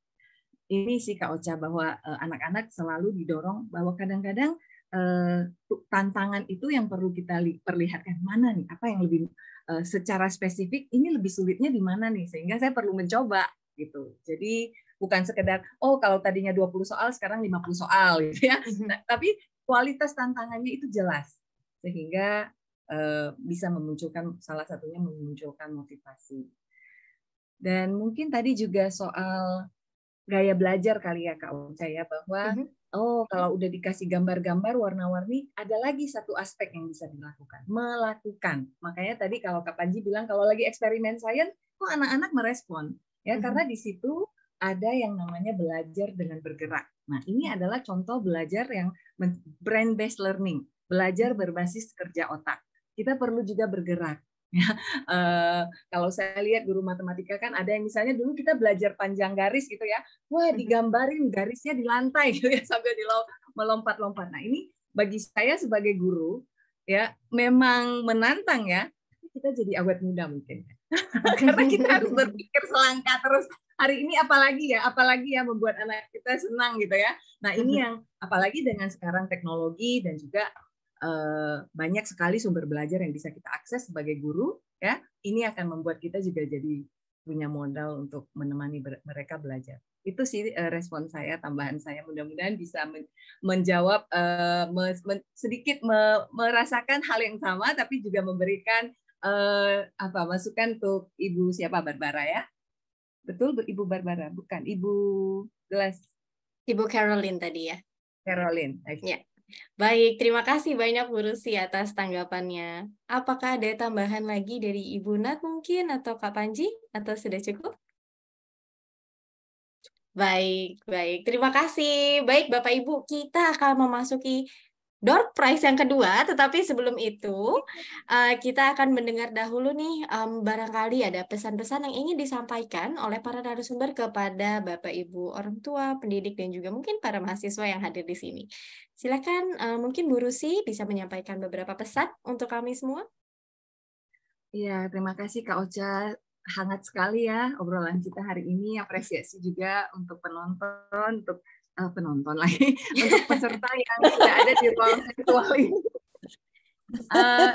Ini sih Kak Ocha, bahwa anak-anak selalu didorong bahwa kadang-kadang tantangan itu yang perlu kita perlihatkan, mana nih, apa yang lebih secara spesifik ini lebih sulitnya di mana nih, sehingga saya perlu mencoba gitu. Jadi bukan sekedar oh kalau tadinya 20 soal sekarang 50 soal gitu ya. Nah, tapi kualitas tantangannya itu jelas sehingga bisa memunculkan, salah satunya memunculkan motivasi. Dan mungkin tadi juga soal gaya belajar kali ya Kak Ocha ya, bahwa oh kalau udah dikasih gambar-gambar warna-warni, ada lagi satu aspek yang bisa dilakukan, melakukan. Makanya tadi kalau Kak Panji bilang kalau lagi eksperimen sains, kok anak-anak merespon ya, karena di situ ada yang namanya belajar dengan bergerak. Nah, ini adalah contoh belajar yang brain based learning, belajar berbasis kerja otak. Kita perlu juga bergerak. Ya, kalau saya lihat guru matematika kan ada yang misalnya dulu kita belajar panjang garis gitu ya, wah digambarin garisnya di lantai gitu ya sambil melompat-lompat. Nah ini bagi saya sebagai guru ya memang menantang ya, kita jadi awet muda mungkin karena kita harus berpikir selangkah terus. Hari ini apalagi ya membuat anak kita senang gitu ya. Nah ini yang apalagi dengan sekarang teknologi dan juga banyak sekali sumber belajar yang bisa kita akses sebagai guru ya, ini akan membuat kita juga jadi punya modal untuk menemani mereka belajar. Itu sih respon saya, tambahan saya, mudah-mudahan bisa menjawab sedikit merasakan hal yang sama, tapi juga memberikan masukan untuk Ibu siapa, Barbara ya, betul Ibu Barbara, bukan Ibu Gelas, Ibu Caroline tadi ya, Caroline ya. Baik, terima kasih banyak Bu Rusi atas tanggapannya. Apakah ada tambahan lagi dari Ibu Nat mungkin atau Kak Panji, atau sudah cukup? Baik, baik. Terima kasih. Baik Bapak Ibu, kita akan memasuki door prize yang kedua, tetapi sebelum itu kita akan mendengar dahulu nih, barangkali ada pesan-pesan yang ingin disampaikan oleh para narasumber kepada Bapak Ibu orang tua, pendidik, dan juga mungkin para mahasiswa yang hadir di sini. Silakan, mungkin Bu Rusi bisa menyampaikan beberapa pesan untuk kami semua. Iya, terima kasih Kak Ocha. Hangat sekali ya obrolan kita hari ini. Apresiasi juga untuk penonton, untuk penonton lagi, untuk peserta yang sudah ada di ruang virtual ini.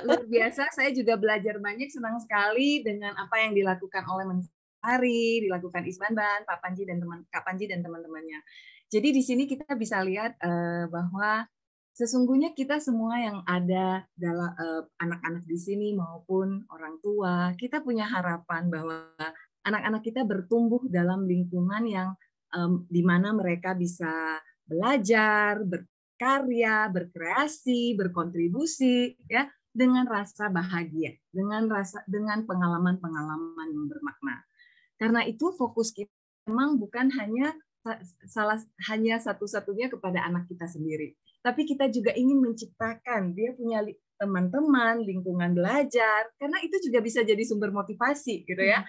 Luar biasa, saya juga belajar banyak, senang sekali dengan apa yang dilakukan oleh Mentari, dilakukan Ismanban, Pak Panji dan Kak Panji dan teman-temannya. Jadi di sini kita bisa lihat bahwa sesungguhnya kita semua yang ada dalam anak-anak di sini maupun orang tua, kita punya harapan bahwa anak-anak kita bertumbuh dalam lingkungan yang di mana mereka bisa belajar, berkarya, berkreasi, berkontribusi, ya, dengan rasa bahagia, dengan pengalaman-pengalaman yang bermakna. Karena itu fokus kita memang bukan hanya hanya satu-satunya kepada anak kita sendiri. Tapi kita juga ingin menciptakan dia punya teman-teman, lingkungan belajar, karena itu juga bisa jadi sumber motivasi gitu ya.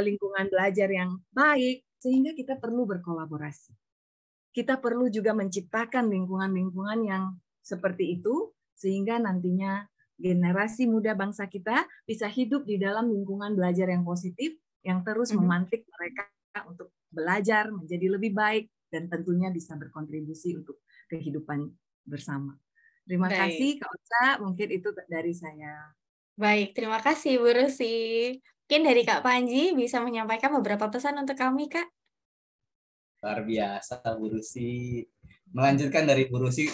Lingkungan belajar yang baik, sehingga kita perlu berkolaborasi. Kita perlu juga menciptakan lingkungan-lingkungan yang seperti itu, sehingga nantinya generasi muda bangsa kita bisa hidup di dalam lingkungan belajar yang positif, yang terus memantik mereka untuk belajar menjadi lebih baik, dan tentunya bisa berkontribusi untuk kehidupan bersama. Terima kasih Kak Ocha, mungkin itu dari saya. Baik, terima kasih Bu Rusi. Mungkin dari Kak Panji bisa menyampaikan beberapa pesan untuk kami, Kak. Luar biasa Bu Rusi. Melanjutkan dari Bu Rusi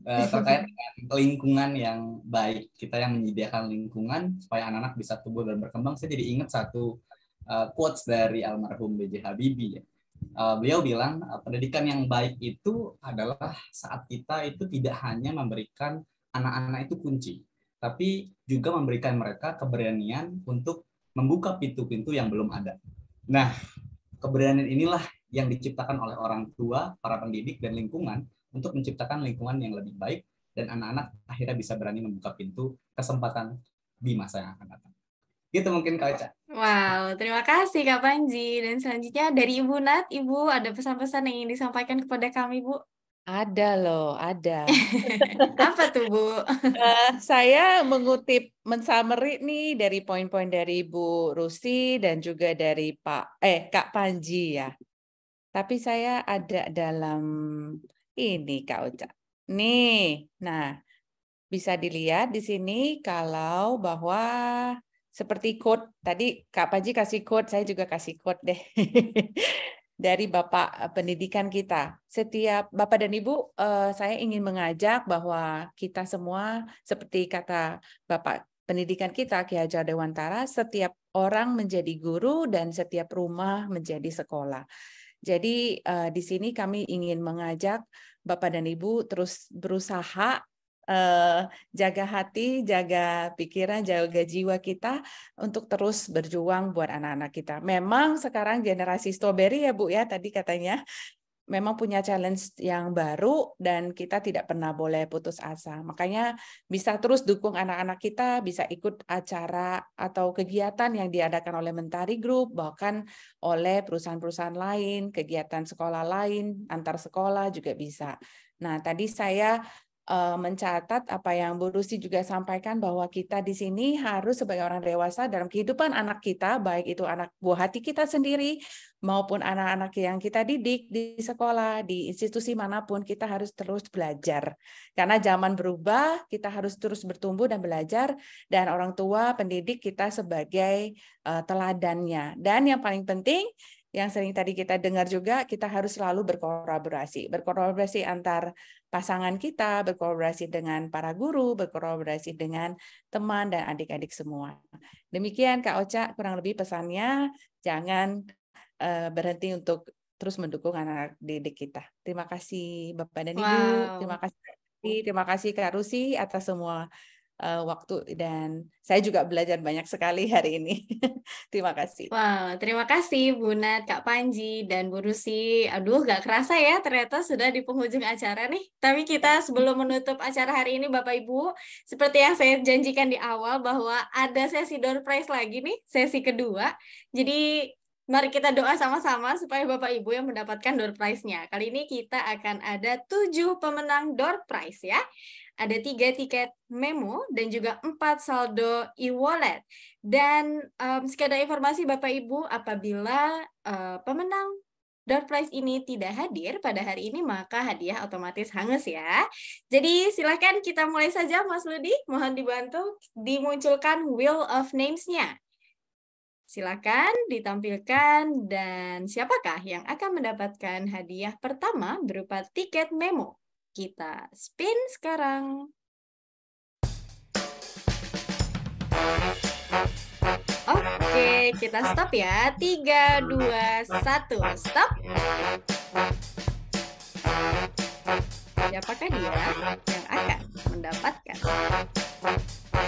terkait dengan lingkungan yang baik. Kita yang menyediakan lingkungan supaya anak-anak bisa tumbuh dan berkembang. Saya jadi ingat satu quotes dari almarhum B.J. Habibie. Beliau bilang pendidikan yang baik itu adalah saat kita itu tidak hanya memberikan anak-anak itu kunci, tapi juga memberikan mereka keberanian untuk membuka pintu-pintu yang belum ada. Nah, keberanian inilah yang diciptakan oleh orang tua, para pendidik, dan lingkungan untuk menciptakan lingkungan yang lebih baik, dan anak-anak akhirnya bisa berani membuka pintu kesempatan di masa yang akan datang. Gitu mungkin Kak Ocha. Wow, terima kasih Kak Panji. Dan selanjutnya dari Ibu Nat, Ibu ada pesan-pesan yang ingin disampaikan kepada kami, Bu? Ada loh, ada. Apa tuh, Bu? Saya mengutip mensummary nih dari poin-poin dari Bu Rusi dan juga dari Kak Panji ya. Tapi saya ada dalam ini Kak Ocha. Nih, nah bisa dilihat di sini kalau bahwa seperti quote, tadi Kak Panji kasih quote, saya juga kasih quote deh. Dari Bapak pendidikan kita. Setiap Bapak dan Ibu, saya ingin mengajak bahwa kita semua, seperti kata Bapak pendidikan kita, Ki Hajar Dewantara, setiap orang menjadi guru dan setiap rumah menjadi sekolah. Jadi di sini kami ingin mengajak Bapak dan Ibu terus berusaha jaga hati, jaga pikiran, jaga jiwa kita untuk terus berjuang buat anak-anak kita. Memang sekarang generasi strawberry ya Bu ya, tadi katanya memang punya challenge yang baru dan kita tidak pernah boleh putus asa. Makanya bisa terus dukung anak-anak kita, bisa ikut acara atau kegiatan yang diadakan oleh Mentari Group, bahkan oleh perusahaan-perusahaan lain, kegiatan sekolah lain, antar sekolah juga bisa. Nah, tadi saya mencatat apa yang Bu Rusi juga sampaikan bahwa kita di sini harus sebagai orang dewasa dalam kehidupan anak kita, baik itu anak buah hati kita sendiri maupun anak-anak yang kita didik di sekolah, di institusi manapun, kita harus terus belajar. Karena zaman berubah, kita harus terus bertumbuh dan belajar, dan orang tua, pendidik kita sebagai teladannya. Dan yang paling penting, yang sering tadi kita dengar juga, kita harus selalu berkolaborasi. Berkolaborasi antar pasangan kita, berkolaborasi dengan para guru, berkolaborasi dengan teman dan adik-adik semua. Demikian Kak Ocha, kurang lebih pesannya, jangan berhenti untuk terus mendukung anak didik kita. Terima kasih Bapak dan Ibu, terima kasih Kak Rusi atas semua waktu, dan saya juga belajar banyak sekali hari ini. Terima kasih. Wow, terima kasih Bu Nat, Kak Panji, dan Bu Rusi. Aduh, gak kerasa ya, ternyata sudah di penghujung acara nih. Tapi kita sebelum menutup acara hari ini, Bapak Ibu, seperti yang saya janjikan di awal bahwa ada sesi door prize lagi nih, sesi kedua. Jadi mari kita doa sama-sama supaya Bapak Ibu yang mendapatkan door prize-nya. Kali ini kita akan ada 7 pemenang door prize ya. Ada 3 tiket memo dan juga 4 saldo e-wallet. Dan sekedar informasi Bapak Ibu, apabila pemenang door prize ini tidak hadir pada hari ini, maka hadiah otomatis hangus ya. Jadi silakan kita mulai saja Mas Ludi, mohon dibantu dimunculkan wheel of names-nya. Silakan ditampilkan, dan siapakah yang akan mendapatkan hadiah pertama berupa tiket memo? Kita spin sekarang. Oke, kita stop ya. 3, 2, 1, stop. Siapakah dia yang akan mendapatkan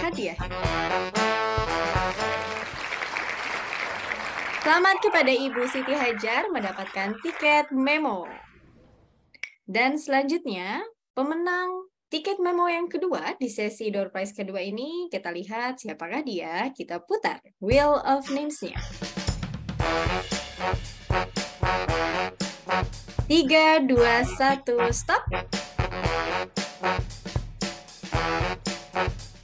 hadiah? Selamat kepada Ibu Siti Hajar mendapatkan tiket memo. Dan selanjutnya, pemenang tiket memo yang kedua di sesi door prize kedua ini, kita lihat siapakah dia. Kita putar Wheel of Names-nya. 3, 2, 1, stop.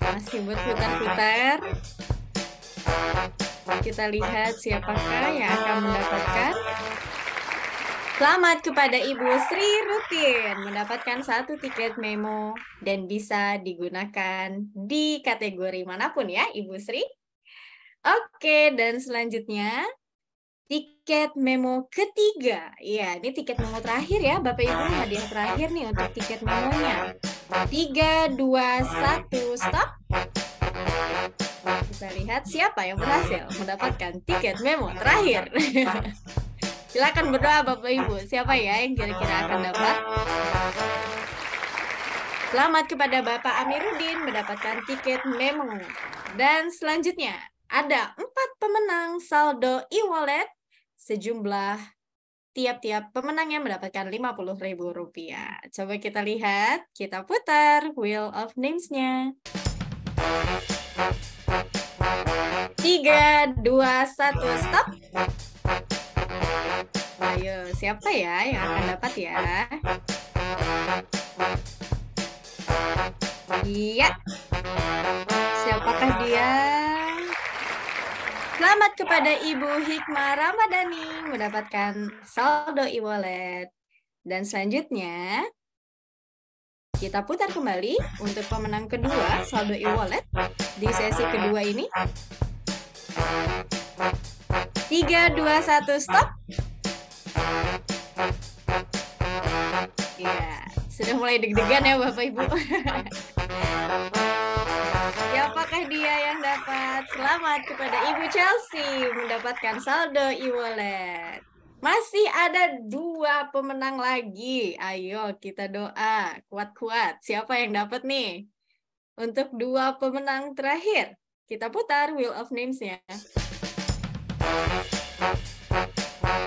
Masih berputar-putar. Kita lihat siapakah yang akan mendapatkan. Selamat kepada Ibu Sri Rutin mendapatkan 1 tiket memo dan bisa digunakan di kategori manapun ya Ibu Sri. Oke, dan selanjutnya tiket memo ketiga. Ya, ini tiket memo terakhir ya Bapak Ibu, hadiah terakhir nih untuk tiket memonya. 3, 2, 1, stop. Kita lihat siapa yang berhasil mendapatkan tiket memo terakhir. Silakan berdoa Bapak Ibu, siapa ya yang kira-kira akan dapat? Selamat kepada Bapak Amiruddin mendapatkan tiket memo. Dan selanjutnya ada 4 pemenang saldo e-wallet sejumlah tiap-tiap pemenangnya mendapatkan Rp50.000. Coba kita lihat, kita putar Wheel of Names-nya. 3, 2, 1, stop. Ayo, siapa ya yang akan dapat ya? Iya. Siapakah dia? Selamat kepada Ibu Hikmah Ramadhani mendapatkan saldo e-wallet. Dan selanjutnya, kita putar kembali untuk pemenang kedua saldo e-wallet di sesi kedua ini. 3, 2, 1, stop. Ya, sudah mulai deg-degan ya Bapak Ibu. Siapakah dia yang dapat? Selamat kepada Ibu Chelsea mendapatkan saldo e-wallet. Masih ada 2 pemenang lagi. Ayo kita doa kuat-kuat. Siapa yang dapat nih? Untuk 2 pemenang terakhir, kita putar Wheel of Names-nya.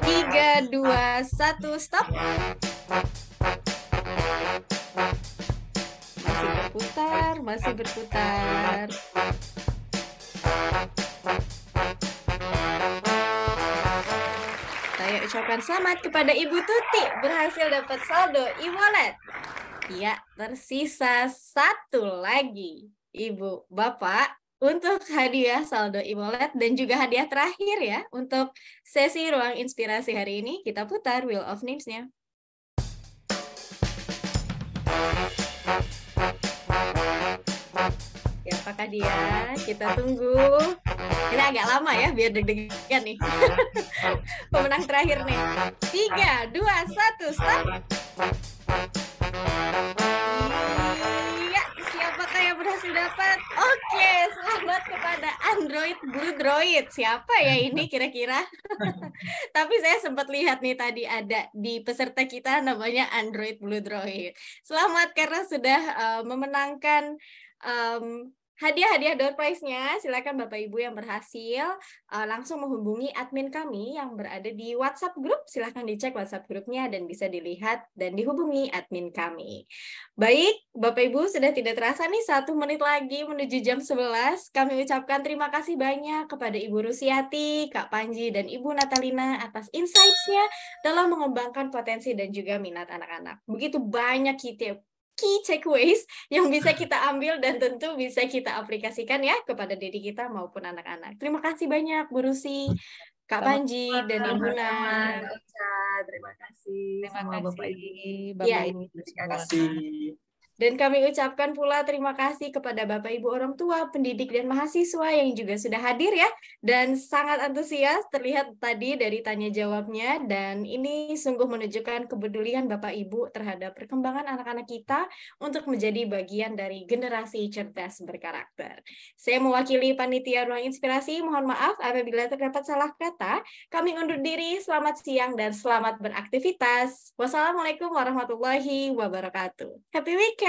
3, 2, 1, stop. Masih berputar. Saya ucapkan selamat kepada Ibu Tuti berhasil dapat saldo e-wallet. Ya, tersisa 1 lagi. Ibu, Bapak, untuk hadiah saldo e-wallet dan juga hadiah terakhir ya untuk sesi ruang inspirasi hari ini, kita putar Wheel of Names-nya. Ya, apakah dia? Kita tunggu. Ini agak lama ya, biar deg-degan nih. Pemenang terakhir nih. 3, 2, 1, stop. Iya, siapakah yang berhasil dapat? Oke, selamat kepada Android Blue Droid. Siapa ya ini kira-kira? Tapi saya sempat lihat nih tadi ada di peserta kita namanya Android Blue Droid. Selamat karena sudah memenangkan hadiah-hadiah door prize-nya. Silakan Bapak Ibu yang berhasil langsung menghubungi admin kami yang berada di WhatsApp group. Silakan dicek WhatsApp grupnya dan bisa dilihat dan dihubungi admin kami. Baik, Bapak Ibu sudah tidak terasa nih 1 menit lagi menuju jam 11. Kami ucapkan terima kasih banyak kepada Ibu Rusiati, Kak Panji, dan Ibu Natalina atas insights-nya dalam mengembangkan potensi dan juga minat anak-anak. Begitu banyak key takeaways yang bisa kita ambil dan tentu bisa kita aplikasikan ya kepada diri kita maupun anak-anak. Terima kasih banyak Bu Rusi, Kak Panji, dan Ibu Nat. Terima kasih. Terima kasih Ya, Terima kasih. dan kami ucapkan pula terima kasih kepada Bapak Ibu orang tua, pendidik dan mahasiswa yang juga sudah hadir ya dan sangat antusias terlihat tadi dari tanya jawabnya, dan ini sungguh menunjukkan kepedulian Bapak Ibu terhadap perkembangan anak-anak kita untuk menjadi bagian dari generasi cerdas berkarakter. Saya mewakili panitia Ruang Inspirasi, mohon maaf apabila terdapat salah kata. Kami undur diri, selamat siang dan selamat beraktivitas. Wassalamualaikum warahmatullahi wabarakatuh. Happy weekend.